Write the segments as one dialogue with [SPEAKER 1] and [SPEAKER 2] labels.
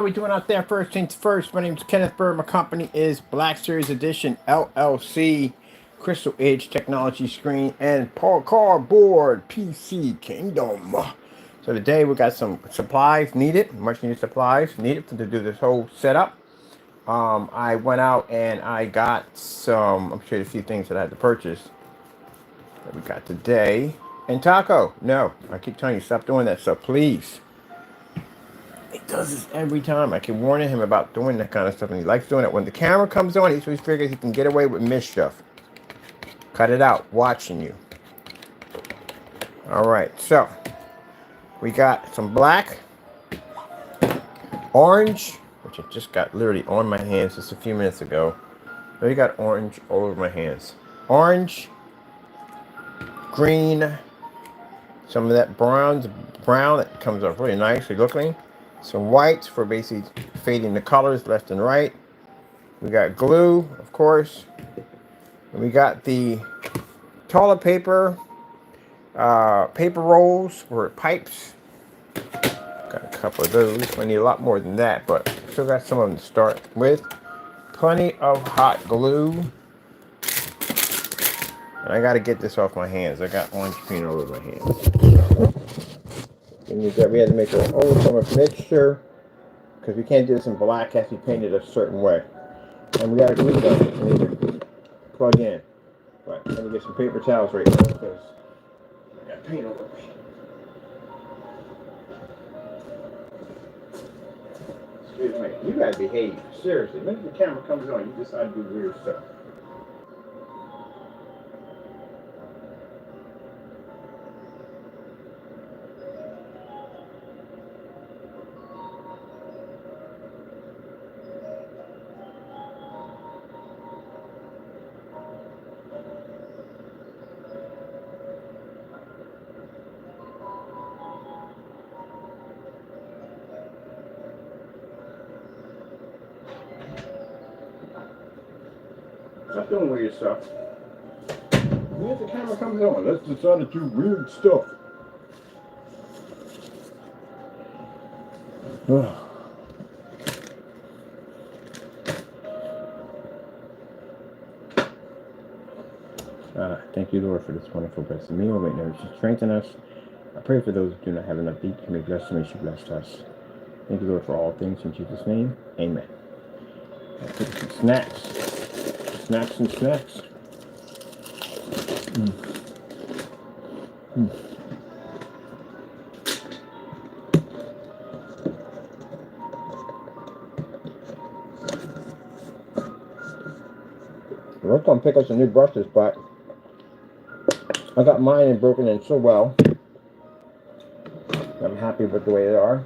[SPEAKER 1] What are we doing out there? First things first, my name is Kenneth Bird. My company is Black Series Edition LLC, Crystal Edge Technology Screen, and Paul Cardboard PC Kingdom. So today we got some supplies needed, much needed supplies needed to do this whole setup. I went out and I got some, I'm sure a few things that I had to purchase that we got today. And Taco, no, I keep telling you, stop doing that stuff, please. He does this every time. I keep warning him about doing that kind of stuff, and he likes doing it. When the camera comes on, he figures he can get away with mischief. Cut it out, watching you. All right, so we got some black, orange, which I just got literally on my hands just a few minutes ago. We got orange all over my hands. Orange, green, some of that brown that comes up really nicely looking. Some whites for basically fading the colors left and right. We got glue, of course. And we got the toilet paper, paper rolls for pipes. Got a couple of those. We need a lot more than that, but still got some of them to start with. Plenty of hot glue. And I got to get this off my hands. I got orange paint all over my hands. And we had to make our own sort of mixture because we can't do this in black. It has to be painted a certain way. And we got a glue gun we need to plug in. But let me get some paper towels right now because I got paint all over me. Excuse me. You gotta behave. Seriously. Maybe the camera comes on, you decide to do weird stuff. Stop doing weird stuff. When the camera comes on, let's decide to do weird stuff. Thank you, Lord, for this wonderful blessing meal. May it strengthen us. I pray for those who do not have enough to eat. You may bless them and you bless us. Thank you, Lord, for all things in Jesus' name. Amen. Some snacks. Snacks and snacks. I was going to pick up some new brushes, but I got mine and broken in so well. I'm happy with the way they are.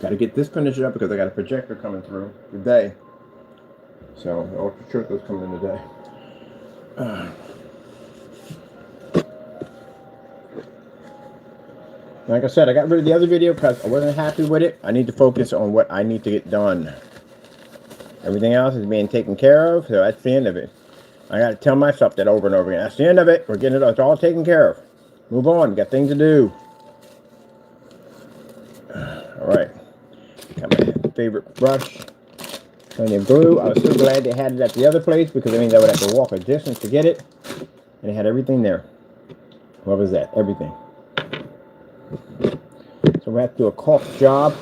[SPEAKER 1] Got to get this finished up because I got a projector coming through today. So, the ultra short was coming in today. Like I said, I got rid of the other video because I wasn't happy with it. I need to focus on what I need to get done. Everything else is being taken care of, so that's the end of it. I got to tell myself that over and over again. That's the end of it. We're getting it. It's all taken care of. Move on. Got things to do. All right. Got my favorite brush. Plenty of glue. I was so glad they had it at the other place because I mean I would have to walk a distance to get it. And they had everything there. What was that? Everything. So we have to do a caulk job.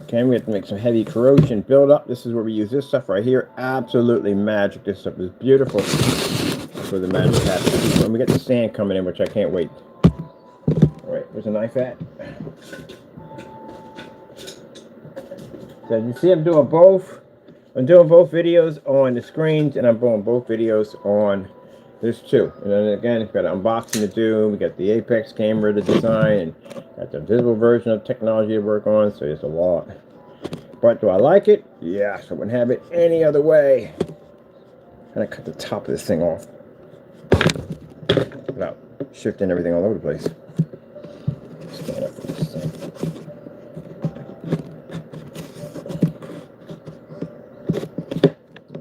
[SPEAKER 1] Okay, we have to make some heavy corrosion buildup. This is where we use this stuff right here. Absolutely magic. This stuff is beautiful. That's where the magic happens. When we get the sand coming in, which I can't wait. All right, where's the knife at? So you see I'm doing both. I'm doing both videos on the screens, and I'm doing both videos on this too. And then again, we've got an unboxing to do. We got the Apex camera to design, and got the visible version of technology to work on. So it's a lot. But do I like it? Yes. I wouldn't have it any other way. I'm gonna cut the top of this thing off without shifting everything all over the place. Stand up for this thing.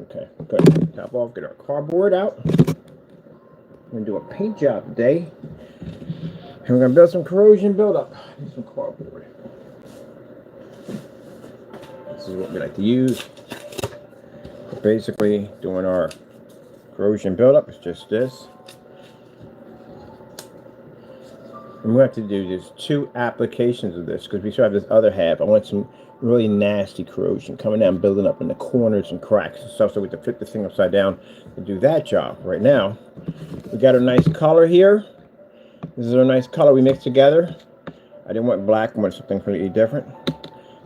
[SPEAKER 1] Okay, good. Top off. Get our cardboard out. I'm gonna do a paint job today. And we're going to build some corrosion buildup. Need some cardboard. This is what we like to use. We're basically doing our corrosion buildup. It's just this. And we have to do just 2 applications of this because we still have this other half. I want some really nasty corrosion coming down, building up in the corners and cracks and stuff, so we have to flip this thing upside down to do that job. Right now, we got a nice color here. This is our nice color we mixed together. I didn't want black, I wanted something completely different.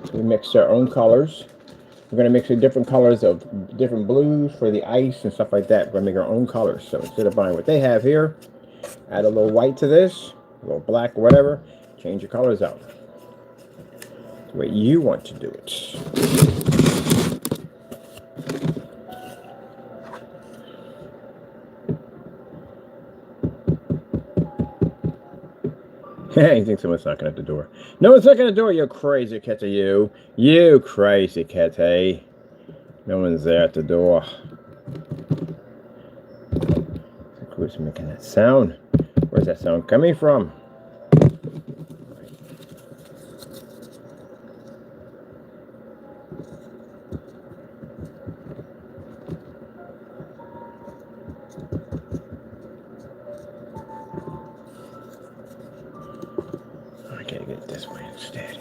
[SPEAKER 1] So we mixed our own colors. We're going to mix the different colors of different blues for the ice and stuff like that. We're going to make our own colors. So instead of buying what they have here, add a little white to this, a little black, whatever. Change your colors out the way you want to do it. You think someone's knocking at the door? No one's knocking at the door, you crazy cat, you. You crazy cat, hey. No one's there at the door. Who's making that sound? Where's that sound coming from? I gotta get it this way instead.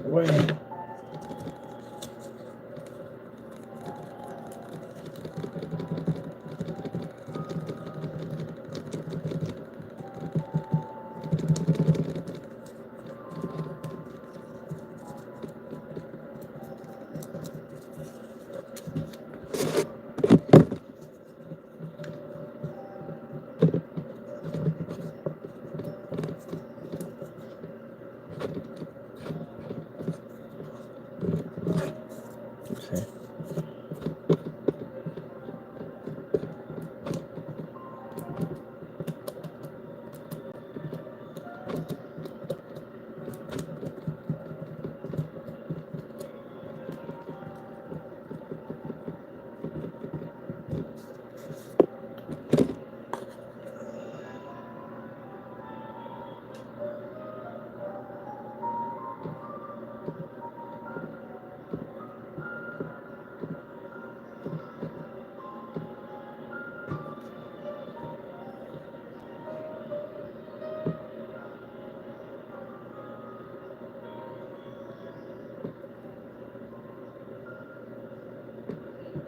[SPEAKER 1] Way. Okay.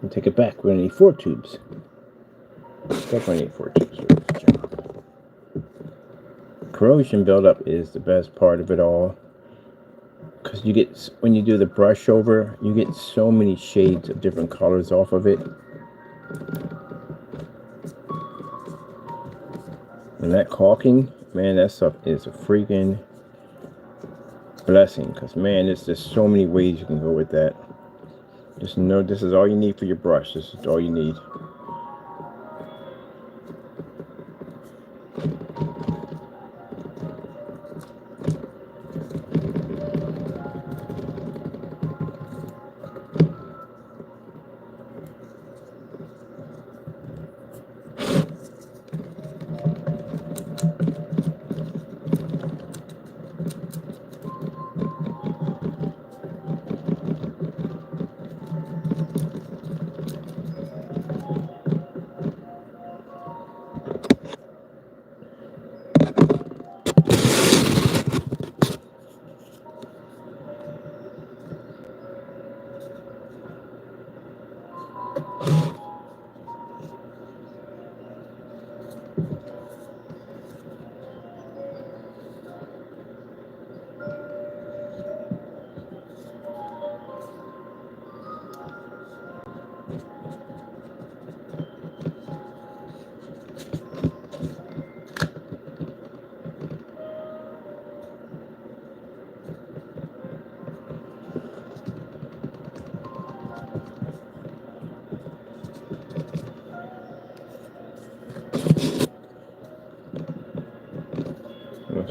[SPEAKER 1] And take it back. We're gonna need 4 tubes. Definitely need 4 tubes for this job. Corrosion buildup is the best part of it all, because you get, when you do the brush over, you get so many shades of different colors off of it. And that caulking, man, that stuff is a freaking blessing, because man, there's just so many ways you can go with that. Just know this is all you need for your brush. This is all you need.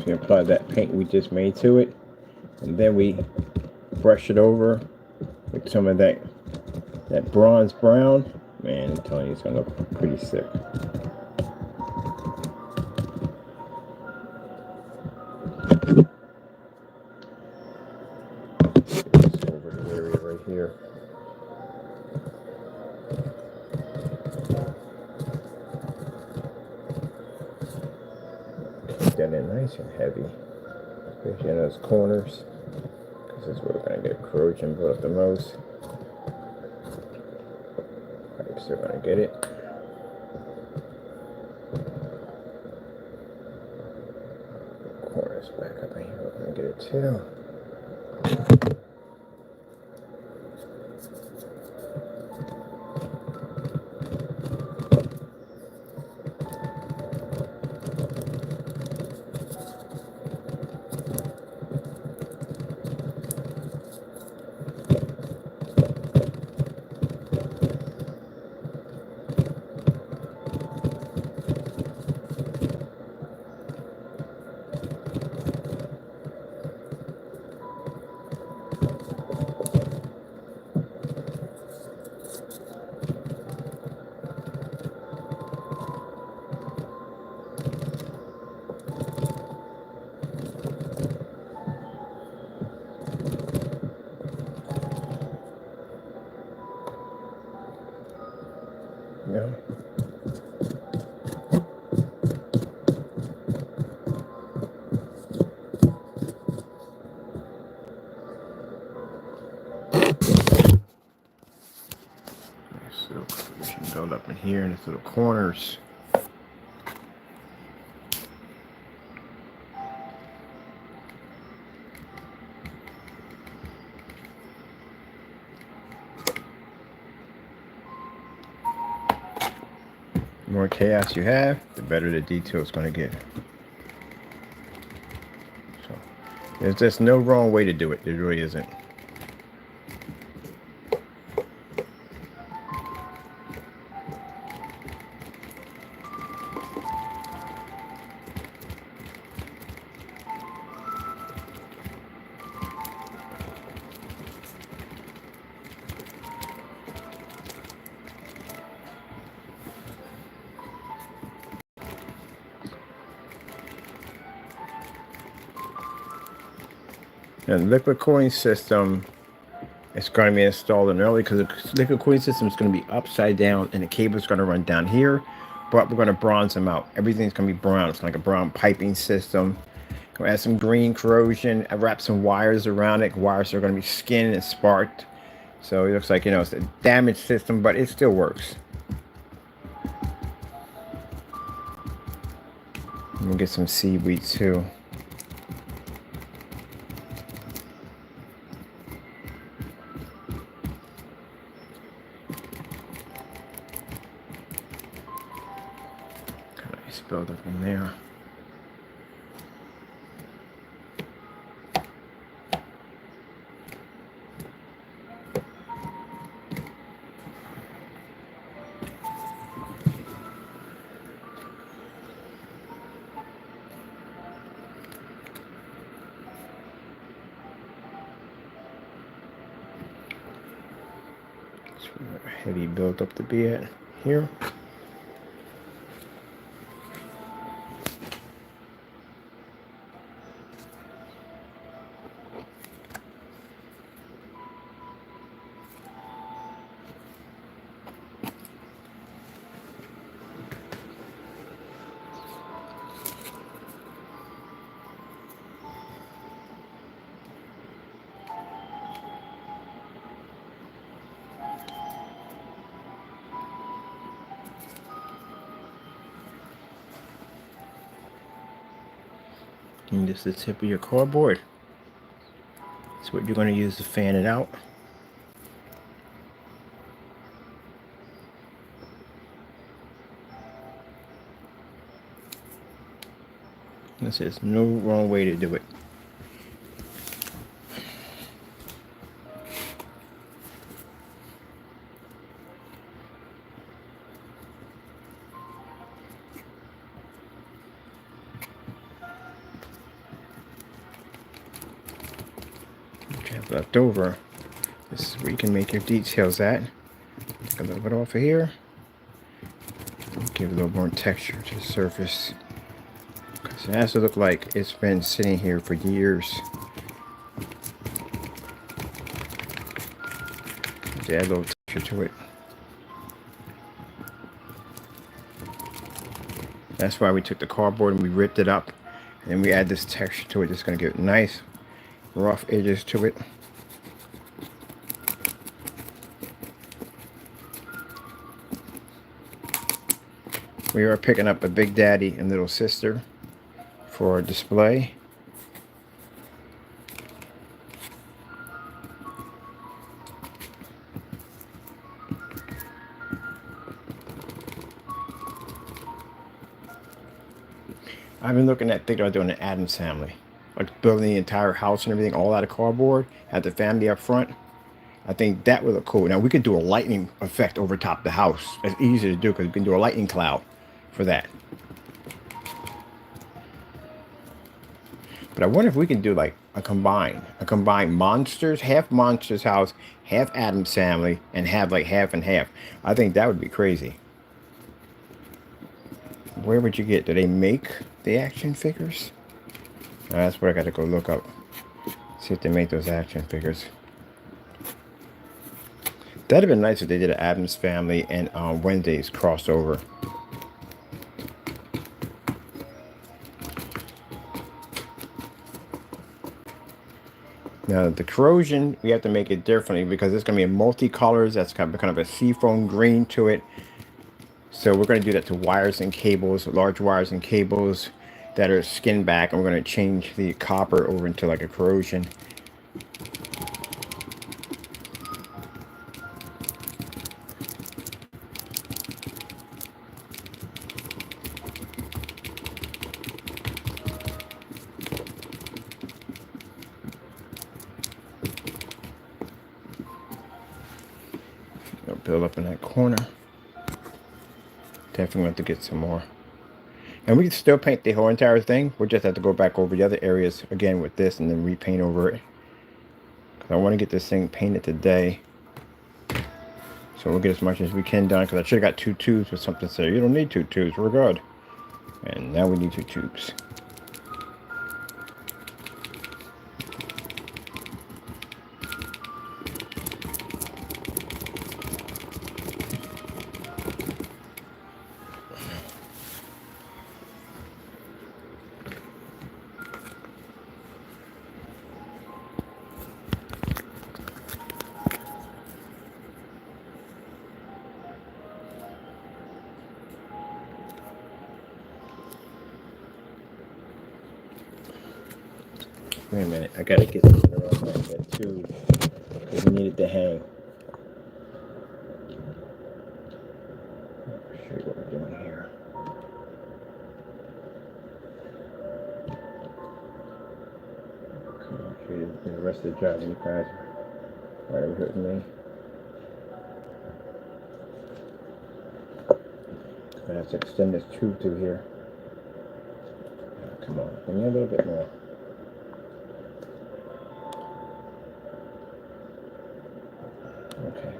[SPEAKER 1] we apply that paint we just made to it, and then we brush it over with some of that bronze brown. Man, I'm telling you, it's gonna look pretty sick. Just over the area right here. Keep that in nice and heavy, especially in those corners, because this is where we're gonna get corrosion built up the most. Pipes are gonna get it. Corners back up in here, we're gonna get it too. Yeah. So we should build up in here in these little corners. The more chaos you have, the better the detail is going to get. So there's just no wrong way to do it. There really isn't. And the liquid cooling system is going to be installed in early, because the liquid cooling system is going to be upside down and the cable is going to run down here, but we're going to bronze them out. Everything's going to be brown. It's like a brown piping system. We'll add some green corrosion. I wrap some wires around it. Wires are going to be skinned and sparked. So it looks like, you know, it's a damaged system, but it still works. And we'll get some seaweed too. Build it from there. That's where the heavy build up to be at here. And this is the tip of your cardboard. That's what you're going to use to fan it out. There's no wrong way to do it. left over. This is where you can make your details at. Take a little bit off of here. Give a little more texture to the surface. Because it has to look like it's been sitting here for years. Add a little texture to it. That's why we took the cardboard and we ripped it up. And then we add this texture to it. It's going to give nice rough edges to it. We are picking up a Big Daddy and Little Sister for display. I've been looking at thinking about doing an Addams Family, like building the entire house and everything all out of cardboard, have the family up front. I think that would look cool. Now we could do a lightning effect over top the house. It's easy to do because we can do a lightning cloud for that. But I wonder if we can do like a combined monsters, half monsters house, half Addams Family, and have like half and half. I think that would be crazy. Where would you get? Do they make the action figures? That's where I got to go look up. See if they make those action figures. That'd have been nice if they did an Addams Family and Wednesday's crossover. Now the corrosion, we have to make it differently because it's going to be in multicolors. That's kind of a seafoam green to it. So we're going to do that to wires and cables, large wires and cables that are skinned back. And we're going to change the copper over into like a corrosion. It'll build up in that corner. Definitely want to get some more. And we can still paint the whole entire thing. We'll just have to go back over the other areas again with this and then repaint over it. Because I want to get this thing painted today. So we'll get as much as we can done. Because I should have got 2 tubes or something. So you don't need 2 tubes. We're good. And now we need 2 tubes. Wait a minute, I gotta get this around like that too, because we need it to hang. I'll show you what we're doing here. Come on, show you the rest of the job, you guys are right over with me. I have to extend this tube through here. Come on, give me a little bit more. Okay.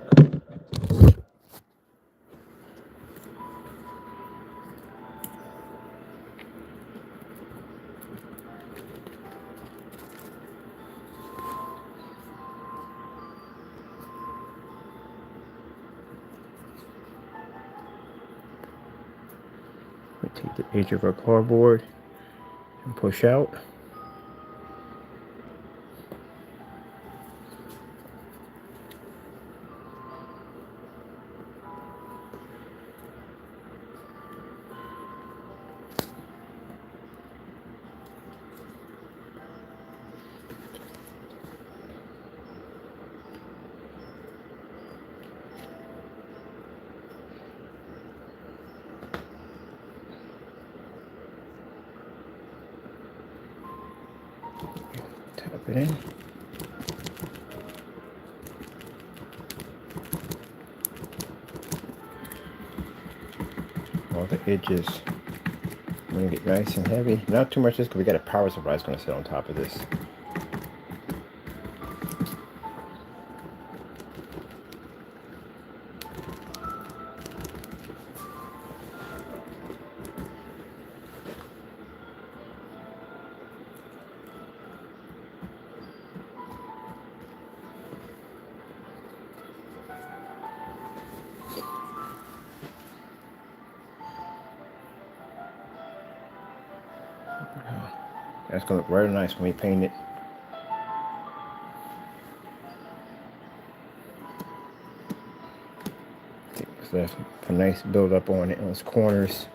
[SPEAKER 1] We take the edge of our cardboard and push out. Tap it in. All the edges are going to get nice and heavy. Not too much just because we got a power supply that's going to sit on top of this. That's gonna look very nice when we paint it. So that's a nice build up on it on its corners.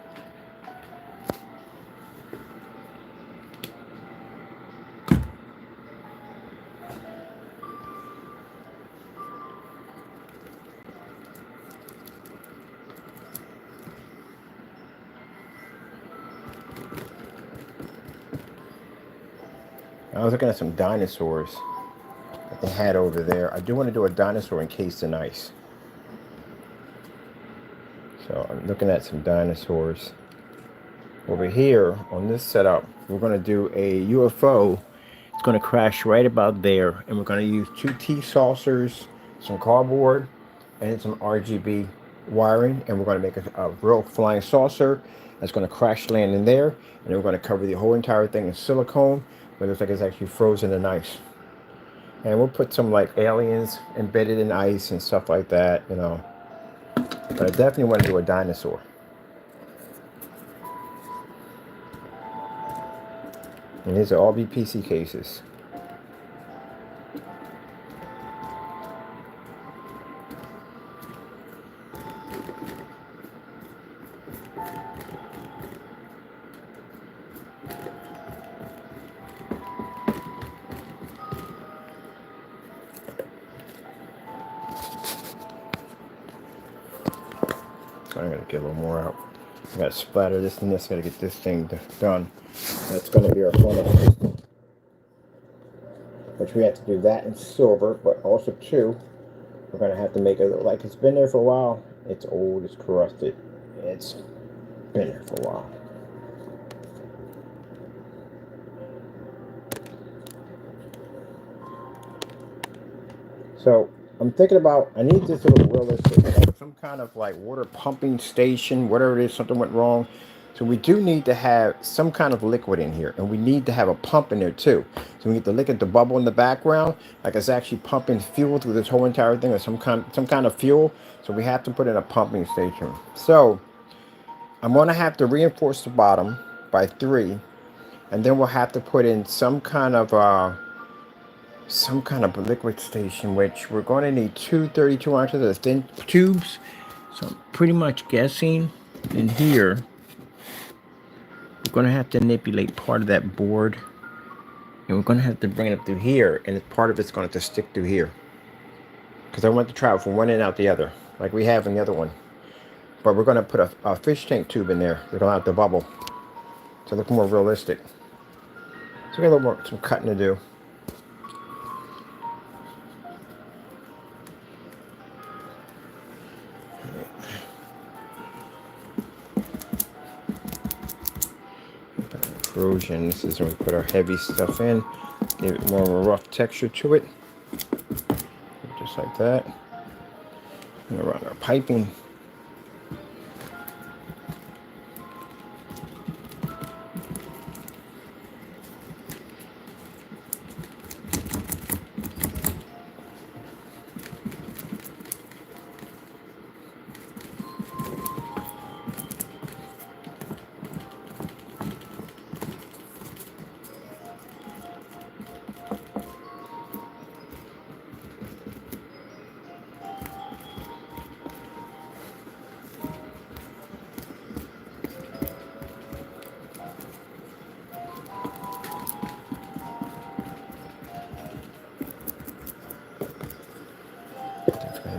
[SPEAKER 1] I was looking at some dinosaurs that they had over there. I do want to do a dinosaur encased in ice. So I'm looking at some dinosaurs. Over here on this setup, we're going to do a UFO. It's going to crash right about there. And we're going to use 2 tea saucers, some cardboard, and some RGB wiring. And we're going to make a real flying saucer that's going to crash land in there. And then we're going to cover the whole entire thing in silicone. But it looks like it's actually frozen in ice. And we'll put some like aliens embedded in ice and stuff like that, you know. But I definitely want to do a dinosaur. And these are all BPC cases. So I'm going to get a little more out. I got to splatter this and this. Got to get this thing done. That's going to be our funnel system. Which we have to do that in silver, but also too, we're going to have to make it look like it's been there for a while. It's old, it's corrusted. It's been there for a while. So I'm thinking about, I need this to look realistic, like some kind of like water pumping station, whatever it is, something went wrong. So we do need to have some kind of liquid in here, and we need to have a pump in there too. So we need to look at the bubble in the background, like it's actually pumping fuel through this whole entire thing, or some kind of fuel. So we have to put in a pumping station. So I'm gonna have to reinforce the bottom by 3, and then we'll have to put in some kind of liquid station, which we're going to need 2 32 ounces of thin tubes. So I'm pretty much guessing in here we're going to have to manipulate part of that board, and we're going to have to bring it up through here, and part of it's going to have to stick through here because I want to travel from one end out the other like we have in the other one. But we're going to put a fish tank tube in there. They're going to have to bubble to look more realistic. So we got a little more, some cutting to do. Corrosion. This is when we put our heavy stuff in. Give it more of a rough texture to it. Just like that. And around our piping.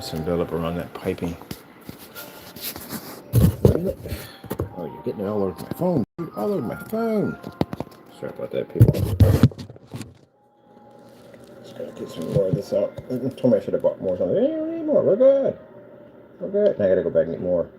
[SPEAKER 1] Some buildup around that piping. Oh, you're getting it all over my phone, dude. All over my phone. Sorry about that, people. Just gotta get some more of this out. I told me I should have bought more. So hey, we need more. We're good. We're good. Now I gotta go back and get more.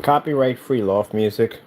[SPEAKER 1] copyright free loft music.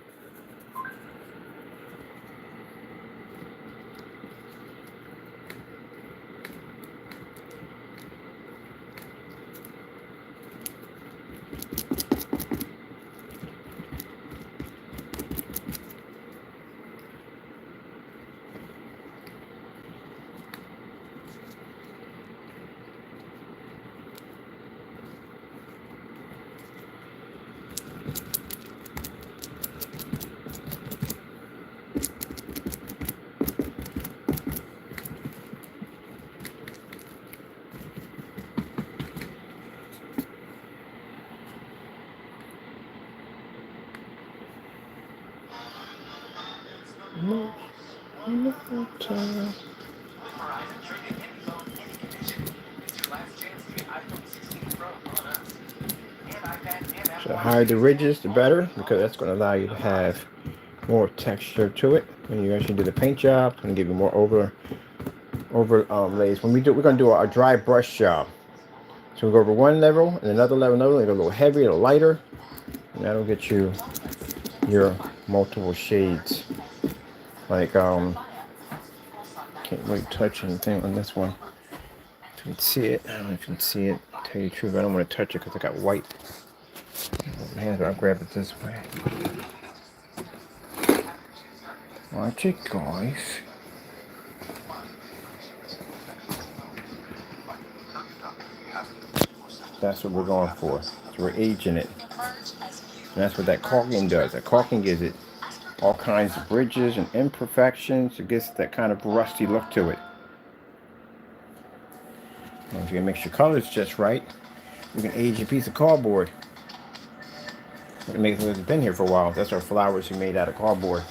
[SPEAKER 1] So the higher the ridges, the better, because that's going to allow you to have more texture to it when you actually do the paint job and give you more lays. When we're going to do our dry brush job. So we go over one level and another level, and go a little heavier, a little lighter, and that'll get you your multiple shades. Like can't really touch anything on this one. If you can see it, I don't know if you can see it. To tell you the truth, I don't want to touch it because I got white hands, but I'll grab it this way. Watch it, guys. That's what we're going for. So we're aging it. And that's what that caulking does. That caulking gives it all kinds of bridges and imperfections. It gives that kind of rusty look to it. And if you can mix your colors just right, you can age a piece of cardboard. It makes it been here for a while. That's our flowers we made out of cardboard.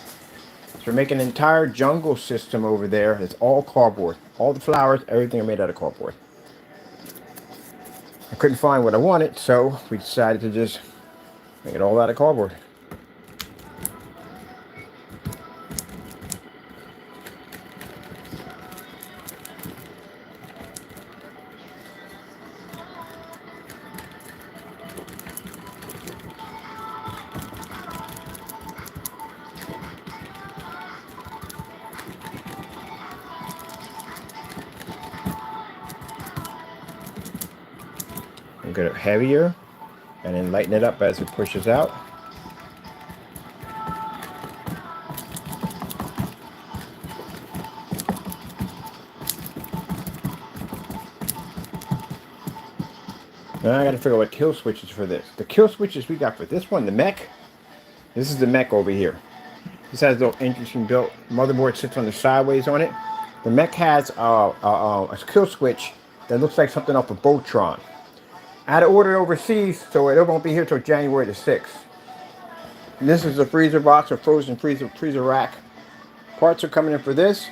[SPEAKER 1] So we're making an entire jungle system over there. It's all cardboard. All the flowers, everything are made out of cardboard. I couldn't find what I wanted, so we decided to just make it all out of cardboard. And get it heavier, and then lighten it up as it pushes out. Now I gotta figure out what kill switches for this. The kill switches we got for this one, the mech. This is the mech over here. This has a little interesting built motherboard, sits on the sideways on it. The mech has a kill switch that looks like something off of Voltron. I had to order it overseas, so it won't be here till January the 6th. And this is a freezer box, a frozen freezer rack. Parts are coming in for this.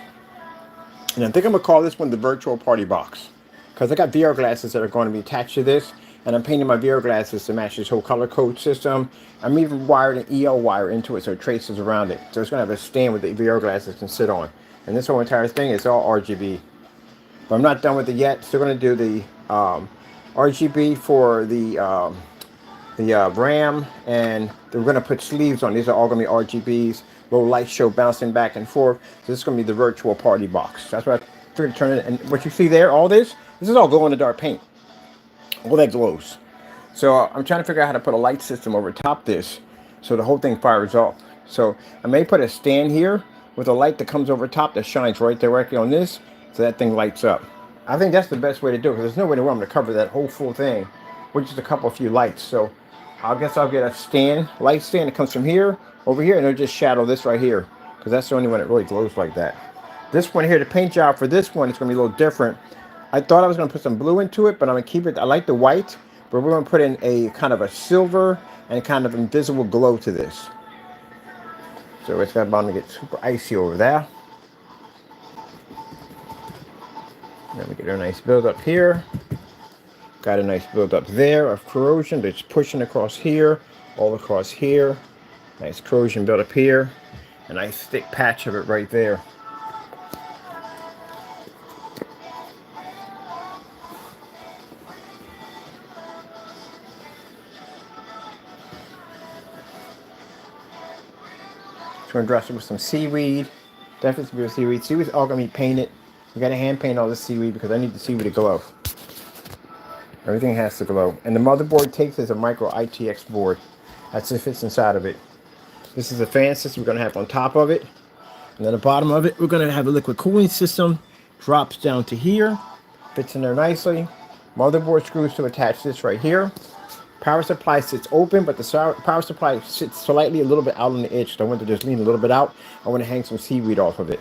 [SPEAKER 1] And I think I'm going to call this one the virtual party box. Because I got VR glasses that are going to be attached to this. And I'm painting my VR glasses to match this whole color code system. I'm even wired an EL wire into it so it traces around it. So it's going to have a stand with the VR glasses can sit on. And this whole entire thing is all RGB. But I'm not done with it yet. Still going to do the RGB for the RAM. And we're going to put sleeves on. These are all going to be RGBs. Little light show bouncing back and forth. So this is going to be the virtual party box. That's what I figured to turn it. And what you see there, all this is all glow in the dark paint. All that glows. So I'm trying to figure out how to put a light system over top this so the whole thing fires off. So I may put a stand here with a light that comes over top that shines right directly on this so that thing lights up. I think that's the best way to do it because there's no way in the world I'm going to cover that whole full thing with just a few lights. So I guess I'll get a stand, light stand that comes from here over here, and it'll just shadow this right here because that's the only one that really glows like that. This one here, the paint job for this one is going to be a little different. I thought I was going to put some blue into it, but I'm going to keep it. I like the white, but we're going to put in a kind of a silver and kind of invisible glow to this. So it's about to get super icy over there. Then we get a nice build up here. Got a nice build up there of corrosion that's pushing across here, all across here. Nice corrosion build up here. A nice thick patch of it right there. Just gonna dress it with some seaweed. Definitely some real seaweed. Seaweed's all gonna be painted. We gotta hand paint all the seaweed because I need the seaweed to glow. Everything has to glow. And the motherboard takes as a micro ITX board. That's if it's inside of it. This is a fan system we're gonna have on top of it. And then the bottom of it, we're gonna have a liquid cooling system. Drops down to here. Fits in there nicely. Motherboard screws to attach this right here. Power supply sits open, but the power supply sits slightly a little bit out on the edge. So I want to just lean a little bit out. I want to hang some seaweed off of it.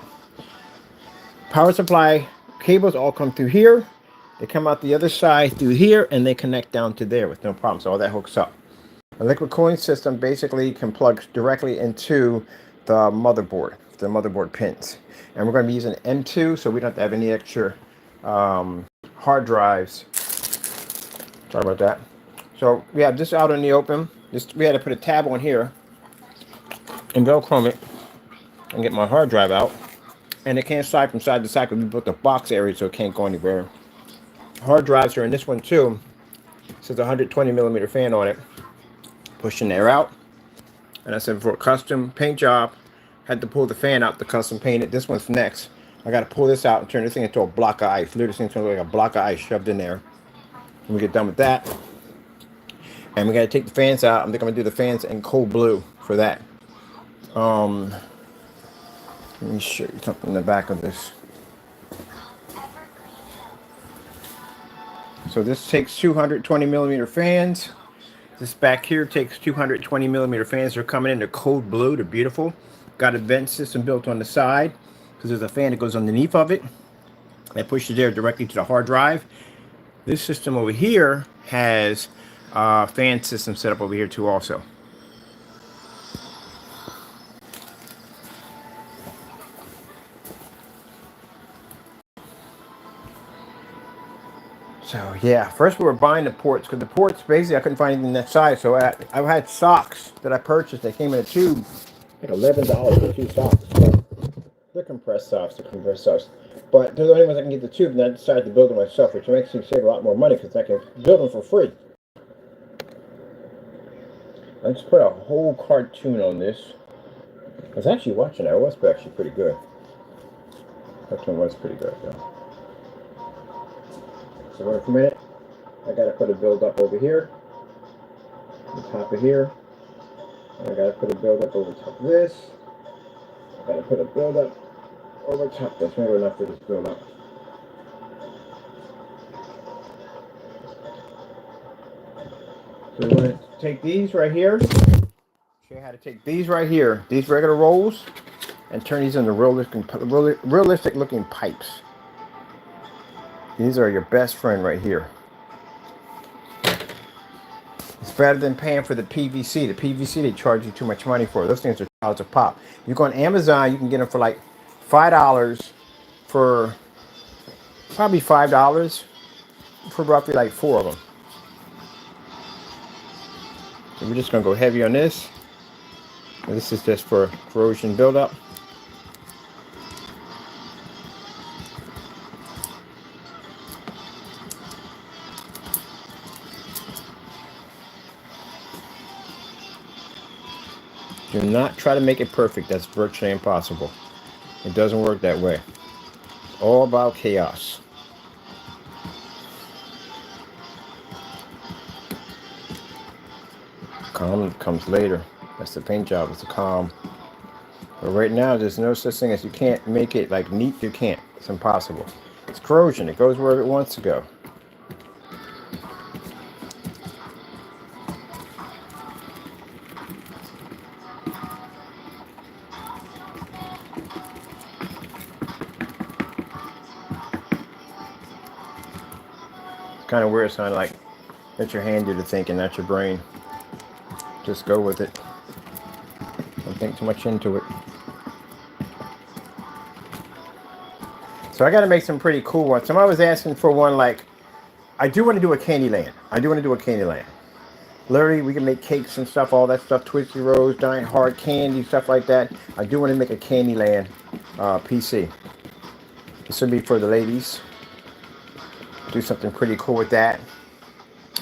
[SPEAKER 1] Power supply cables all come through here. They come out the other side through here, and they connect down to there with no problem. So all that hooks up. A liquid cooling system basically can plug directly into the motherboard pins. And we're going to be using M2, so we don't have to have any extra hard drives. Sorry about that. So we have this out in the open. We had to put a tab on here and Velcro it and get my hard drive out. And it can't slide from side to side because we built a box area so it can't go anywhere. Hard drives are in this one too. It says 120 millimeter fan on it. Pushing air out. And I said for a custom paint job, had to pull the fan out to custom paint it. This one's next. I got to pull this out and turn this thing into a block of ice. Literally, this thing's like a block of ice shoved in there. When we get done with that, and we got to take the fans out. I think I'm going to do the fans in cold blue for that. Let me show you something in the back of this. So this takes 220 millimeter fans. This back here takes 220 millimeter fans. They're coming in. They're cold blue. They're beautiful. Got a vent system built on the side because there's a fan that goes underneath of it that pushes air directly to the hard drive. This system over here has fan system set up over here too also. So yeah, first we were buying the ports because the ports basically I couldn't find anything that size. So I had socks that I purchased. They came in a tube, like $11 for 2 socks. They're compressed socks. But they're the only ones I can get the tube, and I decided to build them myself, which makes me save a lot more money because I can build them for free. I just put a whole cartoon on this. I was actually watching it. It was actually pretty good. Cartoon was pretty good, though. So wait a minute. I gotta put a build up over here, on top of here. And I gotta put a build up over top of this. I gotta put a build up over top. That's maybe enough for this build up. So we're gonna take these right here. Show you how to take these right here, these regular rolls, and turn these into realistic looking pipes. These are your best friend right here. It's better than paying for the PVC. The PVC they charge you too much money for. Those things are $2 a pop. You go on Amazon, you can get them for like $5 for probably $5 for roughly like 4 of them. So we're just gonna go heavy on this. And this is just for corrosion buildup. Do not try to make it perfect. That's virtually impossible. It doesn't work that way. It's all about chaos. Calm comes later. That's the paint job. It's a calm. But right now, there's no such thing as you can't make it like neat. You can't. It's impossible. It's corrosion. It goes wherever it wants to go. Kind of weird, sounding like let your hand do the thinking, not your brain. Just go with it. Don't think too much into it. So I got to make some pretty cool ones. Somebody was asking for one like, I do want to do a Candyland. Literally, we can make cakes and stuff, all that stuff, Twisty Rose, Giant Hard Candy, stuff like that. I do want to make a Candyland PC. This would be for the ladies. Do something pretty cool with that.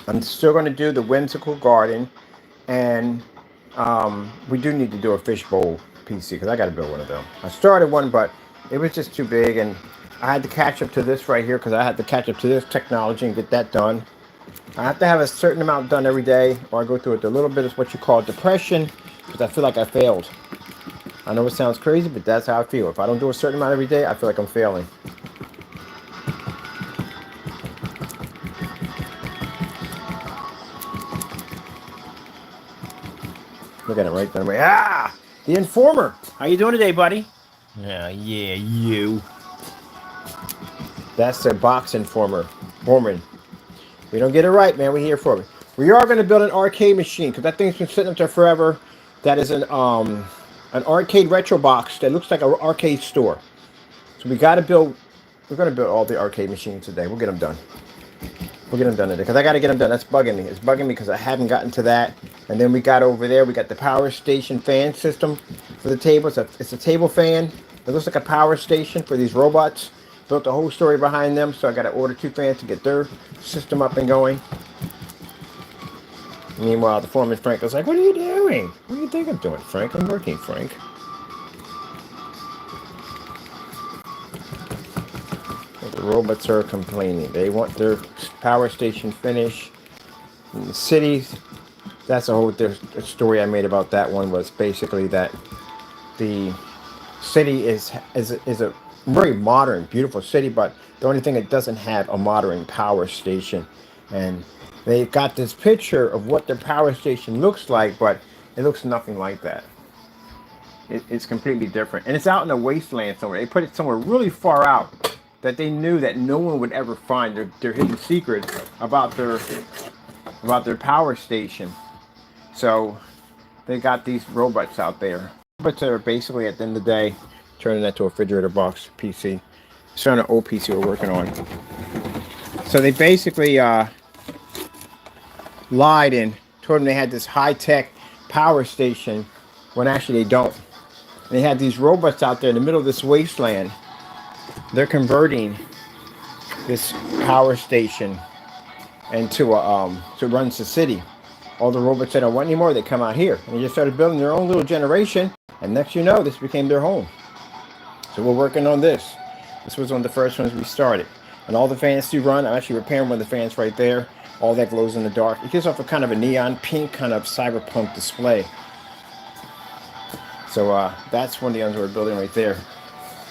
[SPEAKER 1] I'm still going to do the whimsical garden, and we do need to do a fishbowl PC because I got to build one of them. I started one, but it was just too big, and I had to catch up to this right here because I had to catch up to this technology and get that done. I have to have a certain amount done every day, or I go through it a little bit of what you call depression because I feel like I failed. I know it sounds crazy, but that's how I feel. If I don't do a certain amount every day, I feel like I'm failing. Look at it right there. Ah! The Informer! How you doing today, buddy? Yeah, you. That's the box Informer. Foreman. We don't get it right, man. We're here for it. We are going to build an arcade machine because that thing's been sitting up there forever. That is an arcade retro box that looks like an arcade store. So we got to build. We're going to build all the arcade machines today. We'll get them done. We'll get them done today because I got to get them done. That's bugging me. It's bugging me because I haven't gotten to that. And then we got over there. We got the power station fan system for the table. It's a table fan. It looks like a power station for these robots. Built the whole story behind them. So I got to order 2 fans to get their system up and going. Meanwhile, the foreman Frank was like, "What are you doing? What do you think I'm doing, Frank? I'm working, Frank." The robots are complaining. They want their power station finished in the cities. That's a whole story I made about that one. Was basically that the city is a very modern, beautiful city, but the only thing it doesn't have a modern power station. And they've got this picture of what their power station looks like, but it looks nothing like that. It's completely different, and it's out in a wasteland somewhere. They put it somewhere really far out that they knew that no one would ever find their hidden secret about their power station. So they got these robots out there. Robots that are basically, at the end of the day, turning that to a refrigerator box PC. It's on an old PC we're working on. So they basically lied and told them they had this high-tech power station when actually they don't. They had these robots out there in the middle of this wasteland. They're converting this power station into to runs the city. All the robots that don't want anymore, they come out here. And they just started building their own little generation. And next you know, this became their home. So we're working on this. This was one of the first ones we started. And all the fans do run. I'm actually repairing one of the fans right there. All that glows in the dark. It gives off a kind of a neon pink kind of cyberpunk display. So that's one of the ones we're building right there.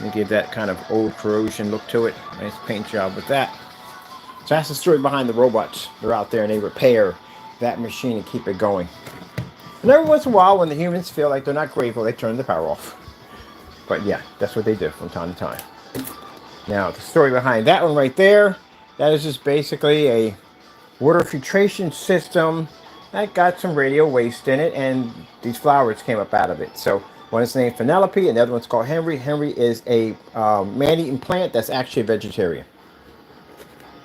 [SPEAKER 1] And give that kind of old corrosion look to it. Nice paint job with that. So that's the story behind the robots. They're out there and they repair that machine and keep it going. And every once in a while, when the humans feel like they're not grateful, they turn the power off. But yeah, that's what they do from time to time. Now, the story behind that one right there, that is just basically a water filtration system that got some radio waste in it, and these flowers came up out of it. So one is named Penelope, and the other one's called Henry. Henry is a man-eating plant that's actually a vegetarian.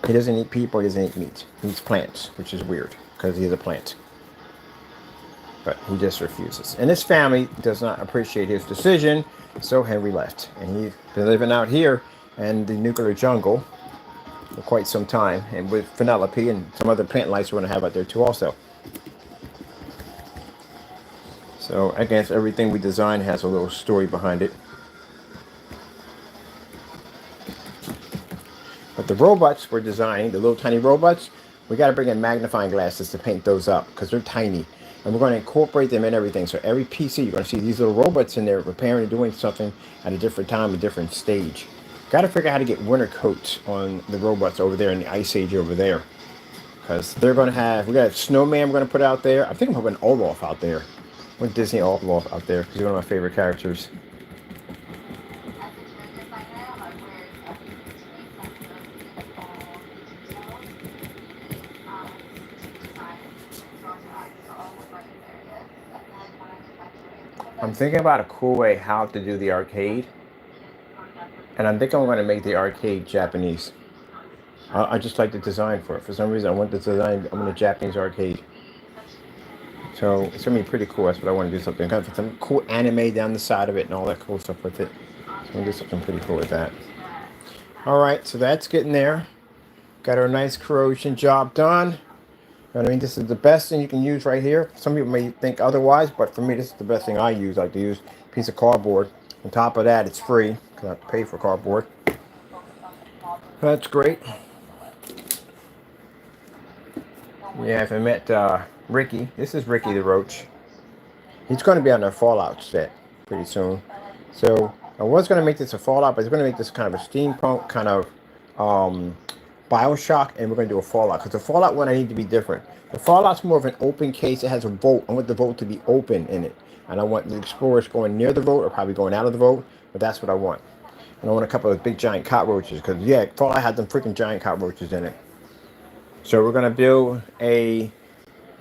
[SPEAKER 1] He doesn't eat people, he doesn't eat meat. He eats plants, which is weird, because he's a plant. But he just refuses. And his family does not appreciate his decision, so Henry left. And he's been living out here in the nuclear jungle for quite some time, and with Penelope and some other plant life we're going to have out there too also. So I guess everything we design has a little story behind it. But the robots we're designing, the little tiny robots, we got to bring in magnifying glasses to paint those up because they're tiny. And we're going to incorporate them in everything. So every PC, you're going to see these little robots in there repairing and doing something at a different time, a different stage. Got to figure out how to get winter coats on the robots over there in the Ice Age over there. Because they're going to have, we got a snowman we're going to put out there. I think I'm hoping Olaf out there. I want Disney Olaf out there because he's one of my favorite characters. I'm thinking about a cool way how to do the arcade. And I think I'm going to make the arcade Japanese. I just like the design for it. For some reason, I want the design. I want a Japanese arcade. So it's going to be pretty cool. That's what I want to do. Something kind of some cool anime down the side of it and all that cool stuff with it. So I'm going to do something pretty cool with that. All right, so that's getting there. Got our nice corrosion job done. You know what I mean? This is the best thing you can use right here. Some people may think otherwise, but for me, this is the best thing I use. I like to use a piece of cardboard. On top of that, it's free because I have to pay for cardboard. That's great. Yeah, if I met Ricky, this is Ricky the Roach. He's going to be on the Fallout set pretty soon. So I was going to make this a Fallout, but I was going to make this kind of a steampunk kind of Bioshock, and we're going to do a Fallout because the Fallout one I need to be different. The Fallout's more of an open case. It has a vault. I want the vault to be open in it, and I want the explorers going near the vault or probably going out of the vault. But that's what I want. And I want a couple of big giant cockroaches because yeah, Fallout had them freaking giant cockroaches in it. So we're going to build a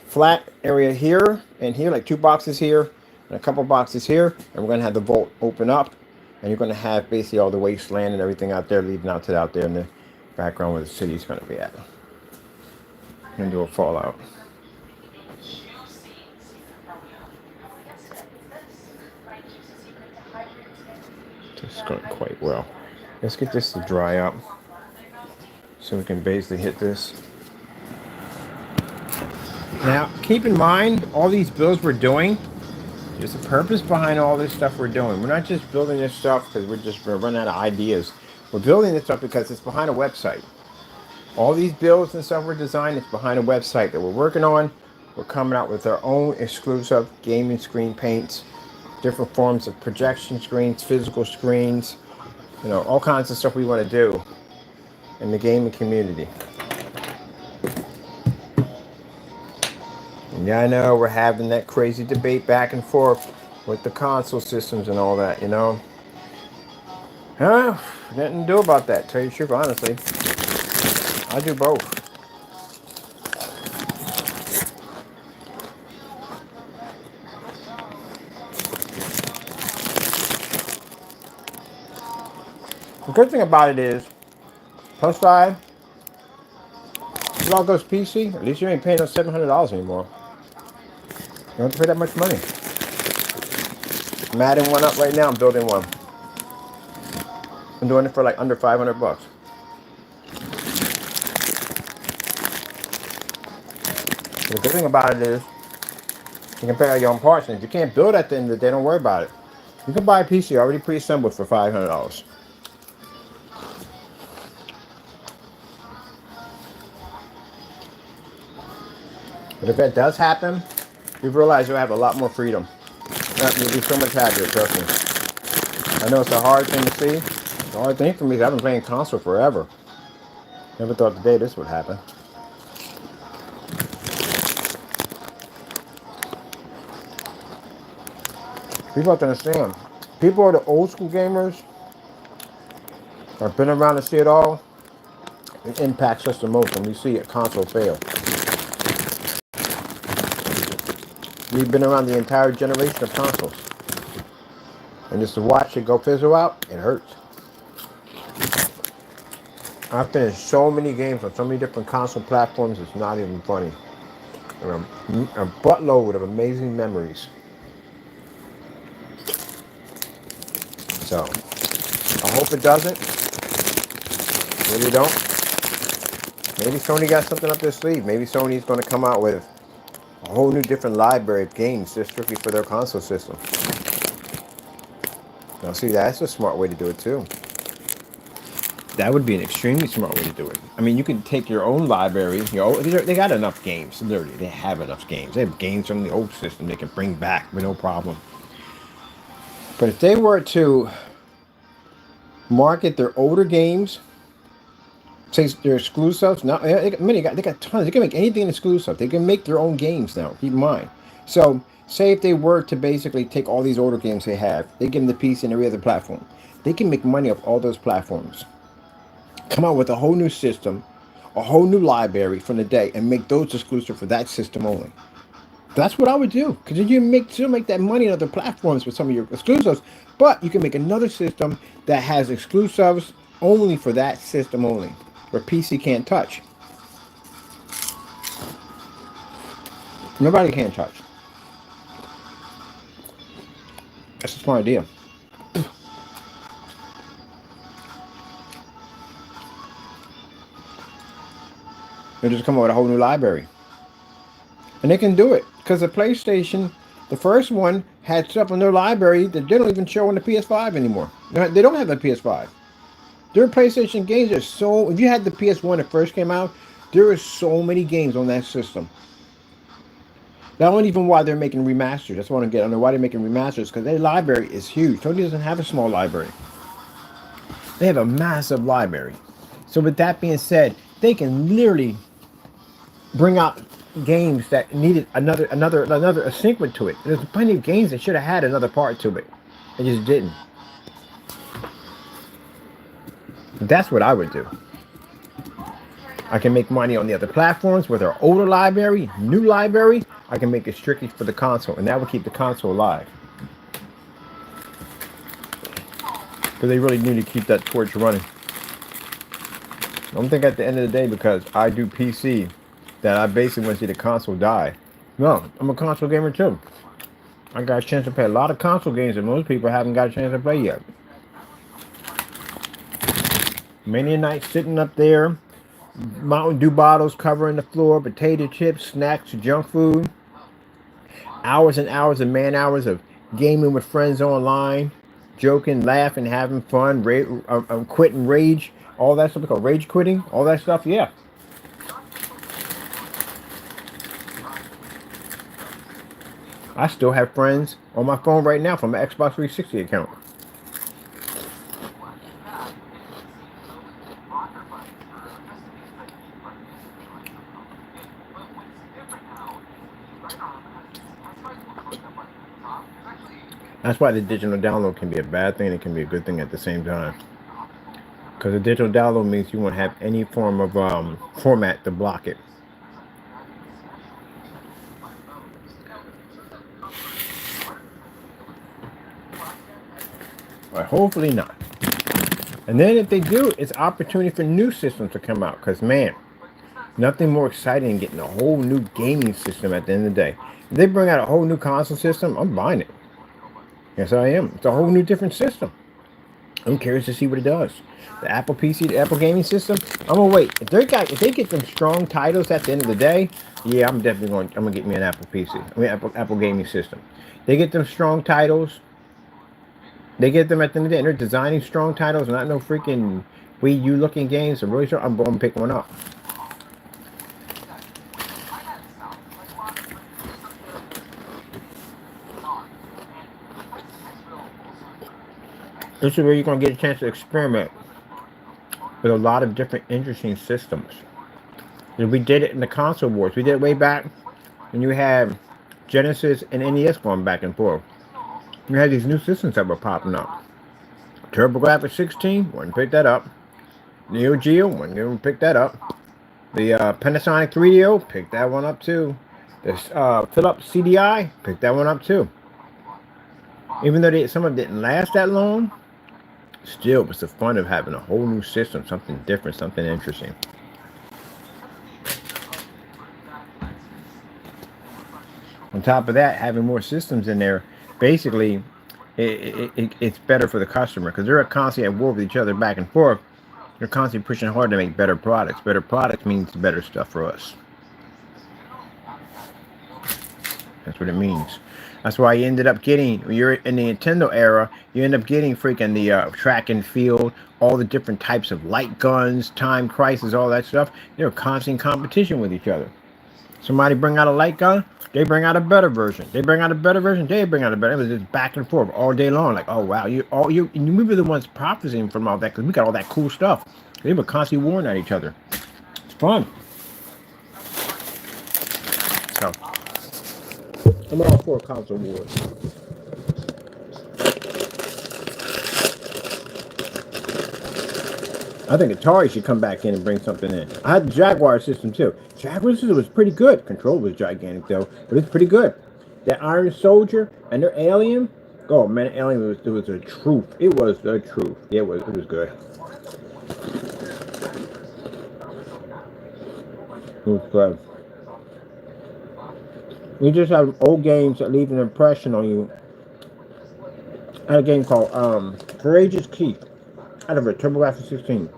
[SPEAKER 1] flat area here and here, like 2 boxes here and a couple boxes here, and we're going to have the vault open up, and you're going to have basically all the wasteland and everything out there leading out to out there in the background where the city's going to be at. I'm going to do a Fallout. This is going quite well. Let's get this to dry up so we can basically hit this. Now, keep in mind, all these builds we're doing, there's a purpose behind all this stuff we're doing. We're not just building this stuff because we're running out of ideas. We're building this stuff because it's behind a website. All these builds and stuff we're designing is behind a website that we're working on. We're coming out with our own exclusive gaming screen paints, different forms of projection screens, physical screens, you know, all kinds of stuff we want to do in the gaming community. Yeah, I know we're having that crazy debate back and forth with the console systems and all that, you know. Nothing to do about that, tell you the truth, honestly. I do both. The good thing about it is, plus side, if it all goes PC, at least you ain't paying those $700 anymore. You don't have to pay that much money. I'm adding one up right now. I'm building one. I'm doing it for like under $500. The good thing about it is you can pick out your own parts, and if you can't build at the end of the day, don't worry about it. You can buy a PC already pre-assembled for $500. But if that does happen, you realize you'll have a lot more freedom. You'll be so much happier, trust me. I know it's a hard thing to see. It's a hard thing for me because I've been playing console forever. Never thought the day this would happen. People have to understand. People are the old school gamers. I've been around to see it all. It impacts us the most when we see a console fail. We've been around the entire generation of consoles. And just to watch it go fizzle out, it hurts. I've finished so many games on so many different console platforms, it's not even funny. A buttload of amazing memories. So, I hope it doesn't. Really don't. Maybe Sony got something up their sleeve. Maybe Sony's going to come out with a whole new different library of games just strictly for their console system. Now see, that's a smart way to do it too. That would be an extremely smart way to do it. I mean, you can take your own library. They got enough games. Literally, they have enough games. They have games from the old system they can bring back with no problem. But if they were to market their older games, say they're exclusives, now they got tons. They can make anything exclusive. They can make their own games now. Keep in mind. So, say if they were to basically take all these older games they have, they give them the PC and every other platform. They can make money off all those platforms. Come out with a whole new system, a whole new library from the day, and make those exclusive for that system only. That's what I would do, because you still make that money on other platforms with some of your exclusives, but you can make another system that has exclusives only for that system only, where PC can't touch. Nobody can touch. That's a smart idea. They just come up with a whole new library. And they can do it because the PlayStation, the first one, had stuff in their library that they don't even show on the PS5 anymore. They don't have a PS5. Their PlayStation games are so. If you had the PS1 that first came out, there are so many games on that system. That don't even why they're making remasters. That's what I don't get. I don't know why they're making remasters because their library is huge. Sony doesn't have a small library. They have a massive library. So with that being said, they can literally bring out games that needed another a sequel to it. There's plenty of games that should have had another part to it. They just didn't. That's what I would do. I can make money on the other platforms with our older library, new library. I can make it strictly for the console, and that will keep the console alive. Because they really need to keep that torch running. I don't think at the end of the day, because I do PC, that I basically want to see the console die. No, I'm a console gamer too. I got a chance to play a lot of console games that most people haven't got a chance to play yet. Many a night sitting up there, Mountain Dew bottles covering the floor, potato chips, snacks, junk food. Hours and hours and man hours of gaming with friends online, joking, laughing, having fun, quitting rage, all that stuff called rage quitting, all that stuff, yeah. I still have friends on my phone right now from my Xbox 360 account. That's why the digital download can be a bad thing. It can be a good thing at the same time. Because the digital download means you won't have any form of format to block it. But hopefully not. And then if they do, it's opportunity for new systems to come out. Because, man, nothing more exciting than getting a whole new gaming system at the end of the day. If they bring out a whole new console system, I'm buying it. Yes, I am. It's a whole new different system. I'm curious to see what it does. The Apple PC, the Apple gaming system. I'm gonna wait. If they get them strong titles at the end of the day, yeah, I'm gonna get me an Apple PC. I mean Apple gaming system. They get them strong titles. They get them at the end of the day. And they're designing strong titles, not no freaking Wii U looking games. I'm really sure I'm gonna pick one up. This is where you're going to get a chance to experiment with a lot of different interesting systems. And we did it in the console wars. We did it way back when you had Genesis and NES going back and forth. You had these new systems that were popping up. TurboGrafx 16, one pick that up. Neo Geo, one going to pick that up. The Panasonic 3DO, pick that one up too. The Philips CDI, pick that one up too. Even though some of them didn't last that long, still, it was the fun of having a whole new system, something different, something interesting. On top of that, having more systems in there, basically, it's better for the customer because they're constantly at war with each other back and forth. They're constantly pushing hard to make better products. Better products means better stuff for us. That's what it means. That's why you ended up getting, when you're in the Nintendo era, you end up getting freaking the track and field, all the different types of light guns, time crisis, all that stuff. They're constant competition with each other. Somebody bring out a light gun, they bring out a better version. They bring out a better version, they bring out a better. It was just back and forth all day long. Like, oh wow, you were the ones profiting from all that because we got all that cool stuff. They were constantly warring at each other. It's fun. So I'm all for console wars. I think Atari should come back in and bring something in. I had the Jaguar system too. Jaguar system was pretty good. Control was gigantic though, but it's pretty good. That Iron Soldier and their Alien. Oh man, Alien was the truth. It was the truth. Yeah, it was good. It was good. You just have old games that leave an impression on you. I had a game called Courageous Keith out of a TurboGrafx 16.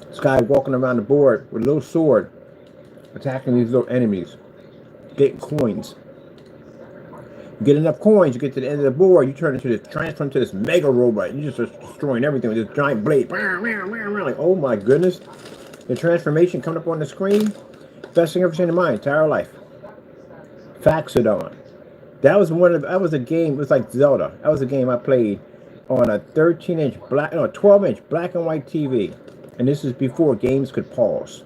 [SPEAKER 1] This guy walking around the board with a little sword, attacking these little enemies, getting coins. You get enough coins, you get to the end of the board, you transform into this mega robot. You just start destroying everything with this giant blade. Like, oh my goodness. The transformation coming up on the screen, best thing I've ever seen in my entire life. Faxodon. That was a game, it was like Zelda. That was a game I played on a 12-inch black and white TV. And this is before games could pause.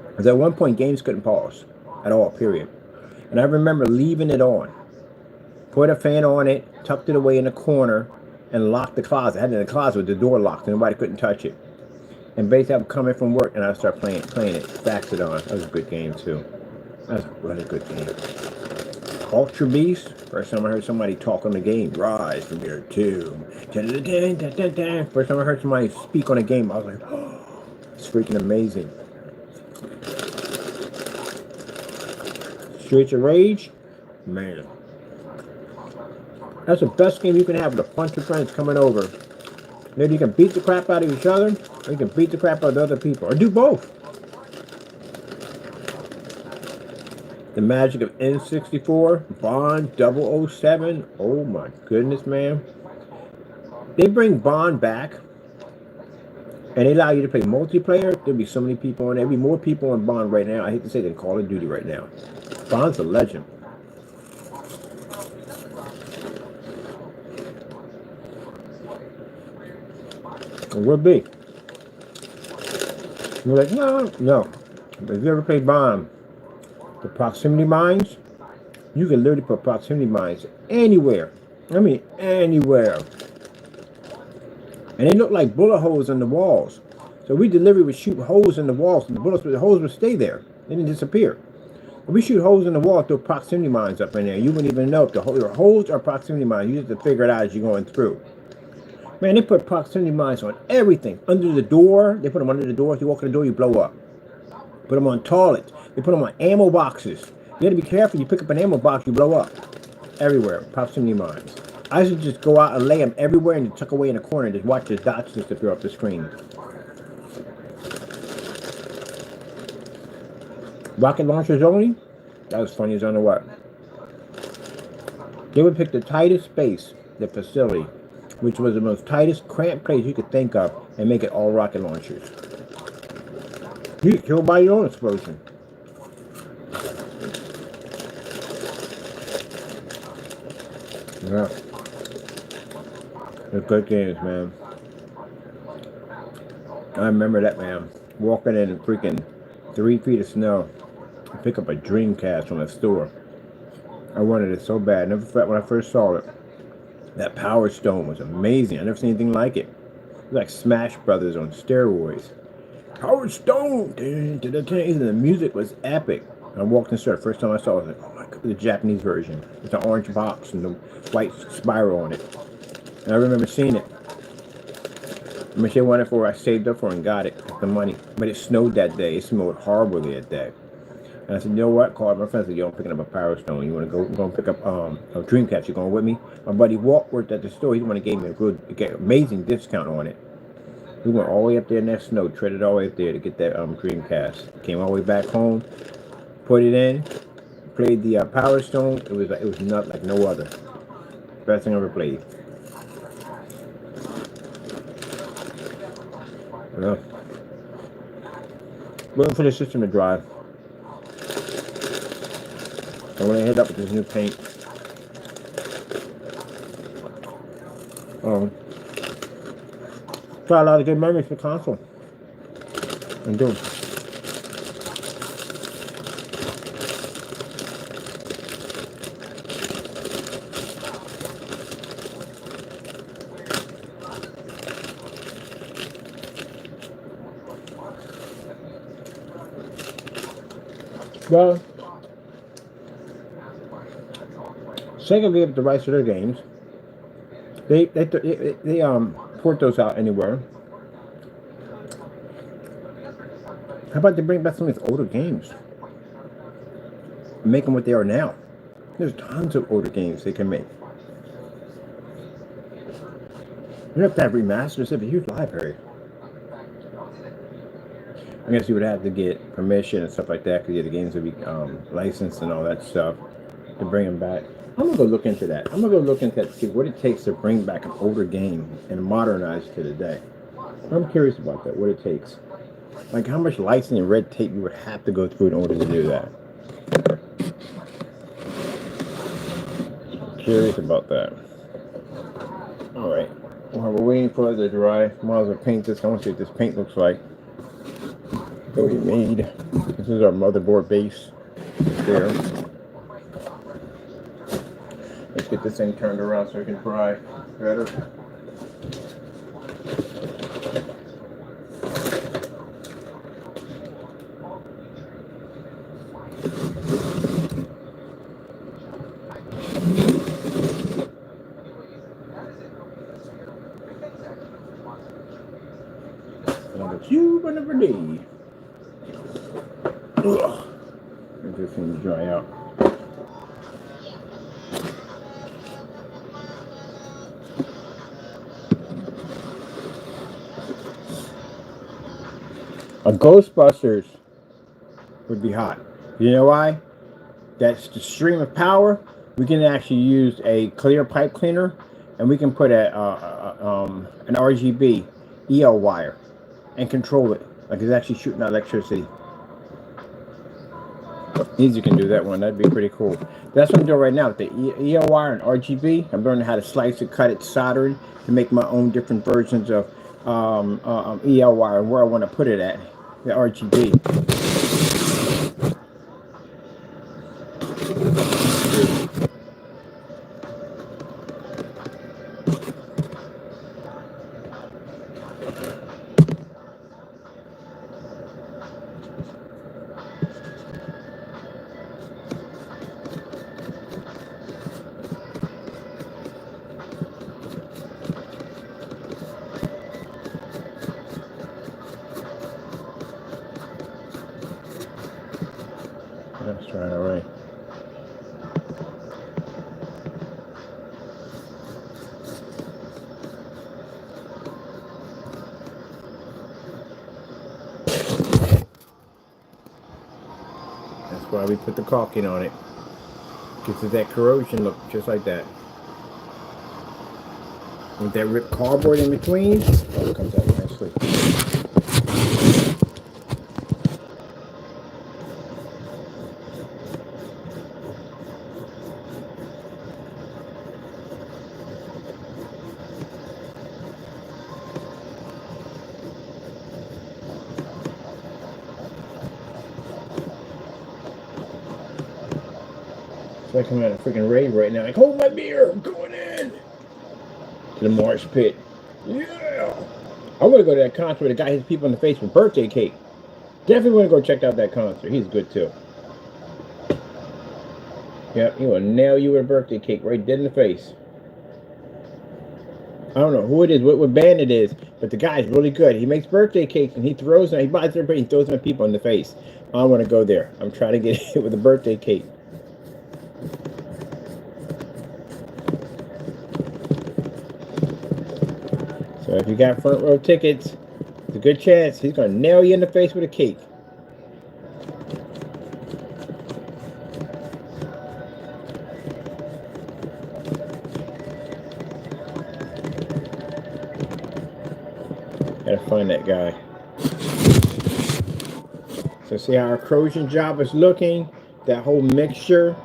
[SPEAKER 1] Because at one point, games couldn't pause at all, period. And I remember leaving it on. Put a fan on it, tucked it away in the corner, and locked the closet. I had it in the closet with the door locked, and nobody couldn't touch it. And basically, I'm coming from work, and I start playing it. Faxodon. That was a good game, too. That was a really good game. Ultra Beast. First time I heard somebody talk on the game. Rise from your tomb. First time I heard somebody speak on a game, I was like, oh, it's freaking amazing. Streets of Rage. Man. That's the best game you can have with a bunch of friends coming over. Maybe you can beat the crap out of each other, or you can beat the crap out of other people, or do both. The magic of N64, Bond 007. Oh my goodness, man. They bring Bond back, and they allow you to play multiplayer. There'll be so many people on there. There'll be more people on Bond right now, I hate to say, than Call of Duty right now. Bond's a legend. It would be. You're like, no. But if you ever played Bond, the proximity mines, you can literally put proximity mines anywhere. I mean, anywhere. And they look like bullet holes in the walls. So we deliberately would shoot holes in the walls, and the holes would stay there. They didn't disappear. If we shoot holes in the wall, throw proximity mines up in there. You wouldn't even know if the holes are proximity mines. You have to figure it out as you're going through. Man, they put proximity mines on everything. Under the door, they put them under the door. If you walk in the door, you blow up. Put them on toilets. They put them on ammo boxes. You gotta be careful. You pick up an ammo box, you blow up. Everywhere, proximity mines. I used to just go out and lay them everywhere and tuck away in a corner and just watch the dots disappear off the screen. Rocket launchers only? That was funny as I don't know what. They would pick the tightest space, the facility, which was the most tightest, cramped place you could think of, and make it all rocket launchers. You get killed by your own explosion. Yeah. They're good games, man. I remember that, man. Walking in freaking 3 feet of snow. Pick up a Dreamcast from the store. I wanted it so bad. Never forgot when I first saw it. That Power Stone was amazing. I never seen anything like it. It was like Smash Brothers on steroids. Power Stone! And the music was epic. I walked in the store. First time I saw it, I was like, oh my god, the Japanese version. With the orange box and the white spiral on it. And I remember seeing it. I mean, she wanted for I saved up for and got it, got the money. But it snowed that day. It snowed horribly that day. And I said, you know what? Called my friend, said, yo, I'm picking up a Power Stone. You want to go and pick up a Dreamcast? You going with me? My buddy Walt worked at the store. He's the one that gave me a good, amazing discount on it. We went all the way up there in that snow, treaded all the way up there to get that Dreamcast. Came all the way back home, put it in, played the Power Stone. It was not like no other. Best thing I ever played. Yeah. Waiting for the system to dry. I'm gonna hit up with this new paint. Got a lot of good memories for console. I'm doing. Well, Sega gave up the rights to their games. They port those out anywhere. How about they bring back some of these older games? Make them what they are now. There's tons of older games they can make. You don't have to have remasters. They have a huge library. I guess you would have to get permission and stuff like that because the games would be licensed and all that stuff to bring them back. I'm gonna go look into that. I'm gonna go look into that to see what it takes to bring back an older game and modernize it to today. I'm curious about that. What it takes, like how much licensing and red tape you would have to go through in order to do that. I'm curious about that. All right. While we're waiting for it to dry, might as well paint this. I want to see what this paint looks like that we made. This is our motherboard base there. Let's get this thing turned around so it can dry better. Another cube, another day. Ugh. Let this thing dry out. A Ghostbusters would be hot. You know why? That's the stream of power. We can actually use a clear pipe cleaner, and we can put an RGB EL wire and control it like it's actually shooting out electricity. Easy can do that one. That'd be pretty cool. That's what I'm doing right now with the EL wire and RGB. I'm learning how to slice it, cut it, solder it to make my own different versions of EL wire and where I want to put it at. The RGB. Let's try it. All right. That's why we put the caulking on it. Gives it that corrosion look, just like that. With that ripped cardboard in between, oh, it comes out nicely. So I come out of a freaking rave right now. Like, hold my beer, I'm going in to the marsh pit. Yeah, I'm gonna go to that concert where the guy hits people in the face with birthday cake. Definitely want to go check out that concert. He's good too. Yep, he will nail you with a birthday cake right dead in the face. I don't know who it is, what band it is, but the guy's really good. He makes birthday cakes and he throws them. He buys everybody, he throws them at people in the face. I want to go there. I'm trying to get hit with a birthday cake. So if you got front row tickets, it's a good chance he's gonna nail you in the face with a cake. Gotta find that guy. So see how our corrosion job is looking? That whole mixture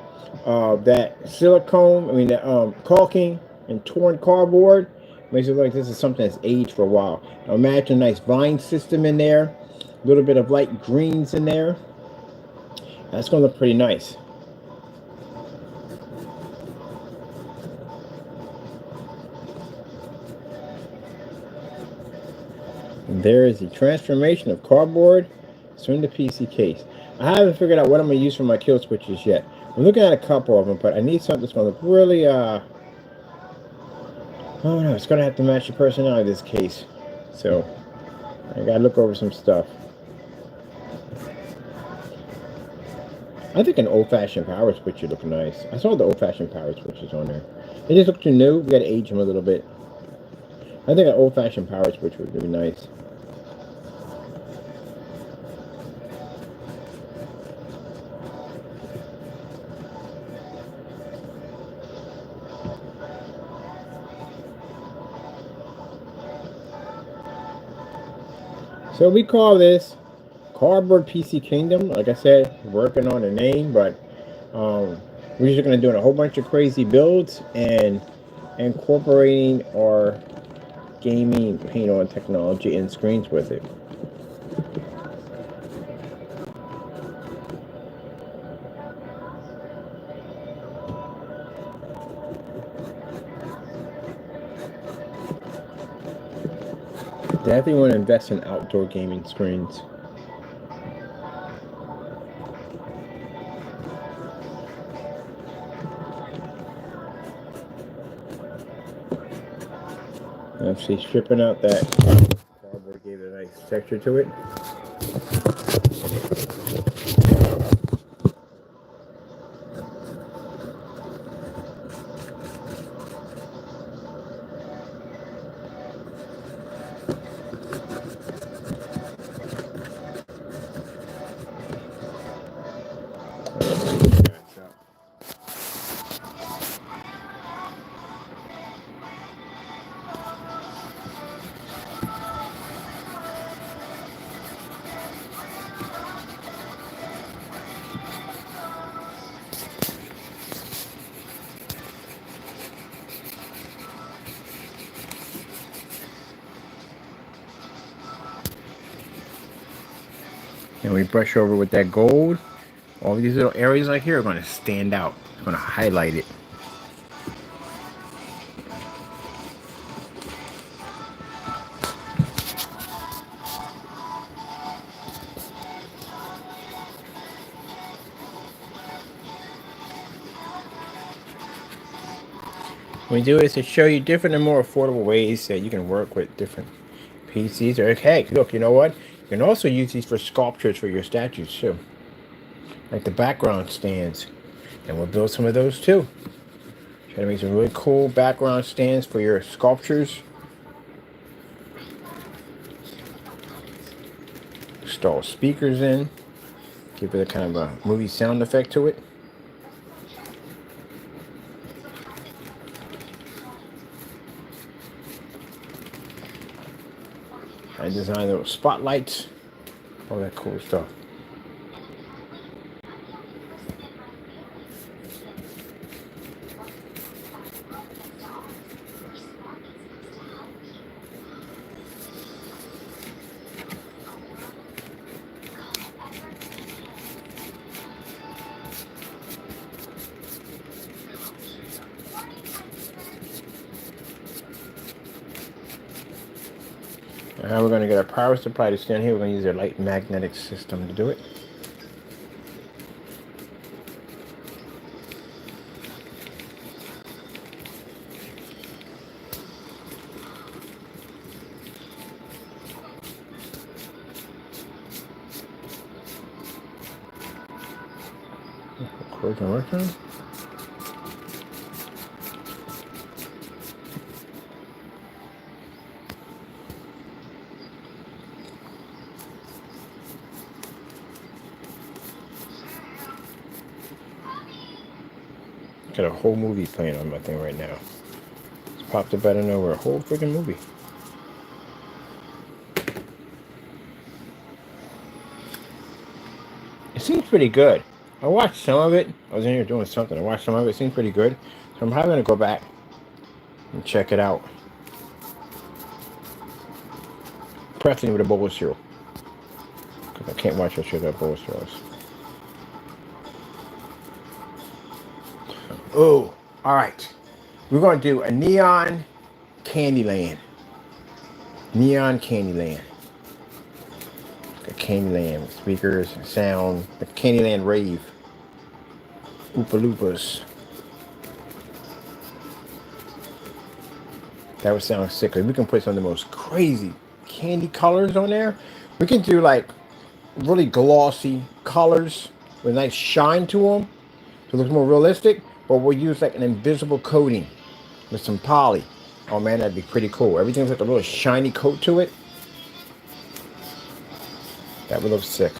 [SPEAKER 1] of that silicone, that caulking and torn cardboard makes it look like this is something that's aged for a while. Now imagine a nice vine system in there, a little bit of light greens in there. That's gonna look pretty nice. And there is the transformation of cardboard soon to PC case. I haven't figured out what I'm going to use for my kill switches yet. I'm looking at a couple of them, but I need something that's going to look really, I don't know, it's going to have to match the personality of this case. So, I got to look over some stuff. I think an old-fashioned power switch would look nice. I saw the old-fashioned power switches on there. They just look too new. We got to age them a little bit. I think an old-fashioned power switch would be nice. So we call this Cardboard PC Kingdom. Like I said, working on a name, but we're just going to do a whole bunch of crazy builds and incorporating our gaming paint on technology and screens with it. Definitely want to invest in outdoor gaming screens. Actually, stripping out that cardboard gave it a nice texture to it. And we brush over with that gold. All these little areas like here are going to stand out. It's going to highlight it. We do this to show you different and more affordable ways that you can work with different PCs. Or hey, look, you know what? You can also use these for sculptures for your statues too. Like the background stands. And we'll build some of those too. Try to make some really cool background stands for your sculptures. Install speakers in. Give it a kind of a movie sound effect to it. I designed little spotlights. All that cool stuff. Now we're going to get our power supply to stand here. We're going to use our light magnetic system to do it. Close and work on. Got a whole movie playing on my thing right now. It's popped up out of nowhere. A whole freaking movie. It seems pretty good. I watched some of it. I was in here doing something. I watched some of it. It seems pretty good. So I'm probably going to go back and check it out. Preferably with a bowl of cereal. Because I can't watch a shit without bowl of cereals. Oh, all right. We're going to do a neon Candyland. Neon Candyland. A Candyland with speakers and sound. The Candyland rave. Oopa Loopas. That would sound sick. We can put some of the most crazy candy colors on there. We can do like really glossy colors with nice shine to them. So it looks more realistic. But we'll use like an invisible coating with some poly. Oh man, that'd be pretty cool. Everything's like a really shiny coat to it. That would look sick.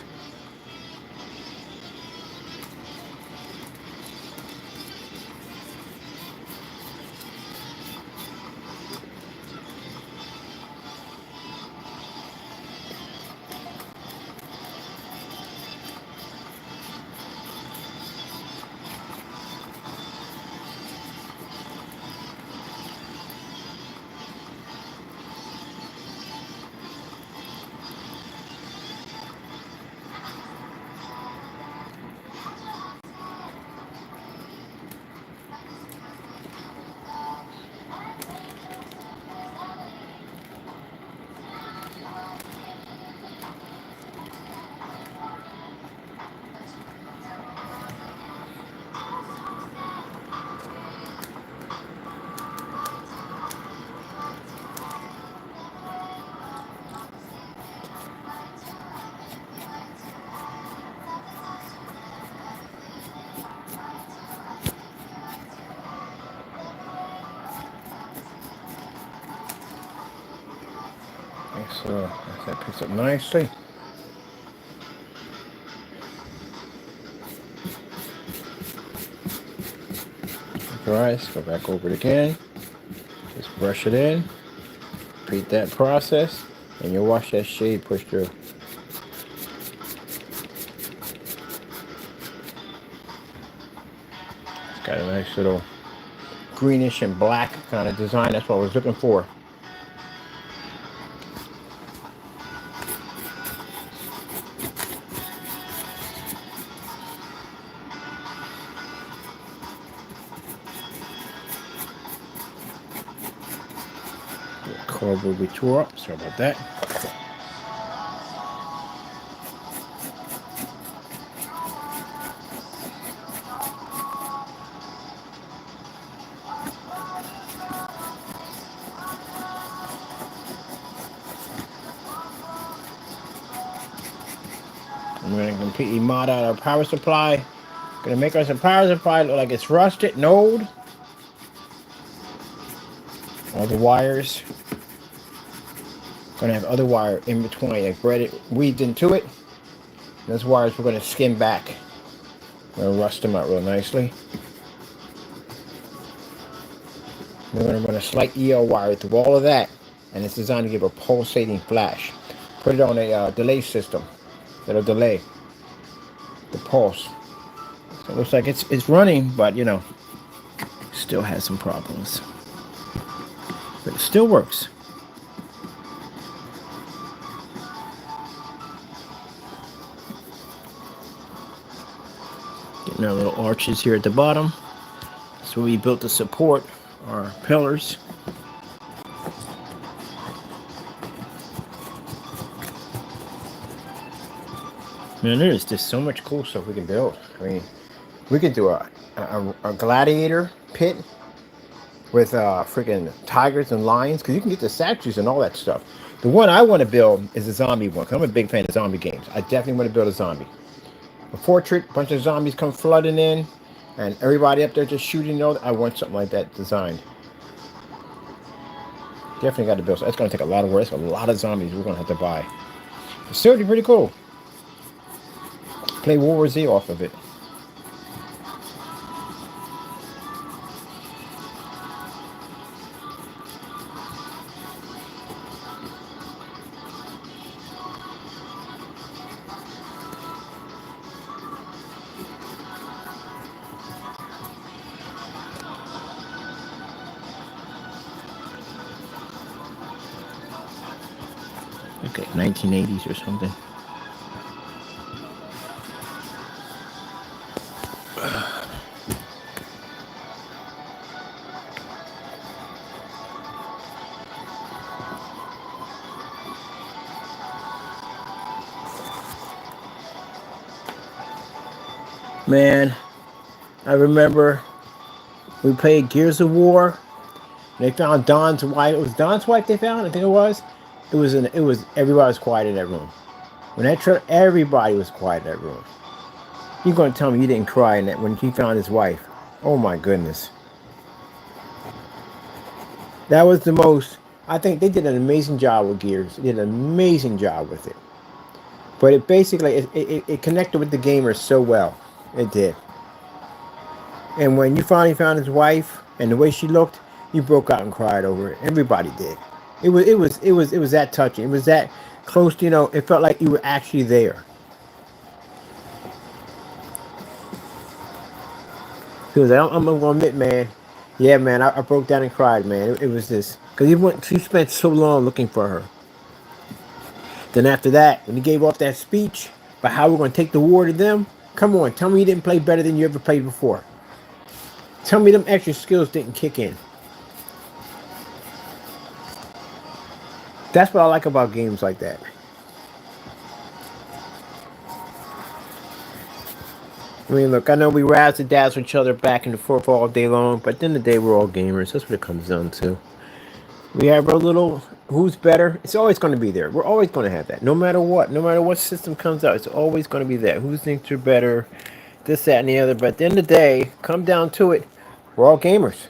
[SPEAKER 1] So that picks up nicely. Alright, let's go back over it again. Just brush it in. Repeat that process, and you'll watch that shade push through. It's got a nice little greenish and black kind of design. That's what I was looking for. Cardboard we tore up. Sorry about that. I'm going to completely mod out our power supply. Going to make our power supply look like it's rusted and old. All the wires. Going to have other wire in between, like threaded, weaved into it. Those wires we're going to skim back. We're going to rust them out real nicely. We're going to run a slight EL wire through all of that, and it's designed to give a pulsating flash. Put it on a delay system that'll delay the pulse. So it looks like it's running, but you know, still has some problems. But it still works. Getting our little arches here at the bottom. So we built to support our pillars. Man, there's just so much cool stuff we can build. I mean, we could do a gladiator pit with freaking tigers and lions, because you can get the statues and all that stuff. The one I want to build is a zombie one, because I'm a big fan of zombie games. I definitely want to build a zombie. A portrait, a bunch of zombies come flooding in, and everybody up there just shooting. I want something like that designed. Definitely got to build. It's going to take a lot of work. It's a lot of zombies we're going to have to buy. It's still pretty cool. Play World War Z off of it. Okay, 1980s or something. Man, I remember we played Gears of War. They found Don's wife. It was Don's wife they found. I think it was. It was everybody was quiet in that room. When that trip, everybody was quiet in that room. You're gonna tell me you didn't cry in that when he found his wife? Oh my goodness. That was the most. I think they did an amazing job with Gears. They did an amazing job with it. But it basically it connected with the gamers so well. It did. And when you finally found his wife and the way she looked, you broke out and cried over it. Everybody did. It was that touching. It was that close to, you know, it felt like you were actually there. He was like, I'm gonna admit, man. Yeah, man, I broke down and cried, man. It was this. Because he spent so long looking for her. Then after that, when he gave off that speech about how we're going to take the war to them, come on, tell me you didn't play better than you ever played before. Tell me them extra skills didn't kick in. That's what I like about games like that. I mean, look, I know we razz and dazzle each other back and forth all day long, but at the end of the day, we're all gamers. That's what it comes down to. We have our little who's better. It's always going to be there. We're always going to have that. No matter what system comes out, it's always going to be that. Who thinks you're better, this, that, and the other. But at the end of the day, come down to it, we're all gamers.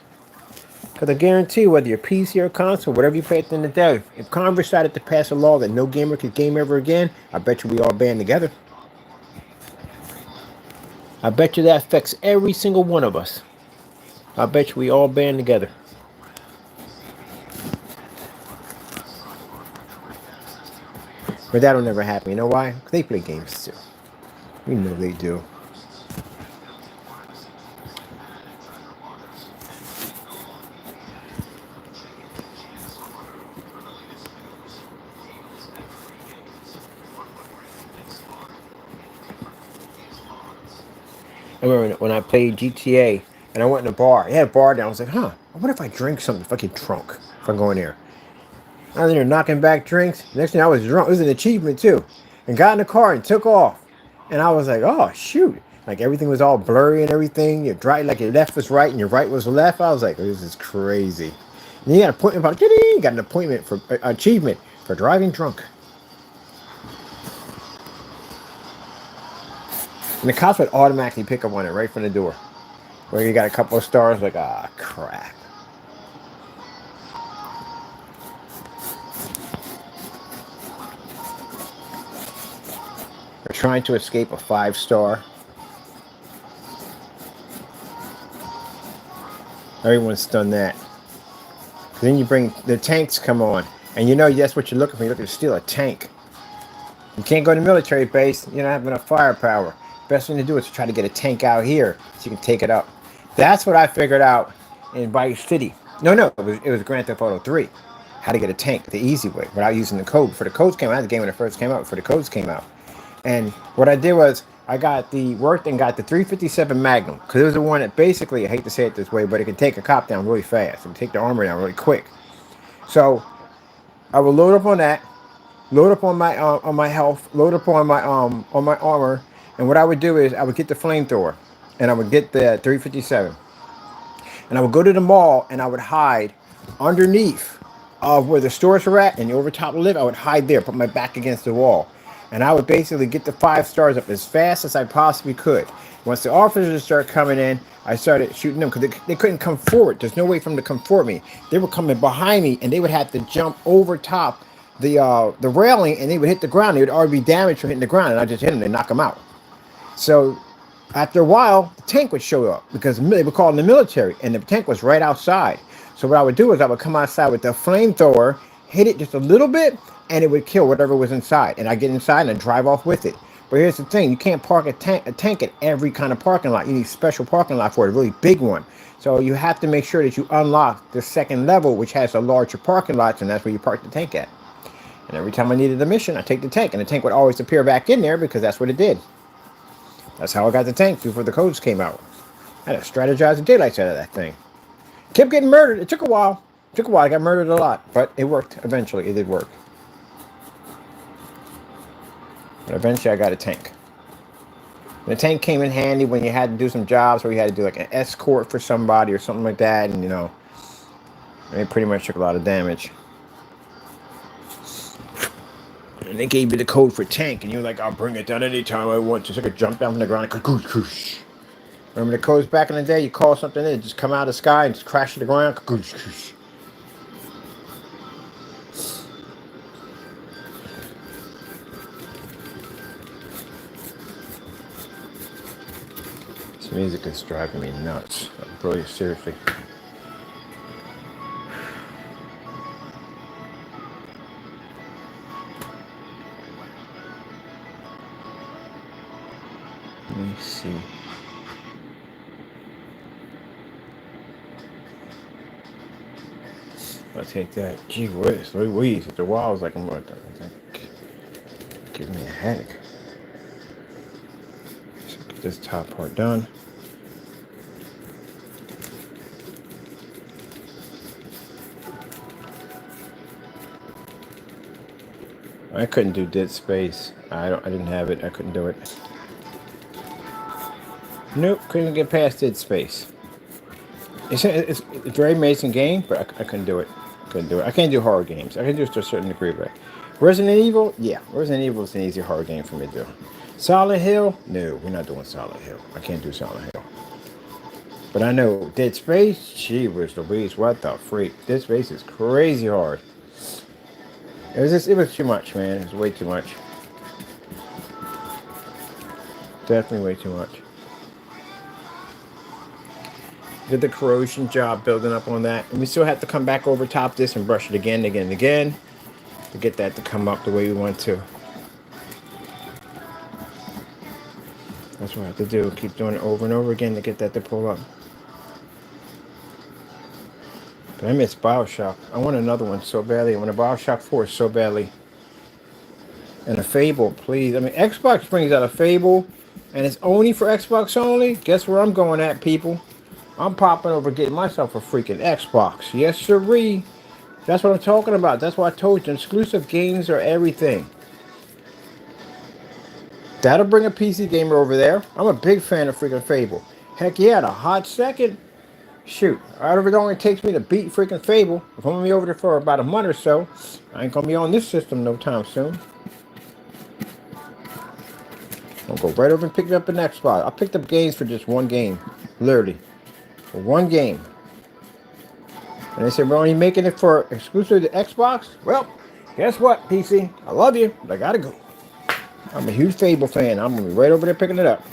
[SPEAKER 1] Because I guarantee whether you're PC or console, whatever you play at the end of the day, if Congress decided to pass a law that no gamer could game ever again, I bet you we all band together. I bet you that affects every single one of us. I bet you we all band together. But that'll never happen. You know why? Because they play games too. We know they do. I remember when I played GTA and I went in a bar. They had a bar down. I was like, huh, I wonder if I drink something, if I get drunk, if I go in there. I was in there knocking back drinks. Next thing I was drunk. It was an achievement too. And got in the car and took off. And I was like, oh, shoot. Like everything was all blurry and everything. Your right, like your left was right and your right was left. I was like, this is crazy. And you got an appointment about, got an appointment for achievement for driving drunk. And the cops would automatically pick up on it right from the door. Where you got a couple of stars, like, ah, crap. We're trying to escape a 5-star. Everyone's done that. Then you bring the tanks come on, and you know that's what you're looking for. You're looking to steal a tank. You can't go to the military base. You don't have enough firepower. Best thing to do is to try to get a tank out here so you can take it up. That's what I figured out in Vice City. No, it was Grand Theft Auto 3. How to get a tank the easy way without using the code. For the codes came out, the game when it first came out. For the codes came out, and what I did was I got the 357 Magnum because it was the one that basically, I hate to say it this way, but it can take a cop down really fast. It can take the armor down really quick. So I would load up on that, load up on my health, load up on my armor, and what I would do is I would get the flamethrower, and I would get the 357, and I would go to the mall and I would hide underneath of where the stores were at, and over top of the lift, I would hide there, put my back against the wall. And I would basically get the 5 stars up as fast as I possibly could. Once the officers started coming in, I started shooting them because they couldn't come forward. There's no way for them to come for me. They were coming behind me, and they would have to jump over top the railing, and they would hit the ground. They would already be damaged from hitting the ground, and I just hit them and knock them out. So after a while, the tank would show up because they were called in the military, and the tank was right outside. So what I would do is I would come outside with the flamethrower, hit it just a little bit, and it would kill whatever was inside. And I get inside and I drive off with it. But here's the thing, you can't park a tank at every kind of parking lot. You need a special parking lot for it, a really big one. So you have to make sure that you unlock the second level, which has a larger parking lot, and that's where you park the tank at. And every time I needed a mission, I take the tank, and the tank would always appear back in there because that's what it did. That's how I got the tank before the codes came out. I had to strategize the daylights out of that thing. Kept getting murdered. It took a while. I got murdered a lot, but it worked eventually. It did work. But eventually I got a tank. And the tank came in handy when you had to do some jobs where you had to do like an escort for somebody or something like that. And, you know, it pretty much took a lot of damage. And they gave you the code for tank. And you're like, I'll bring it down anytime I want. Just like a jump down from the ground. Remember the codes back in the day? You call something in, it just come out of the sky and just crash to the ground. This music is driving me nuts. Really, seriously. Let me see. I'll take that. Gee whiz, Louise. After a while, I was like, I'm give me a headache. So get this top part done. I couldn't do Dead Space. I didn't have it. I couldn't do it. Nope, couldn't get past Dead Space. It's a very amazing game, but I couldn't do it. I can't do horror games. I can do it to a certain degree, but Resident Evil, yeah. Resident Evil is an easy horror game for me to do. Silent Hill, no, we're not doing Silent Hill. I can't do Silent Hill. But I know Dead Space, gee whiz Louise, what the freak? Dead Space is crazy hard. It was too much, man. It was way too much. Definitely way too much. Did the corrosion job building up on that. And we still have to come back over top this and brush it again, again, and again to get that to come up the way we want to. That's what I have to do. Keep doing it over and over again to get that to pull up. But I miss Bioshock. I want another one so badly. I want a Bioshock 4 so badly. And a Fable, please. I mean, Xbox brings out a Fable, and it's only for Xbox only. Guess where I'm going at, people? I'm popping over getting myself a freaking Xbox. Yes, sirree. That's what I'm talking about. That's why I told you. Exclusive games are everything. That'll bring a PC gamer over there. I'm a big fan of freaking Fable. Heck yeah, the hot second. Shoot, however long it takes me to beat freaking Fable, if I'm gonna be over there for about a month or so, I ain't gonna be on this system no time soon. I'll go right over and pick up the next spot. I picked up games for just one game, literally, for one game. And they said we're only making it for exclusive to Xbox. Well, guess what, PC? I love you, but I gotta go. I'm a huge Fable fan. I'm gonna be right over there picking it up.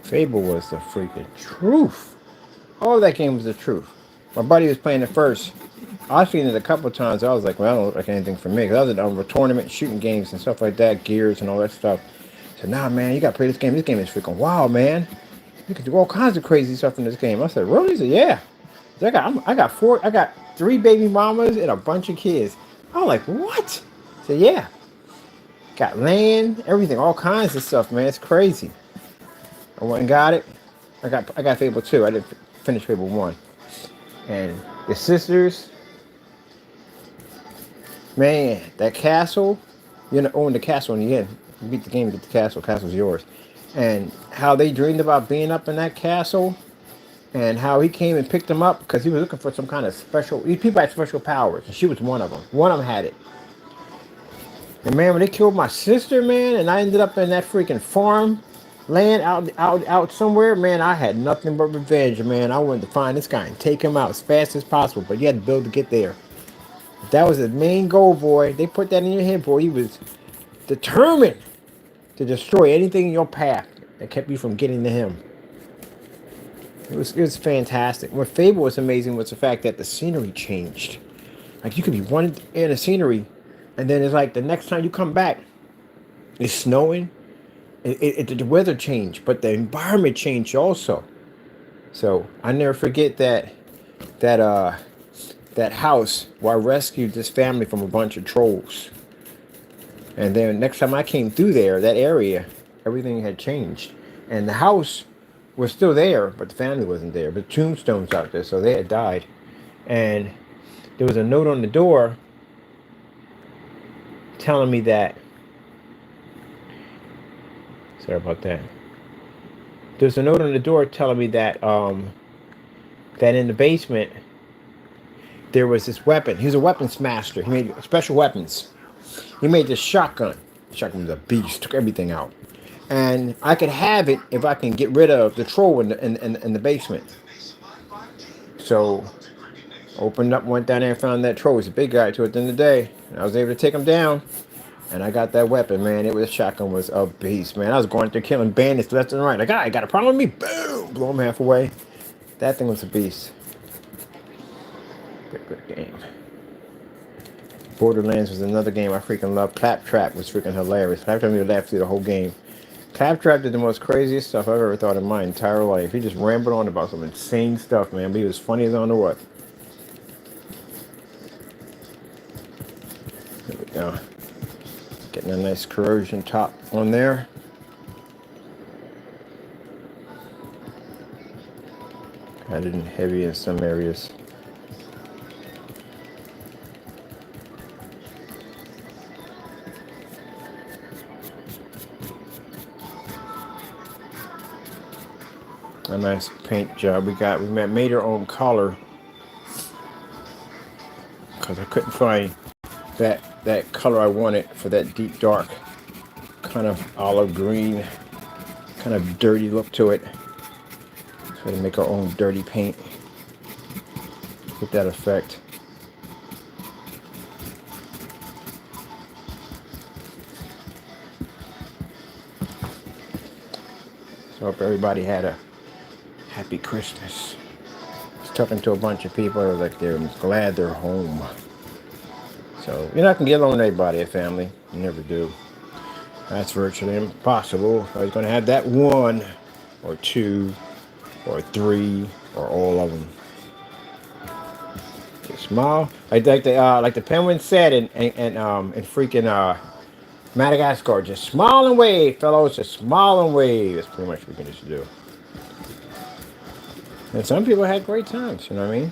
[SPEAKER 1] Fable was the freaking truth. All that game was the truth. My buddy was playing it first. I've seen it a couple of times. I was like, well, I don't look like anything for me. Because I was at over tournament shooting games and stuff like that, gears and all that stuff. I said, nah, man, you got to play this game. This game is freaking wild, man. You can do all kinds of crazy stuff in this game. I said, really? He said, yeah. I got 3 baby mamas and a bunch of kids. I was like, what? I said, yeah. Got land, everything, all kinds of stuff, man. It's crazy. I went and got it. I got Fable 2. I didn't finish Fable 1. And the sisters, man, that castle, you know, own the castle in the end. You beat the game, get the castle, castle's yours. And how they dreamed about being up in that castle, and how he came and picked them up because he was looking for some kind of special, these people had special powers, and she was one of them. One of them had it. And man, when they killed my sister, man, and I ended up in that freaking farm land out somewhere, man, I had nothing but revenge, man. I wanted to find this guy and take him out as fast as possible, but you had to build to get there. That was the main goal, boy. They put that in your head, boy. He was determined to destroy anything in your path that kept you from getting to him. It was fantastic. What Fable was amazing was the fact that the scenery changed. Like, you could be one in a scenery, and then it's like the next time you come back, it's snowing. The weather changed, but the environment changed also. So I never forget that house where I rescued this family from a bunch of trolls. And then next time I came through there, that area, everything had changed, and the house was still there, but the family wasn't there. But tombstones out there, so they had died. And there was a note on the door telling me that. Sorry about that. There's a note on the door telling me that that in the basement there was this weapon. He was a weapons master. He made special weapons. He made this shotgun. The shotgun was a beast. Took everything out. And I could have it if I can get rid of the troll in the basement. So opened up, went down there and found that troll. He was a big guy too at the end of the day. And I was able to take him down. And I got that weapon, man. It was, shotgun was a beast, man. I was going through killing bandits left and right. Like, I got a problem with me? Boom! Blow him half away. That thing was a beast. Good game. Borderlands was another game I freaking loved. Claptrap was freaking hilarious. Claptrap made me laugh through the whole game. Claptrap did the most craziest stuff I've ever thought in my entire life. He just rambled on about some insane stuff, man. But he was funny as I don't know what. There we go. Getting a nice corrosion top on there. Got it in heavy in some areas. A nice paint job we got. We made our own color because I couldn't find that that color I wanted for that deep dark kind of olive green, kind of dirty look to it. So to make our own dirty paint with that effect. So I hope everybody had a happy Christmas. I was talking to a bunch of people. I was like, they're glad they're home. So you're not gonna get along with everybody at family. You never do. That's virtually impossible. I was gonna have that one, or two, or three, or all of them. Just smile, like the penguin said in freaking Madagascar. Just smile and wave, fellows. Just smile and wave. That's pretty much what we can just do. And some people had great times. You know what I mean?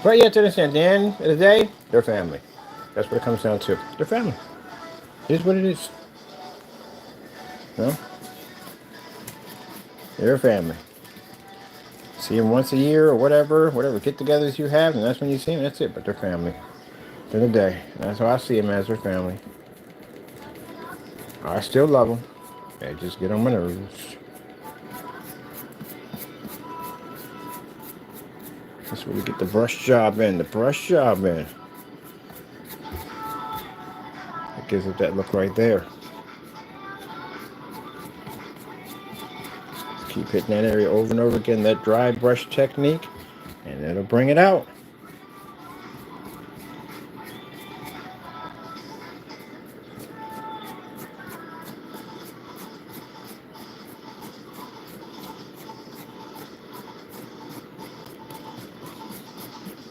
[SPEAKER 1] But you have to understand, at the end of the day, they're family. That's what it comes down to. They're family. It is what it is. You know? They're family. See them once a year or whatever get-togethers you have, and that's when you see them. That's it. But they're family. They're the day. That's how I see them, as their family. I still love them. They just get on my nerves. That's where we get the brush job in. The brush job in. It gives it that look right there. Just keep hitting that area over and over again. That dry brush technique. And it'll bring it out.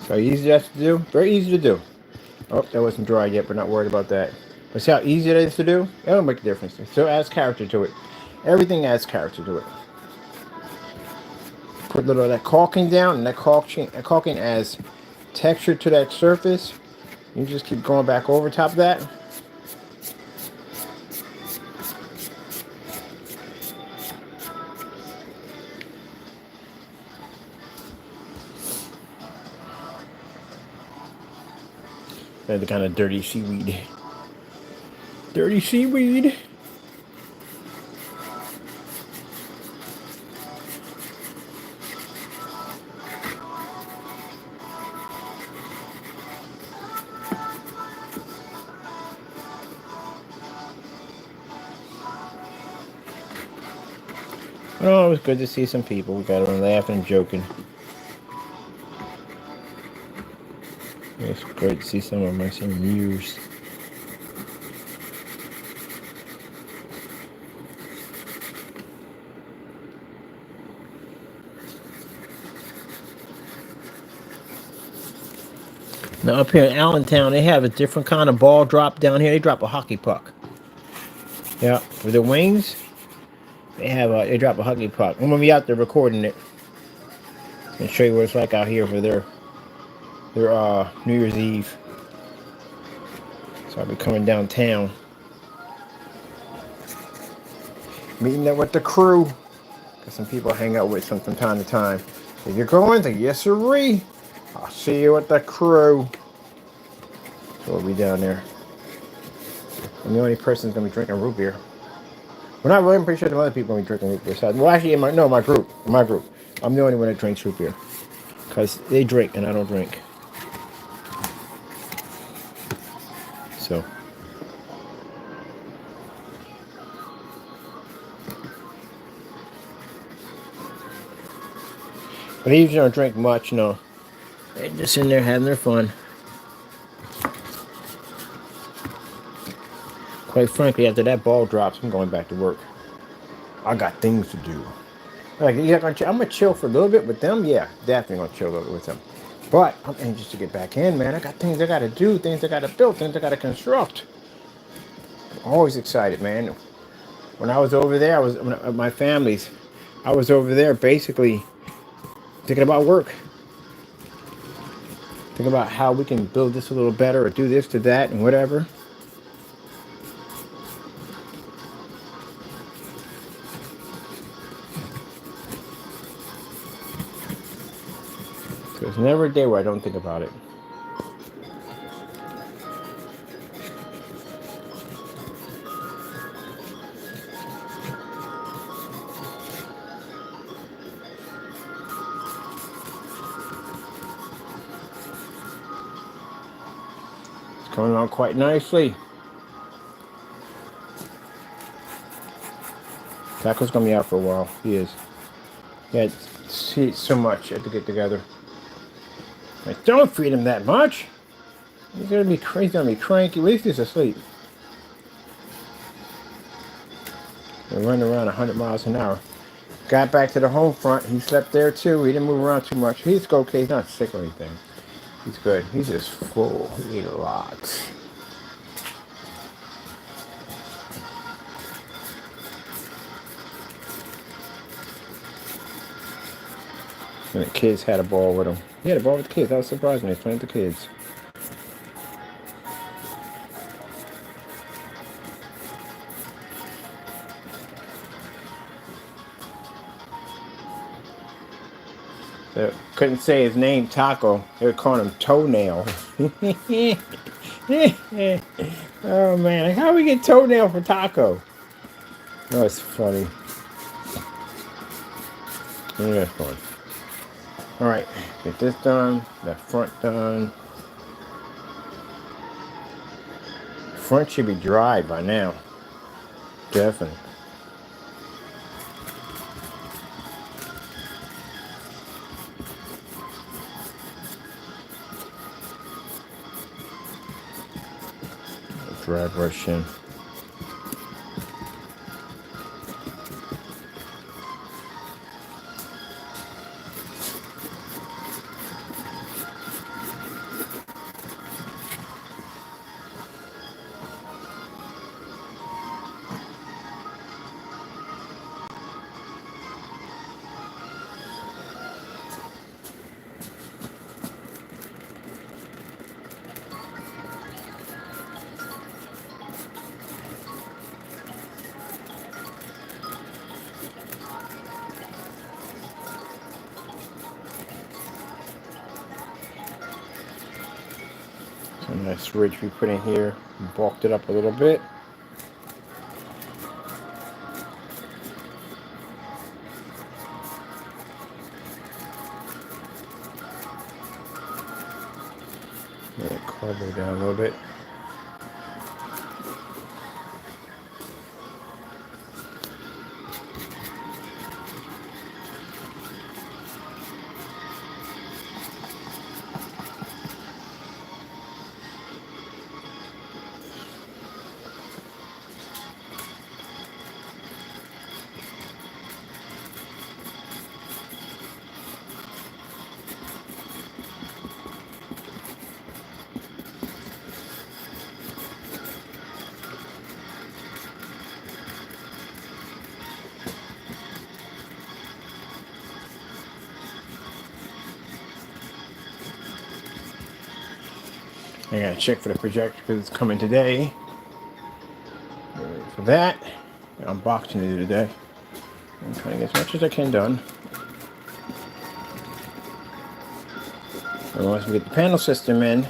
[SPEAKER 1] So easy that's to do? Very easy to do. Oh, that wasn't dry yet, but not worried about that. But see how easy it is to do? It don't make a difference. It still adds character to it. Everything adds character to it. Put a little of that caulking down, and that caulking adds texture to that surface. You just keep going back over top of that. The kind of dirty seaweed. Dirty seaweed. Oh, it was good to see some people. We got everyone laughing and joking. It's great to see some of them I seen in years. Now up here in Allentown, they have a different kind of ball drop down here. They drop a hockey puck. Yeah, for the wings, they drop a hockey puck. I'm gonna be out there recording it and show you what it's like out here for their New Year's Eve. So I'll be coming downtown, meeting up with the crew. Got some people I hang out with from time to time. If you're going, say yes sirree. I'll see you with the crew. So we'll be down there. I'm the only person who's gonna be drinking root beer. Well, not really. I'm pretty sure the other people are gonna be drinking root beer. So, well, actually, in my group, I'm the only one that drinks root beer because they drink and I don't drink. So, but they usually don't drink much. No, they're just in there having their fun. Quite frankly, after that ball drops, I'm going back to work. I got things to do. Like, I'm gonna chill for a little bit with them. Yeah, definitely gonna chill a little bit with them. But I'm anxious to get back in, man. I got things I gotta do, things I gotta build, things I gotta construct. I'm always excited, man. When I was over there, I was over there basically thinking about work. Thinking about how we can build this a little better or do this to that and whatever. There's never a day where I don't think about it. It's coming along quite nicely. Taco's gonna be out for a while. He is. Yeah, he so much to get together. Like, don't feed him that much. He's gonna be cranky. At least he's asleep. They're running around 100 miles an hour. Got back to the home front. He slept there too. He didn't move around too much. He's okay. He's not sick or anything. He's good. He's just full. He ate a lot. And the kids had a ball with him. He had a ball with the kids. That was surprising. He was playing with the kids. They couldn't say his name, Taco. They were calling him Toenail. Oh man, like, how we get Toenail for Taco? Oh, it's funny. Yeah, that's fun. Alright, get this done. That front done. Front should be dry by now. Definitely. Dry brush in. A nice ridge we put in here, bulked it up a little bit. Let it carbo down a little bit. I gotta check for the projector because it's coming today. For that, unboxing to do today. I'm trying to get as much as I can done. And once we get the panel system in,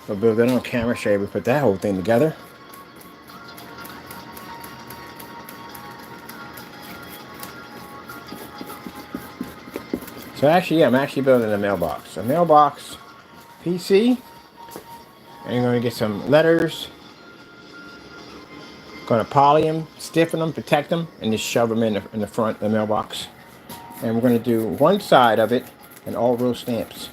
[SPEAKER 1] we'll build it on camera, show you we put that whole thing together. So actually, yeah, I'm actually building a mailbox. A mailbox PC. I'm going to get some letters. Going to poly them, stiffen them, protect them, and just shove them in the front of the mailbox. And we're going to do one side of it and all real stamps.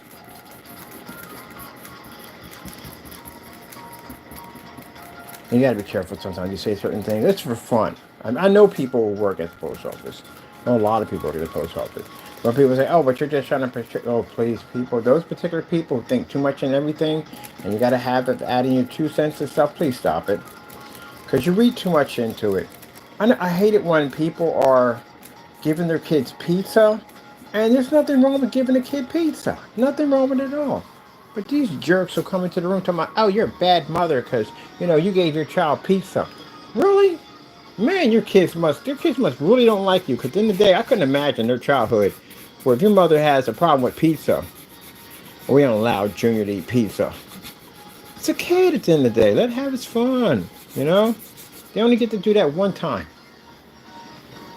[SPEAKER 1] You got to be careful sometimes. You say certain things. It's for fun. I know people work at the post office. I know a lot of people work at the post office. But people say, oh, but you're just trying to protect. Oh, please, people. Those particular people think too much in everything. And you got to have it, adding your 2 cents and stuff. Please stop it. Because you read too much into it. I hate it when people are giving their kids pizza. And there's nothing wrong with giving a kid pizza. Nothing wrong with it at all. But these jerks will come into the room talking about, oh, you're a bad mother because, you know, you gave your child pizza. Really? Man, their kids must really don't like you. Because in the day, I couldn't imagine their childhood where if your mother has a problem with pizza, We don't allow Junior to eat pizza. It's a kid at the end of the day. Let him have his fun, you know? They only get to do that one time.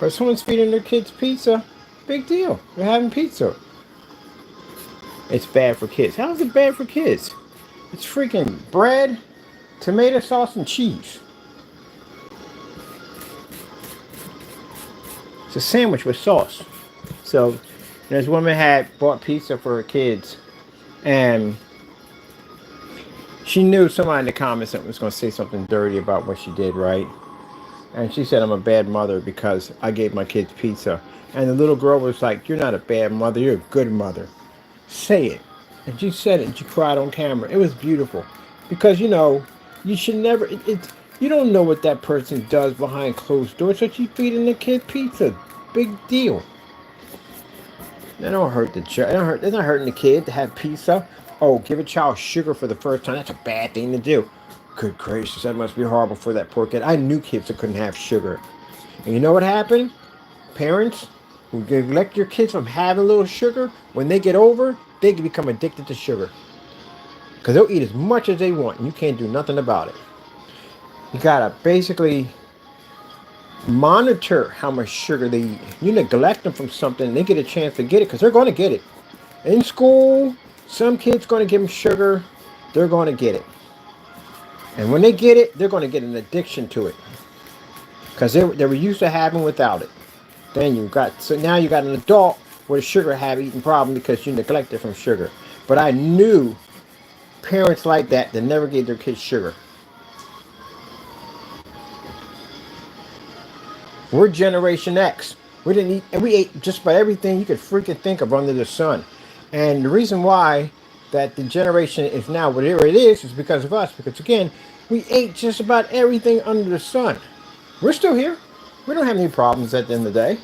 [SPEAKER 1] But if someone's feeding their kids pizza, big deal. They're having pizza. It's bad for kids. How is it bad for kids? It's freaking bread, tomato sauce, and cheese. It's a sandwich with sauce. So this woman had bought pizza for her kids, and she knew somebody in the comments was going to say something dirty about what she did, right? And she said, I'm a bad mother because I gave my kids pizza. And the little girl was like, you're not a bad mother, you're a good mother. Say it. And she said it, and she cried on camera. It was beautiful. Because, you know, you should never, you don't know what that person does behind closed doors, so she's feeding the kid pizza. Big deal. That don't hurt the child. It's not hurting the kid to have pizza. Oh, give a child sugar for the first time. That's a bad thing to do. Good gracious, that must be horrible for that poor kid. I knew kids that couldn't have sugar. And you know what happened? Parents who neglect your kids from having a little sugar, when they get over, they can become addicted to sugar. Because they'll eat as much as they want, and you can't do nothing about it. You gotta basically monitor how much sugar they eat. You neglect them from something, and they get a chance to get it, because they're going to get it. In school, some kids going to give them sugar. They're going to get it. And when they get it, they're going to get an addiction to it. Because they were used to having without it. Then now you got an adult with a sugar habit eating problem because you neglected from sugar. But I knew parents like that never gave their kids sugar. We're Generation X. We ate just about everything you could freaking think of under the sun. And the reason why that the generation is now whatever it is because of us. Because again, we ate just about everything under the sun. We're still here. We don't have any problems at the end of the day.